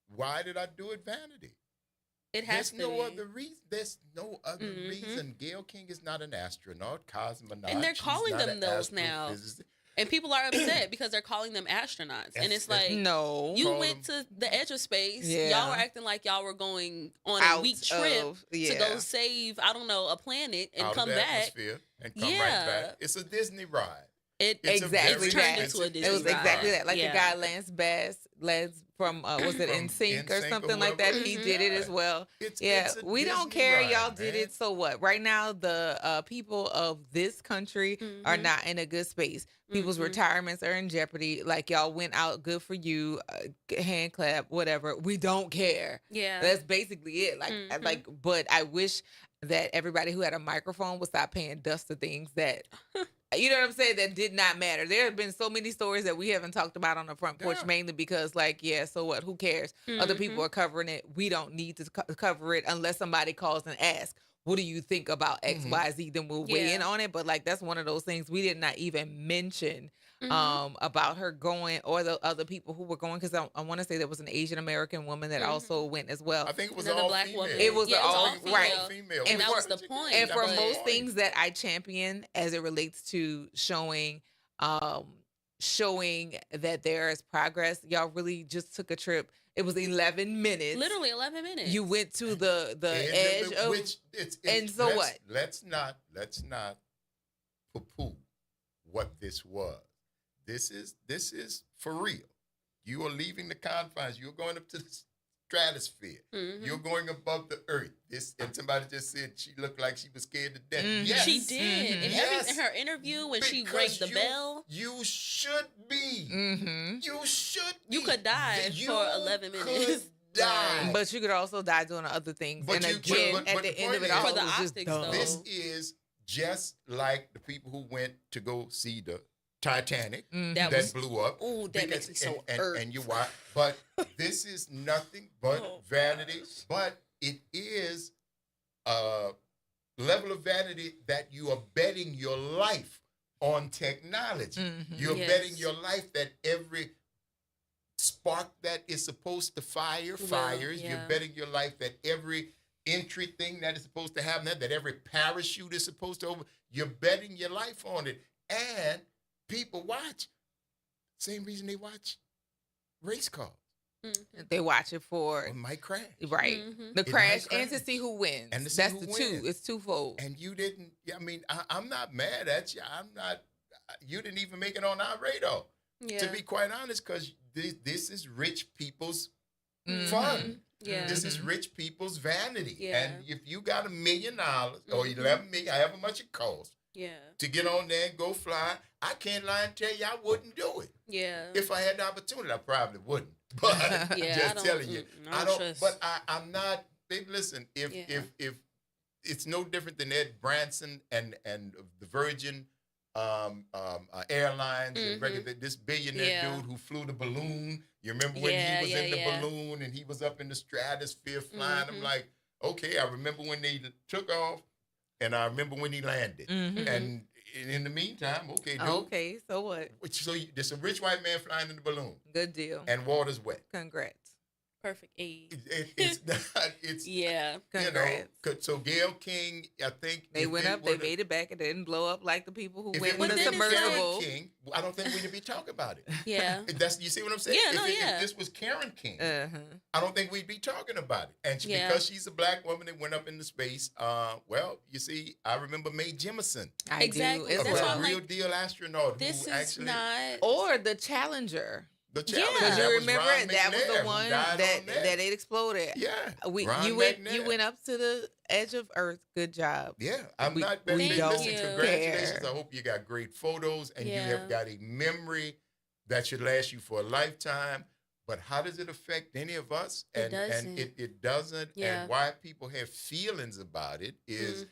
Why did I do it? Vanity. It has There's to no be. other reason. There's no other reason. Gayle King is not an astronaut, cosmonaut. And they're She's calling not them an those now. astrophysicist. And people are upset because they're calling them astronauts. And it's like, no. you Call went to the edge of space. Yeah. Y'all were acting like y'all were going on Out a week trip of- to yeah. go save, I don't know, a planet and Out come of the back. atmosphere and come right Yeah. back. It's a Disney ride. It It's a Exactly very turned that. into a Disney It was ride. exactly that. Like Yeah. the guy Lance from was it From NSYNC or NSYNC or something like that? whoever. He did it as well. It's Yeah, a we don't Disney care. ride, Y'all did man. it. So what? Right now, the people of this country are Mhm. not in a good space. People's Mhm. retirements are in jeopardy. Like y'all went out, good for you. Hand clap, whatever. We don't care. Yeah. That's basically it. Like, but I wish that everybody who had a microphone would stop paying dust to things that, you know what I'm saying, that did not matter. There have been so many stories that we haven't talked about on the front porch, mainly because, like, yeah, so what? Who cares? Other people are covering it. We don't need to cover it unless somebody calls and asks, what do you think about X, Y, Z? Then we'll weigh in on it. But like, that's one of those things we did not even mention about her going or the other people who were going. Because I want to say there was an Asian American woman that also went as well. I think it was Another all black female. woman. It was Yeah, it was all all right. female. And that for- was the point. And for but- most things that I champion as it relates to showing showing that there is progress. Y'all really just took a trip. It was 11 minutes. Literally 11 minutes. You went to the edge of which and so what? Let's not poo-poo what this was. This is for real. You are leaving the confines. You're going up to the stratosphere. Mm-hmm. You're going above the earth. And somebody just said she looked like she was scared to death. Mm-hmm. Yes. She did. In her interview when she rang the bell. You should be. You should be. You could die for 11 minutes. Die. But you could also die doing other things. But at the end of it all, for the it was optics, just dumb. This is just like the people who went to go see the Titanic that blew up. Ooh, that makes me so and you watch. But this is nothing but vanity. But it is a level of vanity that you are betting your life on technology. You're betting your life that every spark that is supposed to fires. Yeah. You're betting your life that every entry thing that is supposed to happen, that every parachute is supposed to open. You're betting your life on it. And people watch. Same reason they watch race cars. They watch it for might crash. Right. The crash and to see who wins. And to see That's who the wins. two. It's twofold. And you didn't, I mean, I'm not mad at you. You didn't even make it on our radar. Yeah. To be quite honest, because this is rich people's fun. Yeah. This is rich people's vanity. Yeah. And if you got $1 million or 11 million, however much it costs, to get on there and go fly, I can't lie and tell you I wouldn't do it. Yeah. If I had the opportunity, I probably wouldn't. But just telling you, I don't. But I'm not. Baby, listen. If it's no different than Ed Branson and the Virgin Airlines and this billionaire dude who flew the balloon. You remember when he was in the balloon and he was up in the stratosphere flying? I'm like, okay, I remember when they took off, and I remember when he landed. And in the meantime, okay, dude. Okay, so what? So there's a rich white man flying in the balloon. Good deal. And water's wet. Congrats. Perfect age. It's not. It's Congrats. So Gayle King, I think they went up. They made it back. It didn't blow up like the people who went in in the submersible. King, I don't think we'd be talking about it. Yeah. You see what I'm saying? If this was Karen King, I don't think we'd be talking about it. And because she's a black woman that went up into space, well, you see, I remember Mae Jemison. Exactly. That's a real deal astronaut. This who is actually, not. Or the Challenger. The Challenger. Because you remember Ron that was McNair the one who died that it exploded. Yeah. You went up to the edge of Earth. Good job. Yeah. I'm not we don't listen, congratulations. care. I hope you got great photos and you have got a memory that should last you for a lifetime. But how does it affect any of us? And it doesn't. Yeah. And why people have feelings about it is,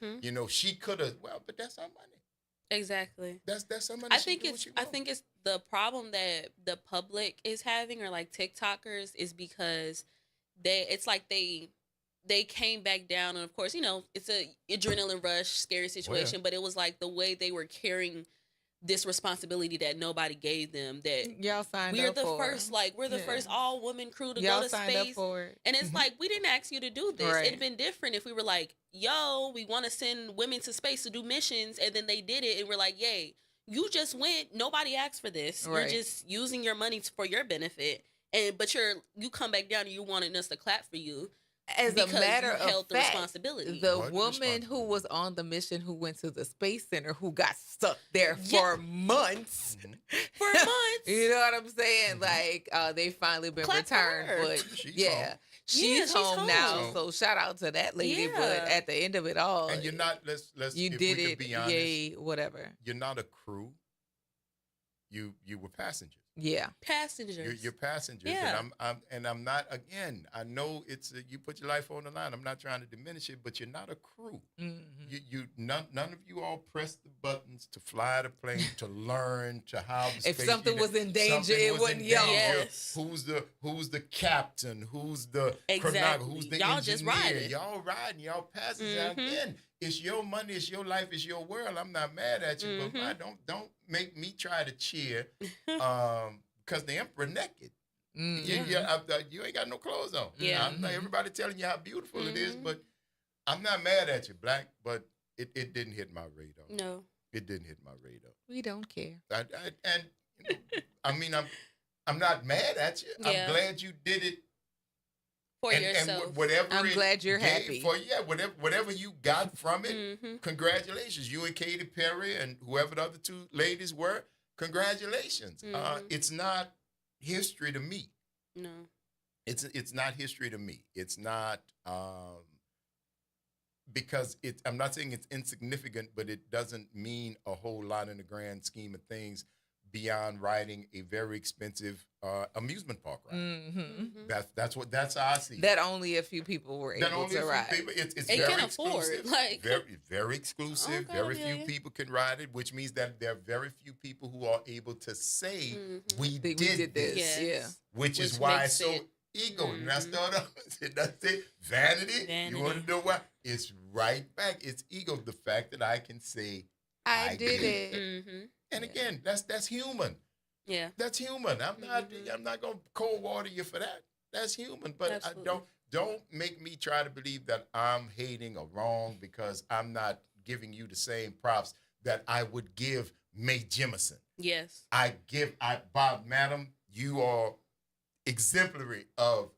she could have, but that's our money. Exactly. That's somebody. I think it's the problem that the public is having, or like TikTokers, is because they came back down, and of course, it's a adrenaline rush, scary situation, but it was like the way they were carrying this responsibility that nobody gave them, that y'all signed we're up the for. First, we're the first all women crew to y'all go to signed space. Up for it. And it's like, we didn't ask you to do this. Right. It'd been different if we were like, yo, we want to send women to space to do missions, and then they did it, and we're like, yay, you just went, nobody asked for this. Right. You're just using your money for your benefit. But you come back down and you wanted us to clap for you. As a matter of held the fact, responsibility. the woman who was on the mission, who went to the space center, who got stuck there for months. For months. You know what I'm saying? Like, they finally been Clap returned. for her. But She's she's home now. So shout out to that lady. Yeah. But at the end of it all, And you're not. Let's. you if did we it. could be honest, Yay, whatever. You're not a crew. You were passengers. Yeah, passengers. You're passengers, Yeah. and I'm not. Again, I know you put your life on the line. I'm not trying to diminish it, but you're not a crew. None of you all press the buttons to fly the plane, to learn, to how. The If space something was in danger, it wasn't y'all. Yes. Who's the captain? Who's the Exactly. chronographer? Who's the Y'all engineer? just riding. Y'all riding. Y'all passengers. Again, it's your money. It's your life. It's your world. I'm not mad at you, but don't make me try to cheer. Because the emperor naked. You ain't got no clothes on. Yeah. I'm not everybody telling you how beautiful it is, but I'm not mad at you, Black, but it didn't hit my radar. No. It didn't hit my radar. We don't care. I mean, I'm not mad at you. Yeah. I'm glad you did it For yourself. And whatever I'm glad you're happy. Whatever you got from it, congratulations. You and Katy Perry and whoever the other two ladies were, congratulations. It's not history to me. No. It's not history to me. It's not because I'm not saying it's insignificant, but it doesn't mean a whole lot in the grand scheme of things beyond riding a very expensive amusement park ride. That's how I see that it. only a few people were able to ride. It's they very can exclusive. afford, very exclusive. Very few people can ride it, which means that there are very few people who are able to say we did this. Yes. Yeah. Which is why it's so ego. And I start off, that's it. Vanity. You want to know why? It's right back. It's ego. The fact that I can say I did it. And again, that's human. Yeah. That's human. I'm not gonna cold water you for that. That's human. But don't make me try to believe that I'm hating or wrong because I'm not giving you the same props that I would give Mae Jemison. Yes. Bob, madam, you are exemplary of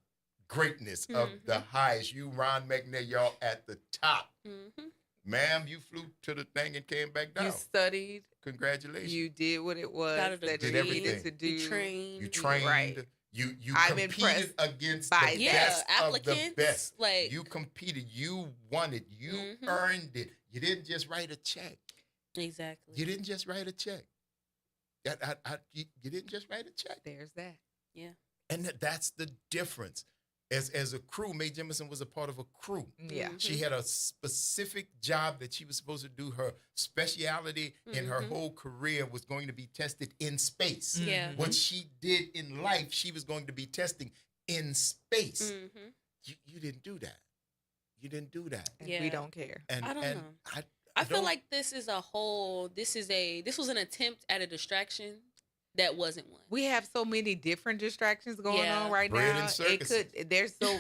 greatness, of the highest. You, Ron McNair, y'all at the top. Ma'am, you flew to the thing and came back down. You studied. Congratulations. You did what it was that did you everything. needed to do. You trained. Right. You I'm competed against by the best applicants, of the best. Like, you competed. You won it. You earned it. You didn't just write a check. Exactly. You didn't just write a check. You didn't just write a check. There's that. Yeah. And that's the difference. As a crew, Mae Jemison was a part of a crew. Yeah. She had a specific job that she was supposed to do. Her speciality in her whole career was going to be tested in space. Yeah. What she did in life, she was going to be testing in space. You didn't do that. You didn't do that. And we don't care. And, I don't know. I feel like this was an attempt at a distraction that wasn't one. We have so many different distractions going on right Bread now. and circuses. There's so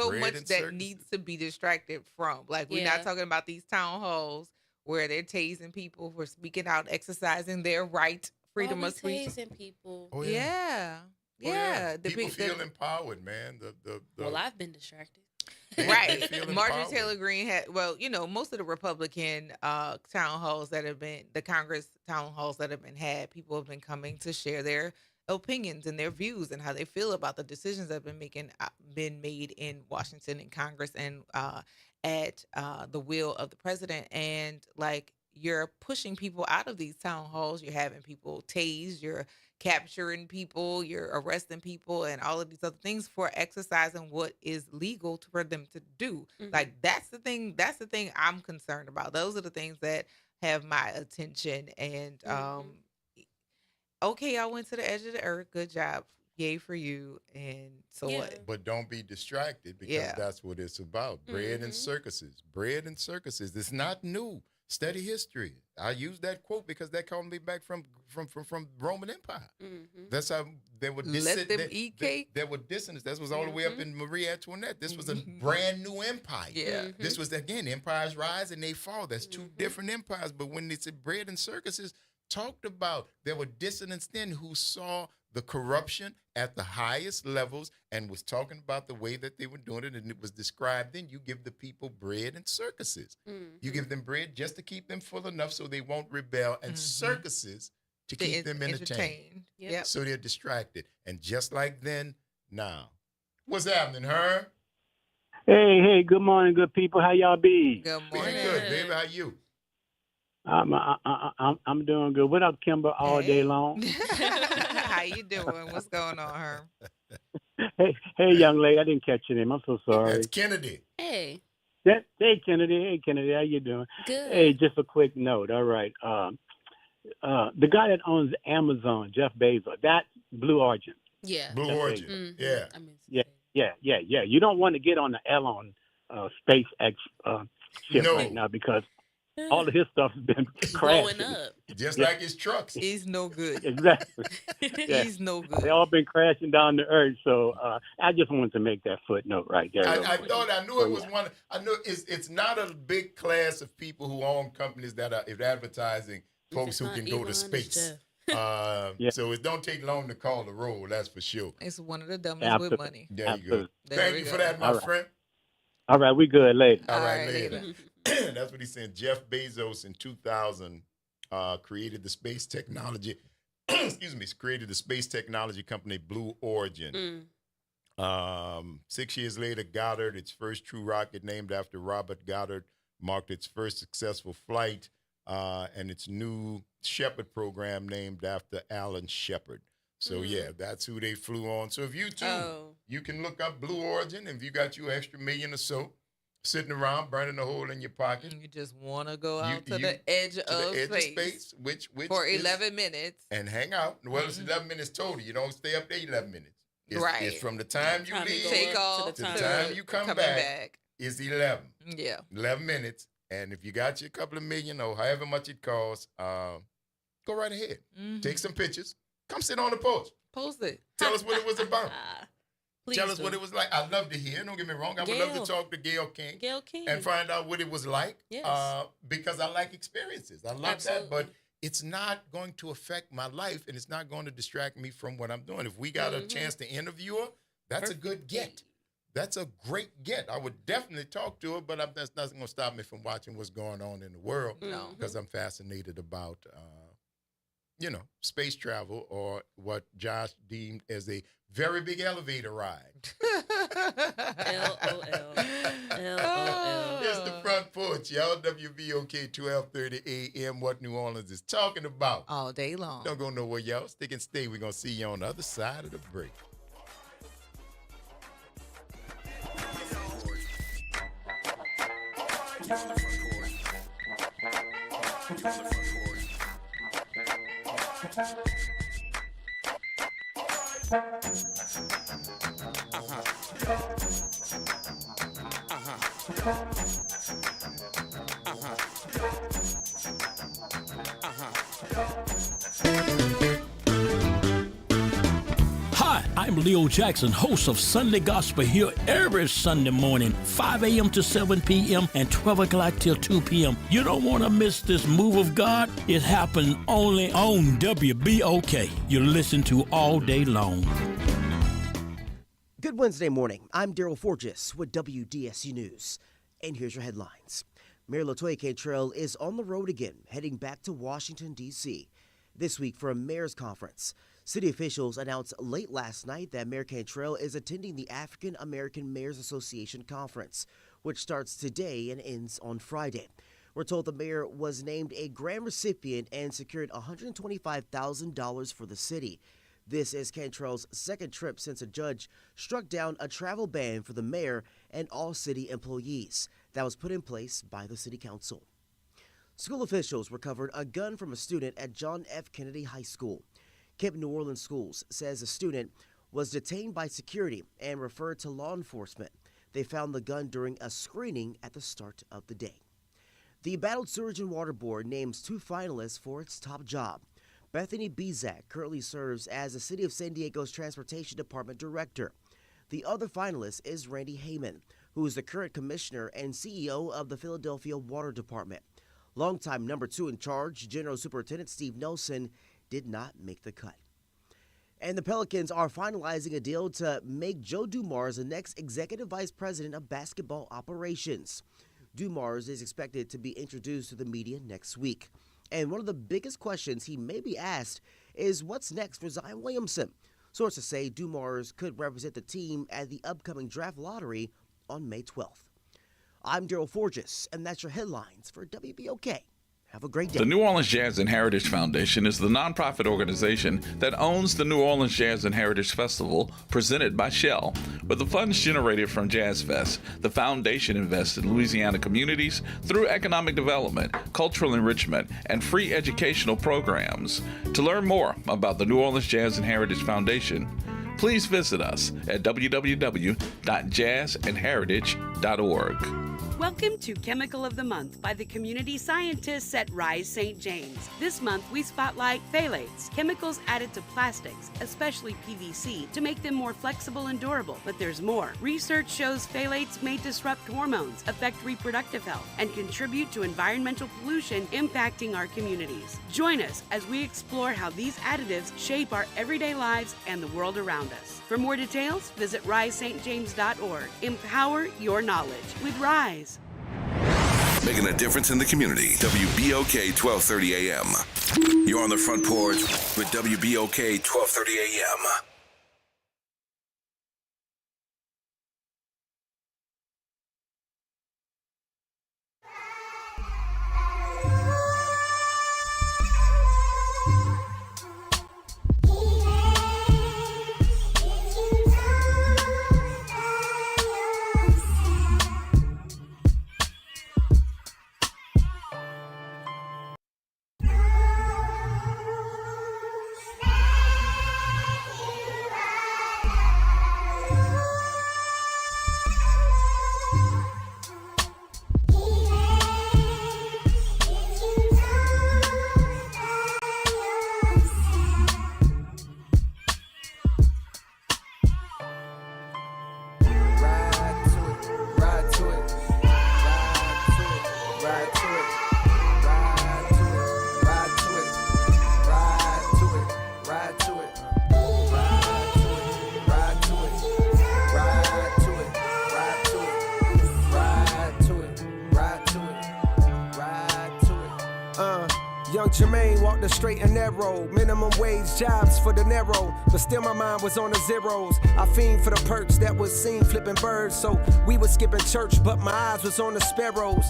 Bread much and that circuses. needs to be distracted from. Like we're not talking about these town halls where they're tasing people for speaking out, exercising their right, freedom of speech. Tasing people. Oh, yeah. Oh, Yeah. People feel empowered, man. Well, I've been distracted. Right. Marjorie Taylor Greene had, most of the Republican town halls that have been, the Congress town halls that have been had, people have been coming to share their opinions and their views and how they feel about the decisions that have been made in Washington and Congress and at the will of the president. And like, you're pushing people out of these town halls. You're having people tased. You're capturing people. You're arresting people and all of these other things for exercising what is legal for them to do. Like, that's the thing. That's the thing I'm concerned about. Those are the things that have my attention. And okay, I went to the edge of the earth. Good job. Yay for you. And so what? But don't be distracted because that's what it's about. Bread and circuses. Bread and circuses. It's not new. Study history. I use that quote because that called me back from Roman Empire. That's how they were let them eat cake. There were dissonance. That was all the way up in Marie Antoinette. This was a brand new empire. Yeah. This was, again, empires rise and they fall. That's two different empires. But when they said bread and circuses, talked about there were dissonants then who saw the corruption at the highest levels and was talking about the way that they were doing it, and it was described then. You give the people bread and circuses. You give them bread just to keep them full enough so they won't rebel, and circuses to keep them entertained. Yep. So they're distracted. And just like then, now. What's happening, Herm? Hey, good morning, good people. How y'all be? Good morning. Good, baby. How you? I'm doing good. What up, Kimber? All day long. How you doing? What's going on, Herm? Hey, young lady. I didn't catch your name. I'm so sorry. That's Kennedy. Hey. Hey, Kennedy. Hey, Kennedy. How you doing? Good. Hey, just a quick note. All right. The guy that owns Amazon, Jeff Bezos, that's Blue Origin. Yeah. Blue Origin. Yeah. Yeah. You don't want to get on the Elon SpaceX ship right now because all of his stuff has been crashing. Blowing up. Just like his trucks. He's no good. Exactly. He's no good. They all been crashing down the earth. So I just wanted to make that footnote right there. I knew it was one. I knew it's not a big class of people who own companies that are advertising folks who can go to space. So it don't take long to call the roll, that's for sure. It's one of the dumbest with money. There you go. Thank you for that, my friend. All right, we good later. All right, later. That's what he said. Jeff Bezos in 2000 created the space technology. Created the space technology company Blue Origin. 6 years later, Goddard, its first true rocket named after Robert Goddard, marked its first successful flight, and its new Shepard program named after Alan Shepard. So, yeah, that's who they flew on. So if you, too, you can look up Blue Origin. If you got your extra $1 million or so sitting around, burning a hole in your pocket. You just want to go out to the edge of space which for 11 minutes. And hang out. Well, it's 11 minutes total. You don't stay up there 11 minutes. It's from the time you leave take off to the time you come back is 11. Yeah. 11 minutes. And if you got you a couple of million or however much it costs, go right ahead. Take some pictures. Come sit on the porch. Post it. Tell us what it was about. Tell us do. what it was like. I'd love to hear. Don't get me wrong. I would love to talk to Gail King. And find out what it was like. Yes. Because I like experiences. I love that. But it's not going to affect my life, and it's not going to distract me from what I'm doing. If we got a chance to interview her, that's a good get. That's a great get. I would definitely talk to her, but that's not going to stop me from watching what's going on in the world because I'm fascinated about, space travel, or what Josh deemed as a very big elevator ride. LOL. It's the Front Porch, y'all. WBOK 1230 AM, what New Orleans is talking about. All day long. Don't go nowhere, y'all. Stick and stay. We're going to see you on the other side of the break. Hi, I'm Leo Jackson, host of Sunday Gospel here every Sunday morning, 5 a.m. to 7 p.m. and 12 o'clock till 2 p.m. You don't want to miss this move of God. It happens only on WBOK. You listen to all day long. Good Wednesday morning. I'm Daryl Forges with WDSU News. And here's your headlines. Mayor LaToya Cantrell is on the road again, heading back to Washington, D.C. this week for a mayor's conference. City officials announced late last night that Mayor Cantrell is attending the African American Mayors Association Conference, which starts today and ends on Friday. We're told the mayor was named a grant recipient and secured $125,000 for the city. This is Cantrell's second trip since a judge struck down a travel ban for the mayor and all city employees that was put in place by the city council. School officials recovered a gun from a student at John F. Kennedy High School. Camp New Orleans Schools says the student was detained by security and referred to law enforcement. They found the gun during a screening at the start of the day. The Battled Sewage and Water Board names 2 finalists for its top job. Bethany Bezak currently serves as the City of San Diego's Transportation Department Director. The other finalist is Randy Heyman, who is the current commissioner and CEO of the Philadelphia Water Department. Longtime number 2 in charge, General Superintendent Steve Nelson, did not make the cut. And the Pelicans are finalizing a deal to make Joe Dumars the next executive vice president of basketball operations. Dumars is expected to be introduced to the media next week. And one of the biggest questions he may be asked is what's next for Zion Williamson. Sources say Dumars could represent the team at the upcoming draft lottery on May 12th. I'm Daryl Forges, and that's your headlines for WBOK. Have a great day. The New Orleans Jazz and Heritage Foundation is the nonprofit organization that owns the New Orleans Jazz and Heritage Festival presented by Shell. With the funds generated from Jazz Fest, the foundation invests in Louisiana communities through economic development, cultural enrichment, and free educational programs. To learn more about the New Orleans Jazz and Heritage Foundation, Please visit us at www.jazzandheritage.org. Welcome to Chemical of the Month by the community scientists at Rise St. James. This month, we spotlight phthalates, chemicals added to plastics, especially PVC, to make them more flexible and durable. But there's more. Research shows phthalates may disrupt hormones, affect reproductive health, and contribute to environmental pollution impacting our communities. Join us as we explore how these additives shape our everyday lives and the world around us. For more details, visit risestjames.org. Empower your knowledge with Rise. Making a difference in the community. WBOK 1230 AM. You're on the Front Porch with WBOK 1230 AM. Jermaine walked the straight and narrow, minimum wage jobs for the narrow, but still my mind was on the zeros. I fiend for the perks that was seen flipping birds, so we was skipping church, but my eyes was on the sparrows.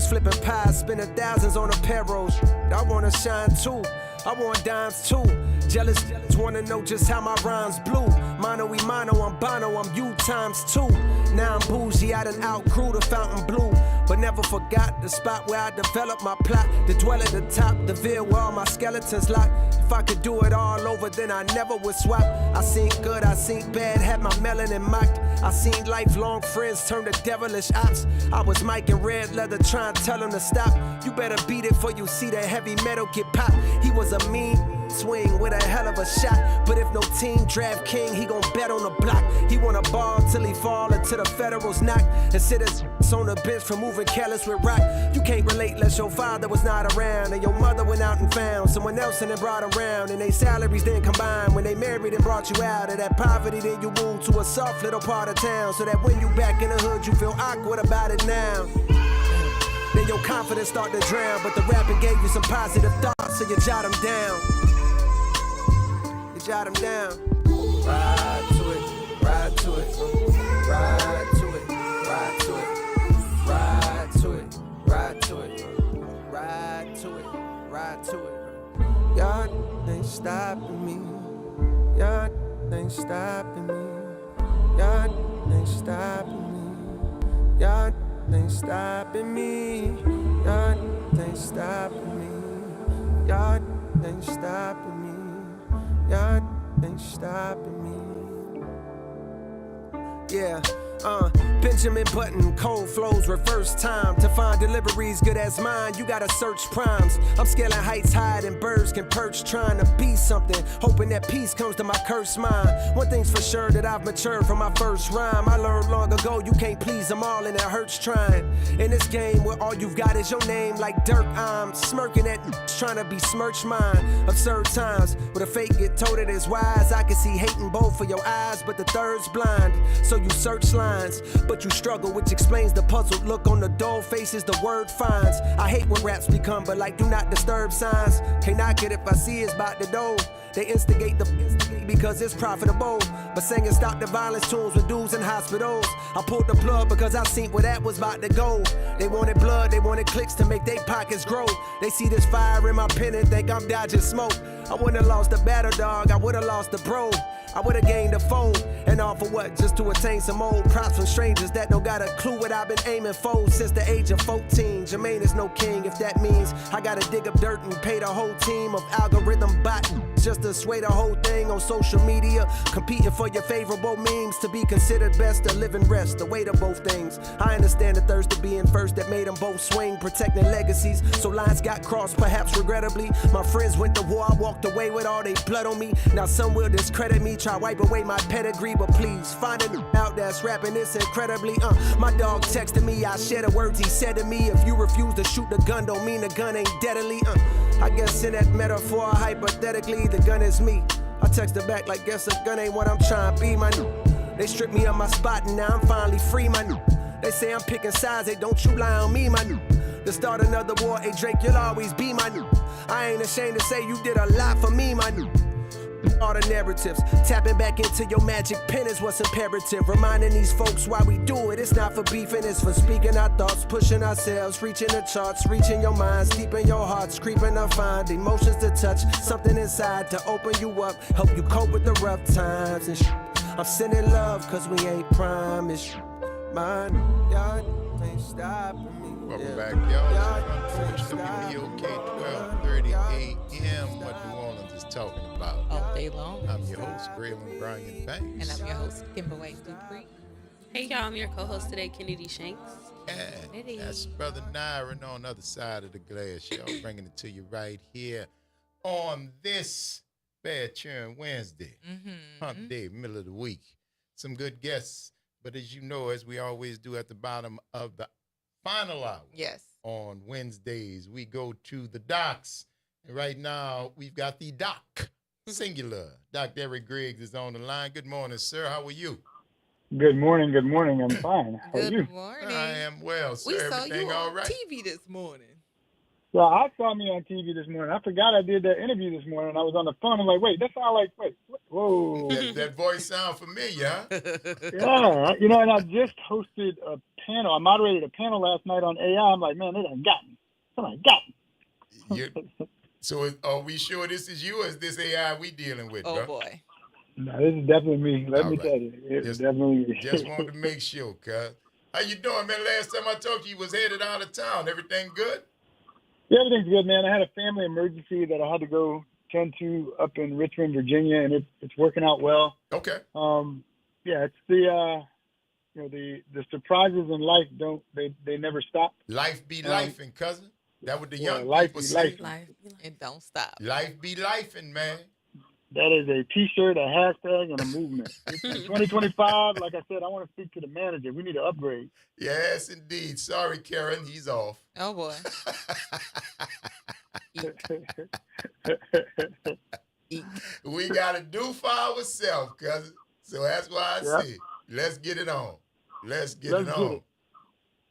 Flipping pies, spending thousands on apparels. I wanna shine too, I want dimes too. Jealous wanna know just how my rhymes blew. Mono e mono, I'm Bono, I'm you times two. Now I'm bougie, I done outgrew the fountain blue, but never forgot the spot where I developed my plot. To dwell at the top, the veil where all my skeletons locked. If I could do it all over, then I never would swap. I seen good, I seen bad, had my melanin mocked. I seen lifelong friends turn to devilish ops. I was Mike in red leather trying to tell him to stop. You better beat it before you see that heavy metal get popped. He was a mean swing with a hell of a shot, but if no team draft king, he gon' bet on the block. He wanna ball till he fall until the Federals knock and sit his on the bench for moving careless with rock. You can't relate unless your father was not around and your mother went out and found someone else and then brought around, and they salaries then combined. When they married and brought you out of that poverty, then you moved to a soft little part of town, so that when you back in the hood, you feel awkward about it now. Then your confidence start to drown, but the rapping gave you some positive thoughts, so you jot them down. You jot them down. Ride to it, ride to it, ride to it, ride to it, ride to it, ride to it, ride to it, ride to it. Y'all ain't stopping me. Y'all ain't stopping me. Y'all ain't stopping me. Y'all ain't stopping me. Y'all ain't stopping me. Y'all ain't stopping me. Y'all ain't stopping me. Yeah. Benjamin Button, cold flows, reverse time. To find deliveries good as mine, you gotta search primes. I'm scaling heights higher than birds can perch, trying to be something, hoping that peace comes to my cursed mind. One thing's for sure, that I've matured from my first rhyme. I learned long ago, you can't please them all and it hurts trying. In this game where all you've got is your name, like Dirk, I'm smirking at trying to besmirch mine. Absurd times, where the fake get told it is wise. I can see hate in both of your eyes, but the third's blind. So you search lines, but you struggle, which explains the puzzled look on the dull faces the word finds. I hate when raps become but like do not disturb signs. Can't knock it if I see it's about to do. They instigate the because it's profitable, but singing stop the violence tunes with dudes in hospitals. I pulled the plug because I seen where that was about to go. They wanted blood, they wanted clicks to make their pockets grow. They see this fire in my pen and think I'm dodging smoke. I wouldn't have lost the battle, dog. I would have lost the bro. I would have gained a foe. And all for what? Just to attain some old props from strangers that don't got a clue what I've been aiming for since the age of 14. Jermaine is no king, if that means I gotta dig up dirt and pay the whole team of algorithm bot just to sway the whole thing on social media. Competing for your favorable memes to be considered best to live and rest. The weight of both things. I understand the thirst of being first that made them both swing, protecting legacies. So lines got crossed, perhaps regrettably. My friends went to war, I walked away with all they blood on me. Now some will discredit me, try wipe away my pedigree, but please find a out that's rapping this incredibly. My dog texted me, I share the words he said to me. If you refuse to shoot the gun, don't mean the gun ain't deadly. I guess in that metaphor, hypothetically, the gun is me. I texted back like, guess a gun ain't what I'm trying to be, my new. They stripped me of my spot and now I'm finally free, my new. They say I'm picking sides, they don't you lie on me, my new. To start another war, hey Drake, you'll always be my new. I ain't ashamed to say you did a lot for me, my new. All the narratives, tapping back into your magic pen is what's imperative. Reminding these folks why we do it. It's not for beefing, it's for speaking our thoughts, pushing ourselves, reaching the charts, reaching your minds, deep in your hearts, creeping to find emotions to touch, something inside to open you up, help you cope with the rough times and I'm sending love cause we ain't promised. Mine, y'all ain't stopping me. Welcome back, y'all. Front Porch, WBOK, 12:30 a.m. What New Orleans is talking about. All day long. I'm your host, Graylin Brian Banks. And I'm your host, Kimberly Dupree. Hey, y'all. I'm your co-host today, Kennedy Shanks. And that's Brother Nyron on the other side of the glass. Y'all bringing it to you right here on this Bad Cheering Wednesday. Hump Day, middle of the week. Some good guests. But as you know, as we always do at the bottom of the final hour. Yes. On Wednesdays, we go to the docks. And right now, we've got the doc, singular. Dr. Eric Griggs is on the line. Good morning, sir. How are you? Good morning. Good morning. I'm fine. How are you? Good morning. I am well, sir. We saw Everything you all on right? TV this morning. Well, I saw me on TV this morning. I forgot I did that interview this morning. I was on the phone. I'm like, wait, that sound like, whoa. That voice sound familiar, huh? Yeah. And I just hosted a panel. I moderated a panel last night on AI. I'm like, man, they done got me. Somebody got me. So are we sure this is you or is this AI we dealing with, Oh, bro? boy. No, this is definitely me. Let me tell you. It's definitely me. Just wanted to make sure, cuz. How you doing, man? Last time I talked to you was headed out of town. Everything good? Yeah, everything's good, man. I had a family emergency that I had to go tend to up in Richmond, Virginia, and it's working out well. Okay. Yeah, it's the surprises in life they never stop. Life be lifing, cousin. That what the young life people be say. life. And don't stop. Life be lifing, man. That is a T-shirt, a hashtag, and a movement. In 2025, like I said, I want to speak to the manager. We need to upgrade. Yes, indeed. Sorry, Karen. He's off. Oh, boy. We got to do for ourselves, cousin. So that's why I say, let's get it on. Let's get it on.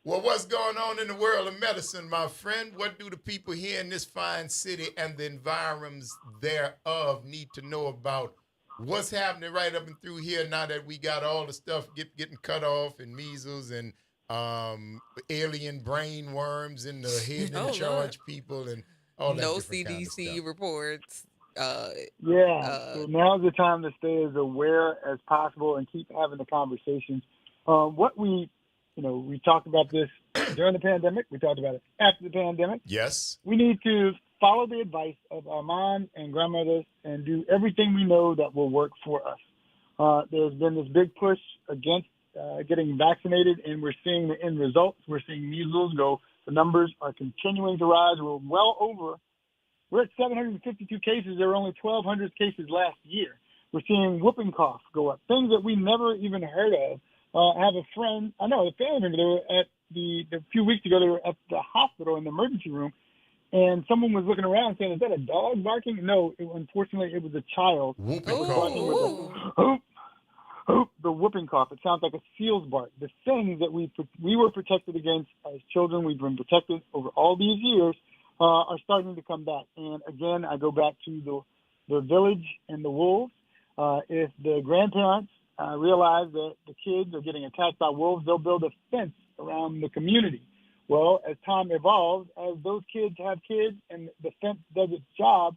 Well, what's going on in the world of medicine, my friend? What do the people here in this fine city and the environs thereof need to know about what's happening right up and through here now that we got all the stuff getting cut off and measles and alien brain worms in the hidden in charge people and all that no different kind of CDC stuff. reports. So now's the time to stay as aware as possible and keep having the conversations. What we talked about this during the pandemic. We talked about it after the pandemic. Yes. We need to follow the advice of our moms and grandmothers and do everything we know that will work for us. There's been this big push against getting vaccinated, and we're seeing the end results. We're seeing measles go. The numbers are continuing to rise. We're at 752 cases. There were only 1,200 cases last year. We're seeing whooping cough go up, things that we never even heard of. I have a friend, I know a family member, they were at a few weeks ago, they were at the hospital in the emergency room, and someone was looking around saying, is that a dog barking? No, unfortunately, it was a child. Whooping cough. The whooping cough. It sounds like a seal's bark. The things that we were protected against as children, we've been protected over all these years, are starting to come back. And again, I go back to the village and the wolves. If the grandparents realize that the kids are getting attacked by wolves, they'll build a fence around the community. Well, as time evolves, as those kids have kids and the fence does its job,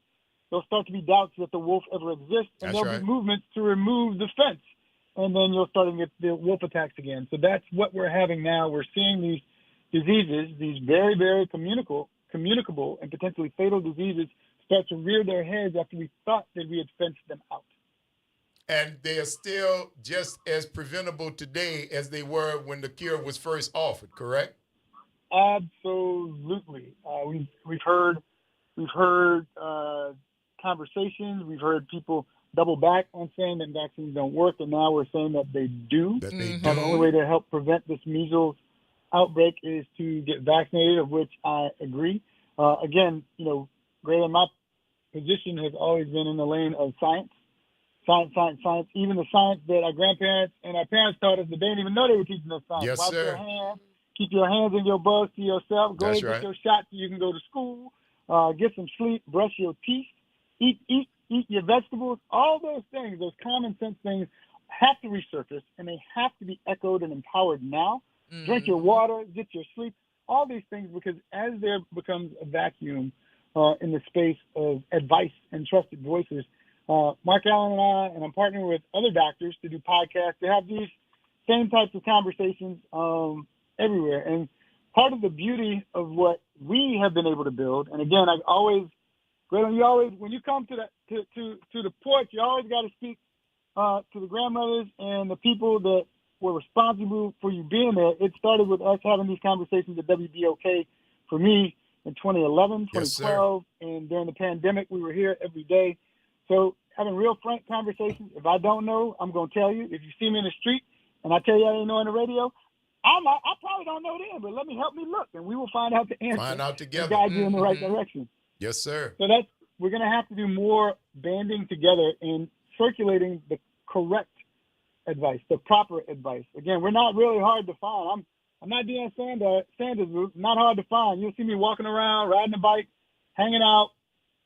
there'll start to be doubts that the wolf ever exists, and That's there'll right. be movements to remove the fence, and then you'll start to get the wolf attacks again. So that's what we're having now. We're seeing these diseases, these very, very communicable and potentially fatal diseases start to rear their heads after we thought that we had fenced them out. And they are still just as preventable today as they were when the cure was first offered, correct? Absolutely. We've heard conversations. We've heard people double back on saying that vaccines don't work, and now we're saying that they do. That they do. The only way to help prevent this measles outbreak is to get vaccinated, of which I agree. Again, Grayson, my position has always been in the lane of science. Science. Even the science that our grandparents and our parents taught us, that they didn't even know they were teaching us science. Yes, Wash sir. your hands. Keep your hands in your bugs to yourself. Go That's ahead and right. get your shot so you can go to school. Get some sleep. Brush your teeth. Eat your vegetables. All those things, those common sense things, have to resurface, and they have to be echoed and empowered now. Drink your water. Get your sleep. All these things, because as there becomes a vacuum in the space of advice and trusted voices, Mark Allen and I'm partnering with other doctors to do podcasts to have these same types of conversations everywhere. And part of the beauty of what we have been able to build, and again, when you come to the porch, you always got to speak to the grandmothers and the people that were responsible for you being there. It started with us having these conversations at WBOK for me in 2011, 2012, and during the pandemic, we were here every day. So having real frank conversations. If I don't know, I'm going to tell you. If you see me in the street and I tell you I didn't know on the radio, I probably don't know then, but help me look, and we will find out the answer. Find out together. And guide you in the right direction. Yes, sir. So we're going to have to do more banding together and circulating the correct advice, the proper advice. Again, we're not really hard to find. I'm not Deion Sanders, not hard to find. You'll see me walking around, riding a bike, hanging out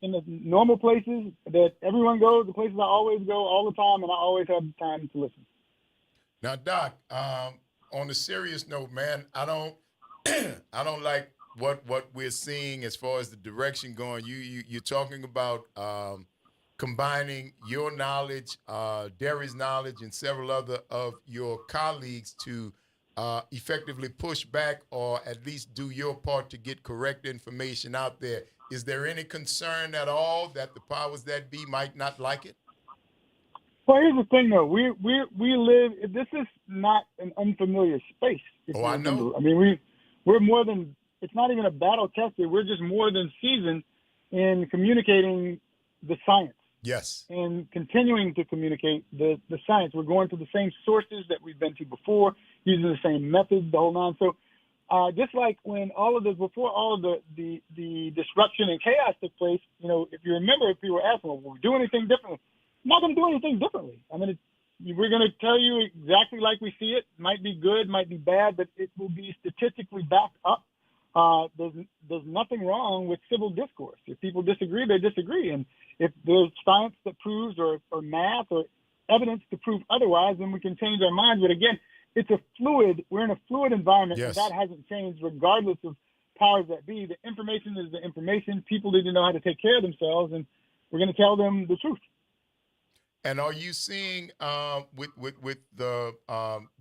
in the normal places that everyone goes, the places I always go all the time, and I always have the time to listen. Now, Doc, on a serious note, man, I don't like what we're seeing as far as the direction going. You're talking about combining your knowledge, Derry's knowledge, and several other of your colleagues to effectively push back or at least do your part to get correct information out there. Is there any concern at all that the powers that be might not like it? Well, here's the thing, though. We live. This is not an unfamiliar space. Oh, I know. I mean, we're more than. It's not even a battle tested. We're just more than seasoned in communicating the science. Yes. And continuing to communicate the science. We're going to the same sources that we've been to before, using the same methods, the whole nine. So, just like when before all of the disruption and chaos took place, if you remember, people were asking, well, will we do anything differently? I'm not going to do anything differently. I mean, we're going to tell you exactly like we see it. Might be good, might be bad, but it will be statistically backed up. There's nothing wrong with civil discourse. If people disagree, they disagree. And if there's science that proves or math or evidence to prove otherwise, then we can change our minds. But again, we're in a fluid environment, yes. And that hasn't changed regardless of powers that be. The information is the information. People need to know how to take care of themselves, and we're going to tell them the truth. And are you seeing with the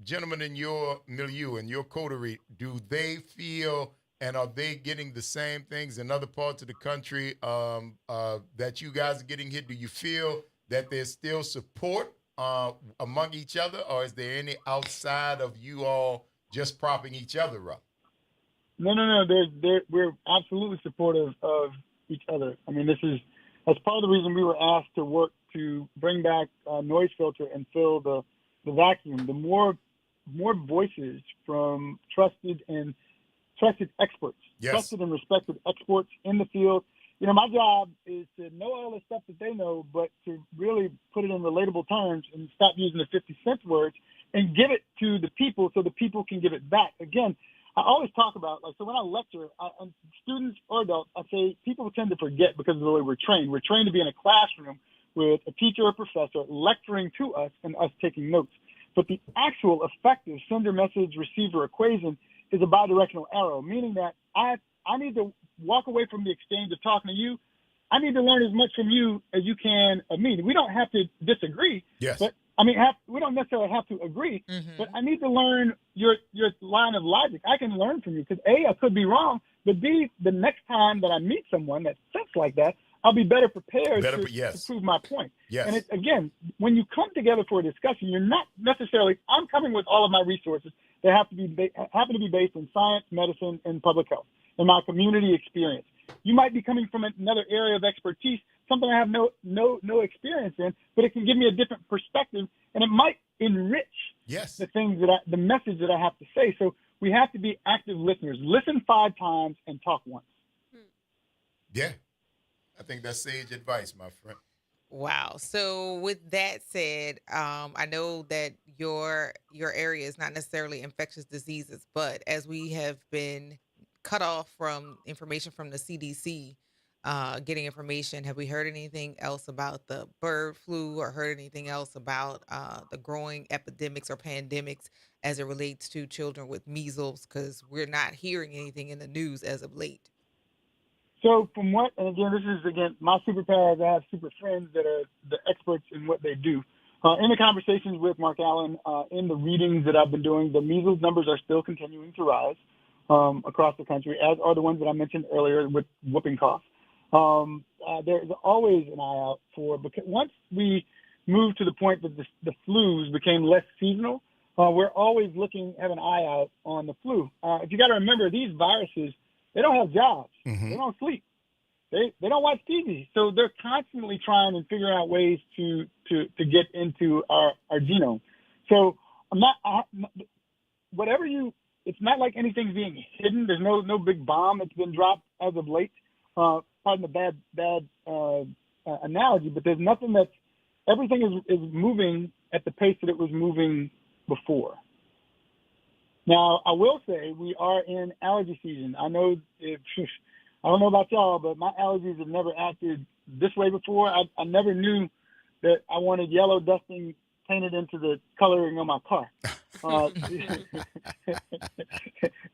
gentlemen in your milieu and your coterie, do they feel and are they getting the same things in other parts of the country that you guys are getting here? Do you feel that there's still support among each other, or is there any outside of you all just propping each other up? No. We're absolutely supportive of each other. I mean, that's part of the reason we were asked to work to bring back noise filter and fill the vacuum. The more voices from trusted experts, yes. Trusted and respected experts in the field. My job is to know all the stuff that they know, but to really put it in relatable terms and stop using the 50-cent words and give it to the people so the people can give it back. Again, I always talk about, so when I lecture, students or adults, I say people tend to forget because of the way we're trained. We're trained to be in a classroom with a teacher or professor lecturing to us and us taking notes. But the actual effective sender-message-receiver equation is a bidirectional arrow, meaning that I need to walk away from the exchange of talking to you I need to learn as much from you as you can of me. We don't have to disagree. Yes. But we don't necessarily have to agree. But I need to learn your line of logic. I can learn from you because A, I could be wrong, but B, the next time that I meet someone that thinks like that, I'll be better prepared to prove my point. Yes. And again, when you come together for a discussion, you're not necessarily. I'm coming with all of my resources that happen to be based in science, medicine, and public health, and my community experience. You might be coming from another area of expertise, something I have no experience in, but it can give me a different perspective, and it might enrich the things the message that I have to say. So we have to be active listeners. Listen 5 times and talk once. Yeah, I think that's sage advice, my friend. Wow. So with that said, I know that your area is not necessarily infectious diseases, but as we have been cut off from information from the CDC, getting information, have we heard anything else about the bird flu or heard anything else about the growing epidemics or pandemics as it relates to children with measles? Because we're not hearing anything in the news as of late. So and again, this is, my superpower is I have super friends that are the experts in what they do. In the conversations with Mark Allen, in the readings that I've been doing, the measles numbers are still continuing to rise across the country, as are the ones that I mentioned earlier with whooping cough. There's always an eye out because once we moved to the point that the flus became less seasonal, we're always have an eye out on the flu. If you got to remember, these viruses, they don't have jobs. They don't sleep. They don't watch TV. So they're constantly trying and figuring out ways to get into our genome. So it's not like anything's being hidden. There's no big bomb that's been dropped as of late. Pardon the bad analogy, but there's nothing everything is moving at the pace that it was moving before. Now, I will say we are in allergy season. I don't know about y'all, but my allergies have never acted this way before. I never knew that I wanted yellow dusting painted into the coloring on my car.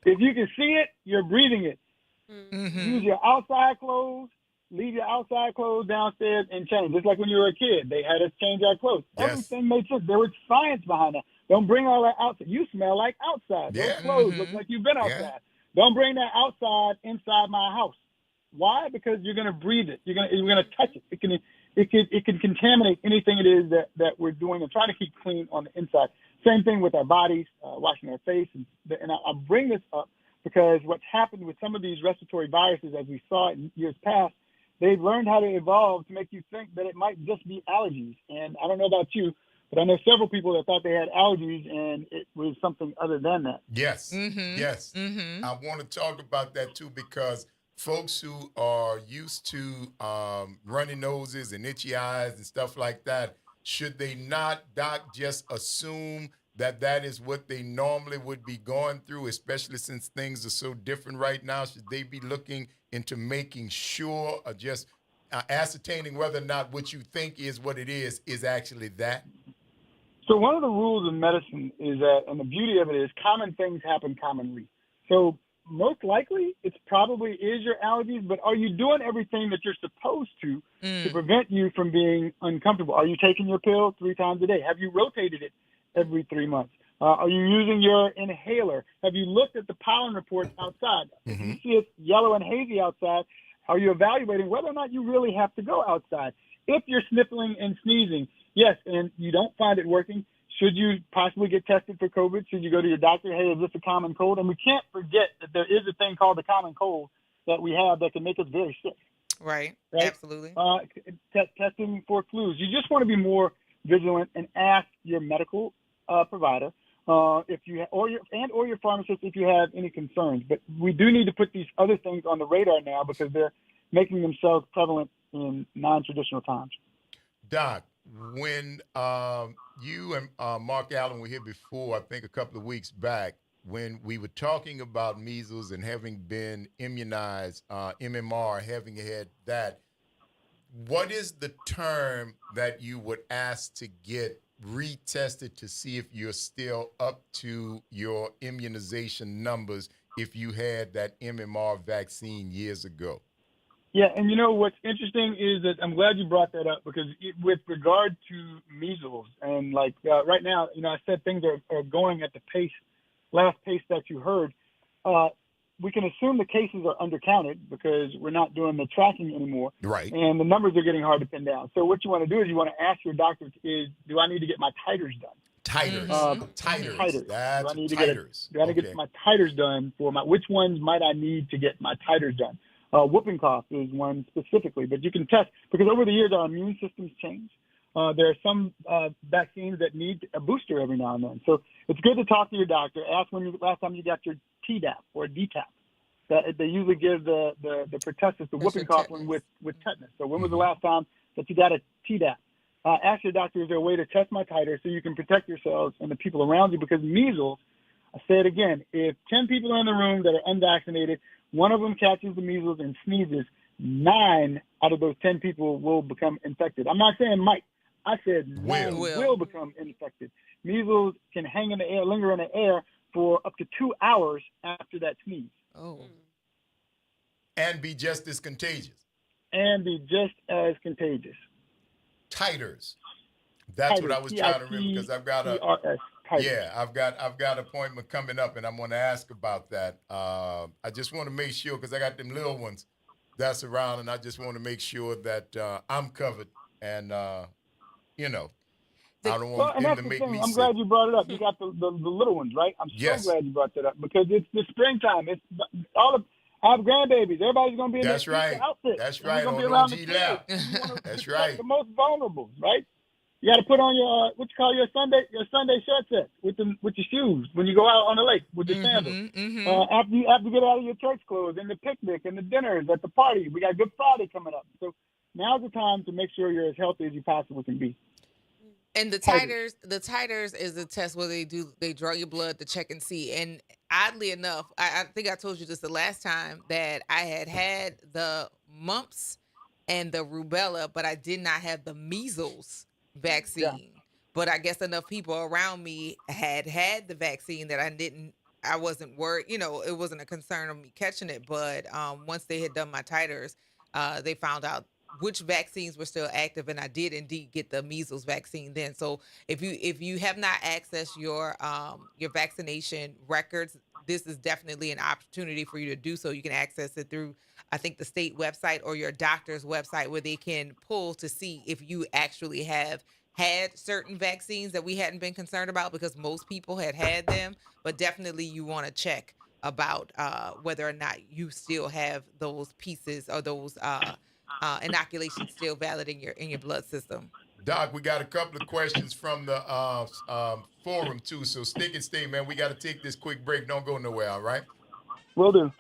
If you can see it, you're breathing it. Use your outside clothes. Leave your outside clothes downstairs and change. Just like when you were a kid, they had us change our clothes. Yes. Everything made sense. There was science behind that. Don't bring all that outside. You smell like outside. Those clothes look like you've been outside. Yeah. Don't bring that outside inside my house. Why? Because you're going to breathe it. You're going to touch it. It can contaminate anything it is that we're doing and try to keep clean on the inside. Same thing with our bodies, washing our face. And I bring this up because what's happened with some of these respiratory viruses, as we saw in years past, they've learned how to evolve to make you think that it might just be allergies. And I don't know about you, but I know several people that thought they had allergies and it was something other than that. Yes, yes. I want to talk about that too because folks who are used to runny noses and itchy eyes and stuff like that, should they not, Doc, just assume that is what they normally would be going through, especially since things are so different right now? Should they be looking into making sure or just ascertaining whether or not what you think is what it is actually that? So one of the rules of medicine is that, and the beauty of it is, common things happen commonly. So most likely it probably is your allergies, but are you doing everything that you're supposed to prevent you from being uncomfortable? Are you taking your pill 3 times a day? Have you rotated it every 3 months? Are you using your inhaler? Have you looked at the pollen reports outside? If you see it yellow and hazy outside, are you evaluating whether or not you really have to go outside? If you're sniffling and sneezing, yes, and you don't find it working, should you possibly get tested for COVID? Should you go to your doctor? Hey, is this a common cold? And we can't forget that there is a thing called the common cold that we have that can make us very sick. Right? Absolutely. Testing for flus. You just want to be more vigilant and ask your medical provider if you or your pharmacist if you have any concerns. But we do need to put these other things on the radar now because they're making themselves prevalent in non-traditional times. Doc, when you and Mark Allen were here before, I think a couple of weeks back, when we were talking about measles and having been immunized, MMR, having had that, what is the term that you would ask to get retested to see if you're still up to your immunization numbers if you had that MMR vaccine years ago? Yeah, and you know what's interesting is that I'm glad you brought that up because with regard to measles and right now, I said things are going at the last pace that you heard. We can assume the cases are undercounted because we're not doing the tracking anymore. Right. And the numbers are getting hard to pin down. So what you want to do is you want to ask your doctor do I need to get my titers done? Titers. Titers. That's do I need to titers. get my titers done which ones might I need to get my titers done? Whooping cough is one specifically, but you can test because over the years our immune systems change. There are some vaccines that need a booster every now and then. So it's good to talk to your doctor. Ask last time you got your Tdap or DTaP. They usually give the pertussis, the whooping cough one with tetanus. So when was the last time that you got a Tdap? Ask your doctor, is there a way to test my titer so you can protect yourselves and the people around you? Because measles, I say it again, if 10 people are in the room that are unvaccinated, one of them catches the measles and sneezes, 9 out of those 10 people will become infected. I'm not saying might. I said 9 will become infected. Measles can hang in the air, linger in the air for up to 2 hours after that sneeze. Oh. And be just as contagious. Titers. That's what I was trying to remember because I've got I've got an appointment coming up and I'm going to ask about that. I just want to make sure because I got them little ones that's around and I just want to make sure that I'm covered and I don't want them to make me I'm sick. glad you brought it up. You got the little ones, right? I'm so glad you brought that up because it's the springtime. It's I have grandbabies. Everybody's going to be in their outfit. That's right. On OG lap. That's right. The most vulnerable, right? You got to put on your your Sunday shirt set with your shoes when you go out on the lake with your sandals. After you get out of your church clothes and the picnic and the dinners at the party, we got Good Friday coming up. So now's the time to make sure you're as healthy as you possibly can be. And the titers is a test where they draw your blood to check and see. And oddly enough, I think I told you this the last time that I had the mumps and the rubella, but I did not have the measles vaccine. Yeah. But I guess enough people around me had the vaccine that I wasn't worried. It wasn't a concern of me catching it. But once they had done my titers, they found out which vaccines were still active, and I did indeed get the measles vaccine then. So if you have not accessed your vaccination records, this is definitely an opportunity for you to do so. You can access it through, I think, the state website or your doctor's website where they can pull to see if you actually have had certain vaccines that we hadn't been concerned about because most people had them, but definitely you want to check about whether or not you still have those pieces or those inoculation still valid in your blood system. Doc, we got a couple of questions from the forum too, so stick and stay, man. We got to take this quick break. Don't go nowhere, all right? Will do.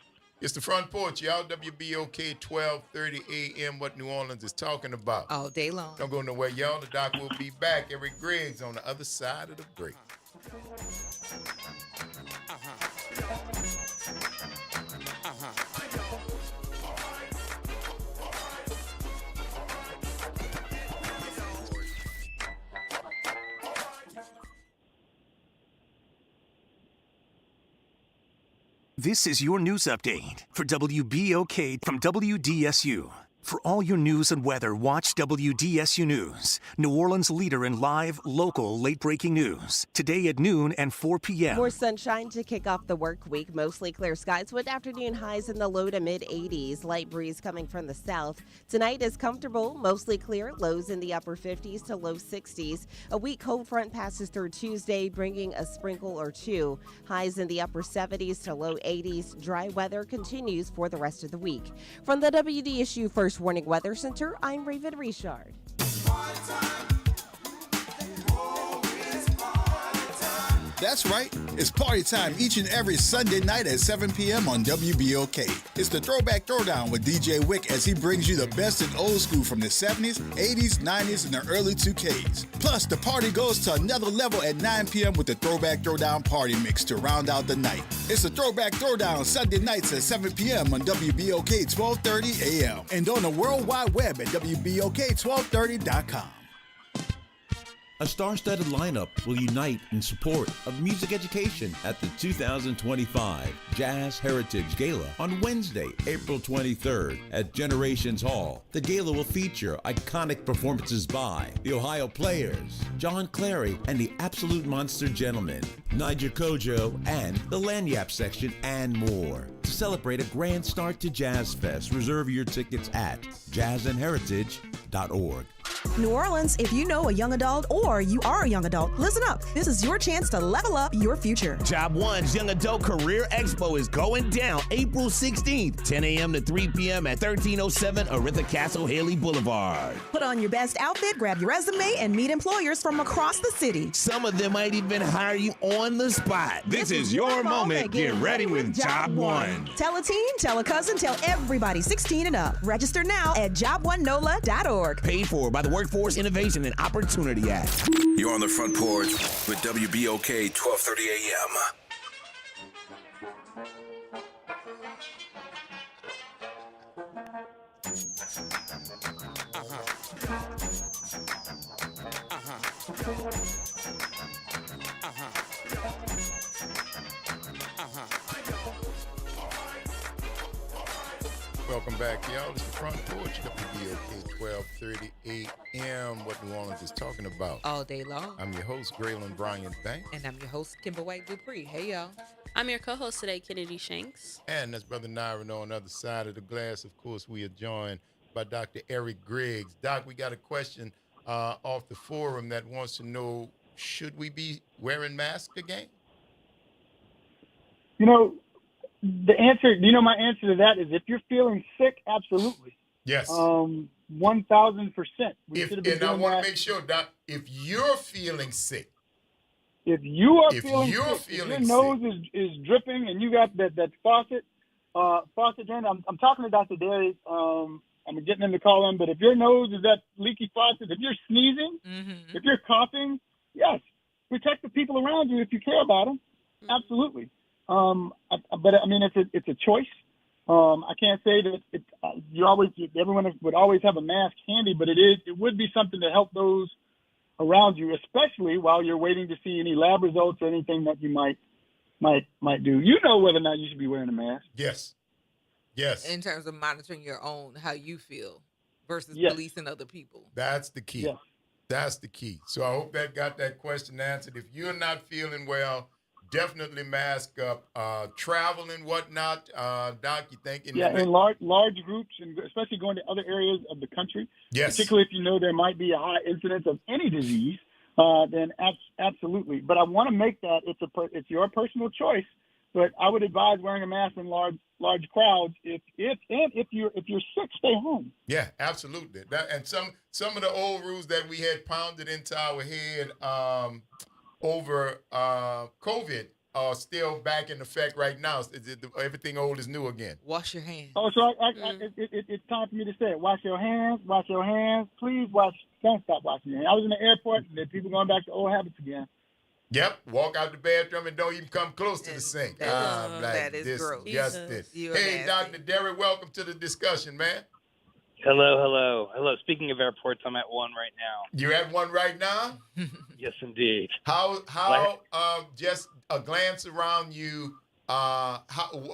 It's the Front Porch, y'all. WBOK 1230 AM, what New Orleans is talking about. All day long. Don't go nowhere, y'all. The Doc will be back. Eric Griggs on the other side of the break. This is your news update for WBOK from WDSU. For all your news and weather, watch WDSU News, New Orleans' leader in live, local, late-breaking news. Today at noon and 4 p.m. More sunshine to kick off the work week. Mostly clear skies with afternoon highs in the low to mid-80s. Light breeze coming from the south. Tonight is comfortable, mostly clear, lows in the upper 50s to low 60s. A weak cold front passes through Tuesday, bringing a sprinkle or two. Highs in the upper 70s to low 80s. Dry weather continues for the rest of the week. From the WDSU First Warning Weather Center, I'm Raven Richard. That's right. It's party time each and every Sunday night at 7 p.m. on WBOK. It's the Throwback Throwdown with DJ Wick as he brings you the best in old school from the 70s, 80s, 90s, and the early 2Ks. Plus, the party goes to another level at 9 p.m. with the Throwback Throwdown Party Mix to round out the night. It's the Throwback Throwdown Sunday nights at 7 p.m. on WBOK 1230 a.m. and on the World Wide Web at WBOK1230.com. A star-studded lineup will unite in support of music education at the 2025 Jazz Heritage Gala on Wednesday, April 23rd at Generations Hall. The gala will feature iconic performances by the Ohio Players, John Clary and the Absolute Monster Gentlemen, Niger Kojo, and the Lanyap Section, and more. To celebrate a grand start to Jazz Fest, reserve your tickets at jazzandheritage.org. New Orleans, if you know a young adult or you are a young adult, listen up. This is your chance to level up your future. Job One's Young Adult Career Expo is going down April 16th, 10 a.m. to 3 p.m. at 1307 Oritha Castle Haley Boulevard. Put on your best outfit, grab your resume, and meet employers from across the city. Some of them might even hire you on the spot. This is your moment. Get ready with Job One. Tell a teen, tell a cousin, tell everybody 16 and up. Register now at job1nola.org. Paid for by the Workforce Innovation and Opportunity Act. You're on the Front Porch with WBOK 1230 AM. Welcome back, y'all. It's the Front Porch, WBOK 1230 AM. What New Orleans is talking about all day long. I'm your host, Graylin Bryant Banks. And I'm your host, Kimber White Dupree. Hey, y'all. I'm your co-host today, Kennedy Shanks. And that's Brother Nyron on the other side of the glass. Of course, we are joined by Dr. Eric Griggs. Doc, we got a question off the forum that wants to know, should we be wearing masks again? You know, the answer, my answer to that is if you're feeling sick, absolutely. Yes. 1,000%. And I want to make sure, Doc, if you're feeling sick, if your nose is dripping and you got that faucet drain, I'm talking to Dr. Derry. I'm getting him to call him, but if your nose is that leaky faucet, if you're sneezing, if you're coughing, yes, protect the people around you if you care about them. Absolutely. But I mean, it's a choice. I can't say that everyone would always have a mask handy, but it would be something to help those around you, especially while you're waiting to see any lab results or anything that you might do. You know whether or not you should be wearing a mask. Yes. In terms of monitoring your own, how you feel versus policing other people. That's the key. Yes. That's the key. So I hope that got that question answered. If you're not feeling well, definitely mask up. Travel and whatnot, Doc, you think? In large groups, and especially going to other areas of the country. Yes. Particularly if you know there might be a high incidence of any disease, then absolutely. But I want to make that it's your personal choice. But I would advise wearing a mask in large crowds. If you're sick, stay home. Yeah, absolutely. And some of the old rules that we had pounded into our head over COVID are still back in effect right now. Everything old is new again. Wash your hands. Oh, so it's time for me to say it. Wash your hands. Wash your hands. Please don't stop washing your hands. I was in the airport and there are people going back to old habits again. Yep. Walk out the bathroom and don't even come close to the sink. That is gross. Hey, Dr. Derry, welcome to the discussion, man. Hello. Speaking of airports, I'm at one right now. You're at one right now? Yes, indeed. How just a glance around you,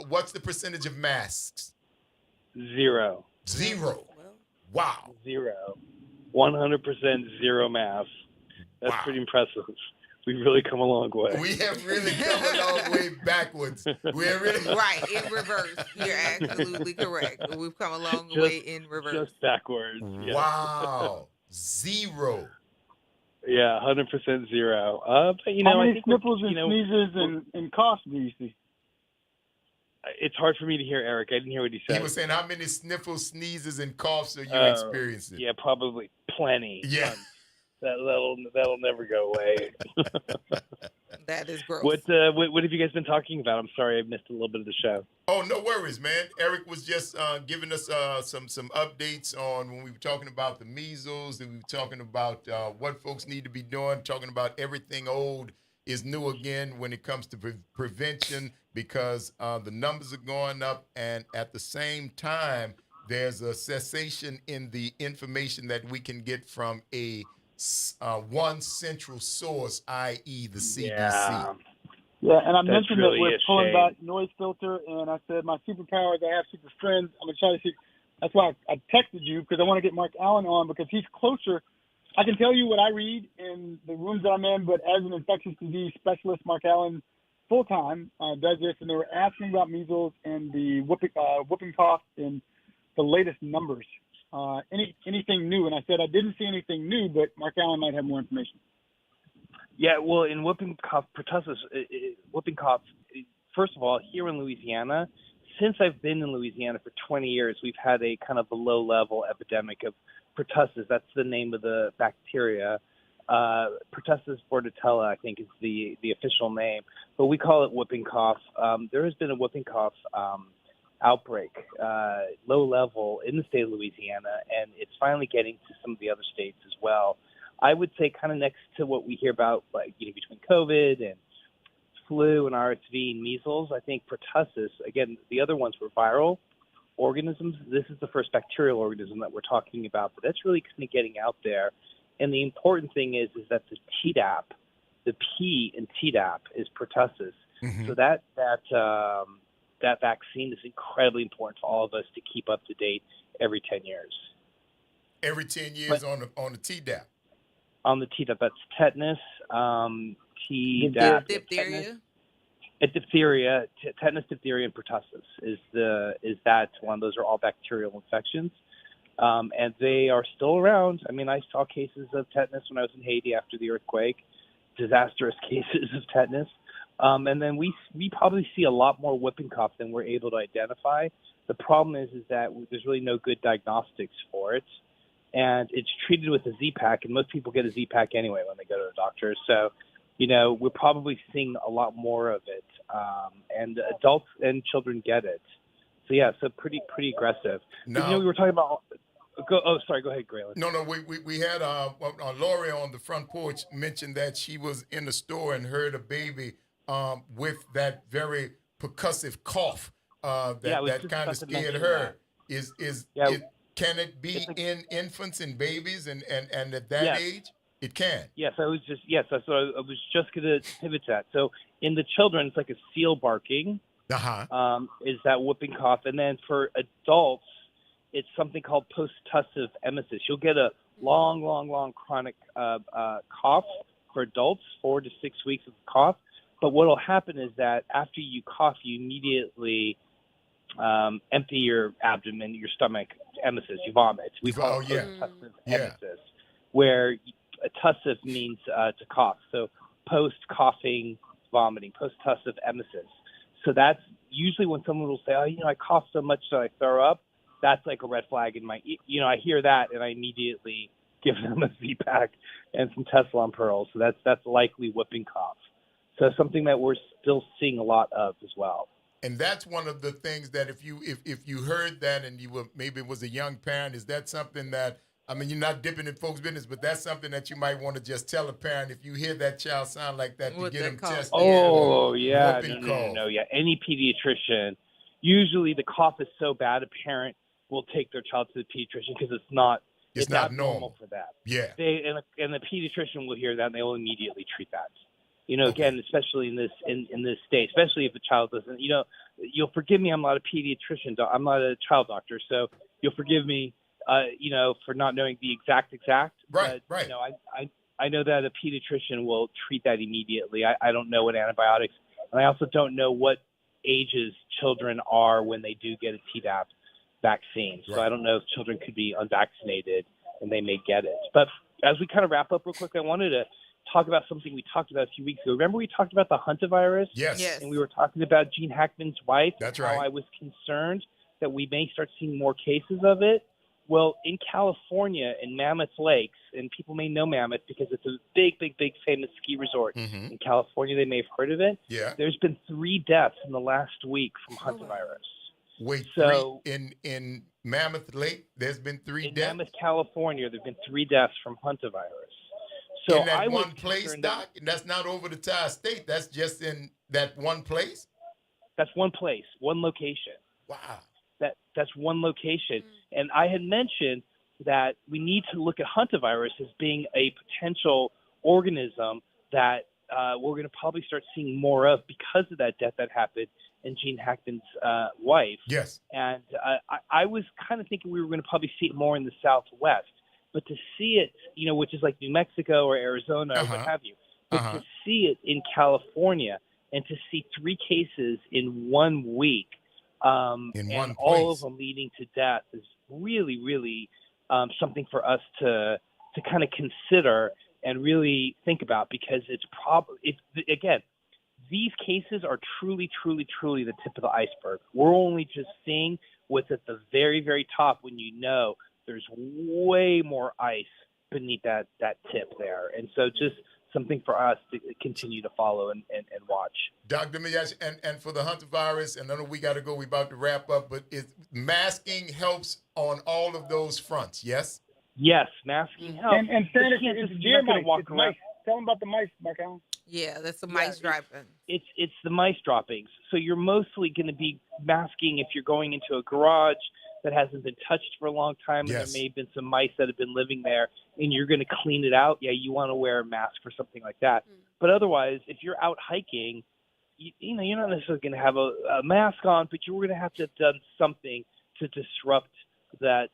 what's the percentage of masks? 0. Wow. 0. 100% zero masks. That's pretty impressive. We've really come a long way. We have really come a long way backwards. We're really right in reverse. You're absolutely correct. We've come a long way in reverse. Just backwards. Yeah. Wow, 0. Yeah, 100% 0. But how many sniffles and sneezes and coughs do you see? It's hard for me to hear Eric. I didn't hear what he said. He was saying, how many sniffles, sneezes, and coughs are you experiencing? Yeah, probably plenty. Yeah. That'll never go away. That is gross. What have you guys been talking about? I'm sorry, I missed a little bit of the show. Oh, no worries, man. Eric was just giving us some updates on when we were talking about the measles, and we were talking about what folks need to be doing, talking about everything old is new again when it comes to prevention, because the numbers are going up, and at the same time, there's a cessation in the information that we can get from a one central source, i.e., the CDC. Yeah. Yeah, and I That's mentioned really that we're a pulling shame. back noise filter, and I said my superpower is I have super friends. I'm gonna try to see. That's why I texted you, because I want to get Mark Allen on, because he's closer. I can tell you what I read in the rooms that I'm in, but as an infectious disease specialist, Mark Allen full time does this, and they were asking about measles and the whooping cough and the latest numbers. Anything new? And I said I didn't see anything new, but Mark Allen might have more information. Yeah, well, in whooping cough, pertussis, whooping cough, first of all, here in Louisiana, since I've been in Louisiana for 20 years, we've had a kind of a low-level epidemic of pertussis. That's the name of the bacteria. Pertussis bordetella, I think, is the official name, but we call it whooping cough. There has been a whooping cough outbreak, low level, in the state of Louisiana, and it's finally getting to some of the other states as well. I would say kind of next to what we hear about, like, between COVID and flu and RSV and measles, I think pertussis, again, the other ones were viral organisms. This is the first bacterial organism that we're talking about, but that's really kind of getting out there. And the important thing is that the Tdap, the P in Tdap is pertussis. Mm-hmm. So that vaccine is incredibly important for all of us to keep up to date every 10 years. Every 10 years on the Tdap. On the Tdap, that's tetanus, Tdap, Diphtheria. Diphtheria, tetanus, diphtheria, and pertussis is that one. Those are all bacterial infections, and they are still around. I mean, I saw cases of tetanus when I was in Haiti after the earthquake, disastrous cases of tetanus, and then we probably see a lot more whooping cough than we're able to identify. The problem is that there's really no good diagnostics for it. And it's treated with a Z-Pak, and most people get a Z-Pak anyway when they go to the doctor. So, we're probably seeing a lot more of it, and adults and children get it. So yeah, so pretty aggressive. Now, we were talking about. Go ahead, Graylin. No, we had Lori on the front porch mentioned that she was in the store and heard a baby with that very percussive cough that kind of scared her. Can it be in infants and babies and at that age? It can. Yes, that's what I was just going to pivot to that. So in the children, it's like a seal barking. Is that whooping cough, and then for adults, it's something called post-tussive emesis. You'll get a long chronic cough for adults, 4 to 6 weeks of cough. But what will happen is that after you cough, you immediately empty your abdomen, your stomach, emesis, you vomit. We call it post-tussive emesis, where a tussive means to cough. So post-coughing vomiting, post-tussive emesis. So that's usually when someone will say, I cough so much that I throw up. That's like a red flag in my, I hear that and I immediately give them a Z-Pak and some Teflon pearls. So that's likely whooping cough. So something that we're still seeing a lot of as well. And that's one of the things that if you heard that and you were maybe was a young parent, is that something that, I mean, you're not dipping in folks' business, but that's something that you might want to just tell a parent if you hear that child sound like that to get them tested. Oh, yeah. No. Yeah. Any pediatrician, usually the cough is so bad, a parent will take their child to the pediatrician because it's not normal for them. Yeah. And the pediatrician will hear that and they will immediately treat that. Again, especially in this state, especially if a child doesn't, you'll forgive me. I'm not a pediatrician. I'm not a child doctor. So you'll forgive me, for not knowing the exact. Right. But, I know that a pediatrician will treat that immediately. I don't know what antibiotics, and I also don't know what ages children are when they do get a Tdap vaccine. So I don't know if children could be unvaccinated and they may get it. But as we kind of wrap up real quick, I wanted to talk about something we talked about a few weeks ago. Remember we talked about the hantavirus? Yes. And we were talking about Gene Hackman's wife. That's how right. I was concerned that we may start seeing more cases of it. Well, in California, in Mammoth Lakes, and people may know Mammoth because it's a big famous ski resort in California. They may have heard of it. Yeah. There's been 3 deaths in the last week from hantavirus. Wait, so in Mammoth Lake, there's been 3 deaths? In Mammoth, California, there have been 3 deaths from hantavirus. So in that one place, Doc? And that's not over the entire state. That's just in that one place? That's one place, one location. Wow. That's one location. And I had mentioned that we need to look at hantavirus as being a potential organism that we're going to probably start seeing more of because of that death that happened in Gene Hackman's wife. Yes. And I was kind of thinking we were going to probably see it more in the Southwest, but to see it, which is like New Mexico or Arizona or what have you, but to see it in California and to see 3 cases in 1 week, and all of them leading to death is really, really something for us to kind of consider and really think about, because it's again, these cases are truly, truly, truly the tip of the iceberg. We're only just seeing what's at the very, very top when there's way more ice beneath that tip there. And so just something for us to continue to follow and watch. Dr. Miyash, and for the hantavirus, and I know we got to go, we're about to wrap up, but masking helps on all of those fronts, yes? Yes, masking helps. And Stan, it's deer mice. Walk It's around. mice. Tell them about the mice, Mark Allen. Yeah, that's the mice dropping. It's the mice droppings. So you're mostly going to be masking if you're going into a garage that hasn't been touched for a long time, and there may have been some mice that have been living there, and you're going to clean it out. Yeah, you want to wear a mask for something like that. But otherwise, if you're out hiking, you're not necessarily going to have a mask on, but you're going to have done something to disrupt the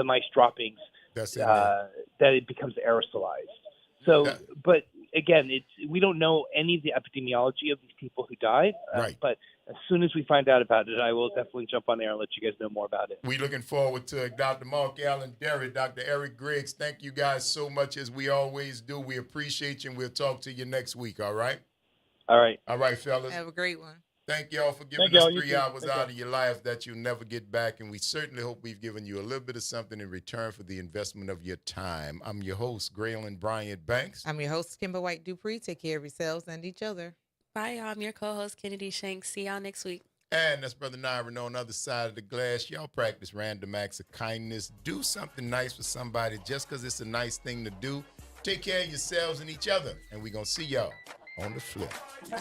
mice droppings, that it becomes aerosolized. So, but again, we don't know any of the epidemiology of these people who died. But as soon as we find out about it, I will definitely jump on there and let you guys know more about it. We're looking forward to it. Dr. Mark Allen Derry, Dr. Eric Griggs, thank you guys so much, as we always do. We appreciate you, and we'll talk to you next week, all right? All right. All right, fellas. Have a great one. Thank y'all for giving us 3 hours out of your life that you'll never get back, and we certainly hope we've given you a little bit of something in return for the investment of your time. I'm your host, Graylin Bryant Banks. I'm your host, Kimber White Dupree. Take care of yourselves and each other. Bye, y'all. I'm your co-host, Kennedy Shanks. See y'all next week. And that's Brother Nyron on the other side of the glass. Y'all practice random acts of kindness. Do something nice for somebody just because it's a nice thing to do. Take care of yourselves and each other, and we're going to see y'all on the flip. Bye.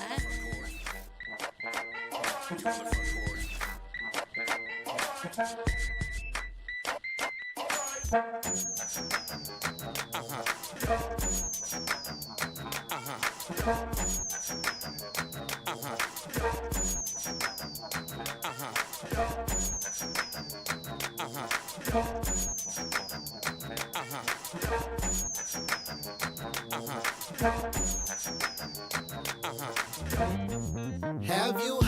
Have you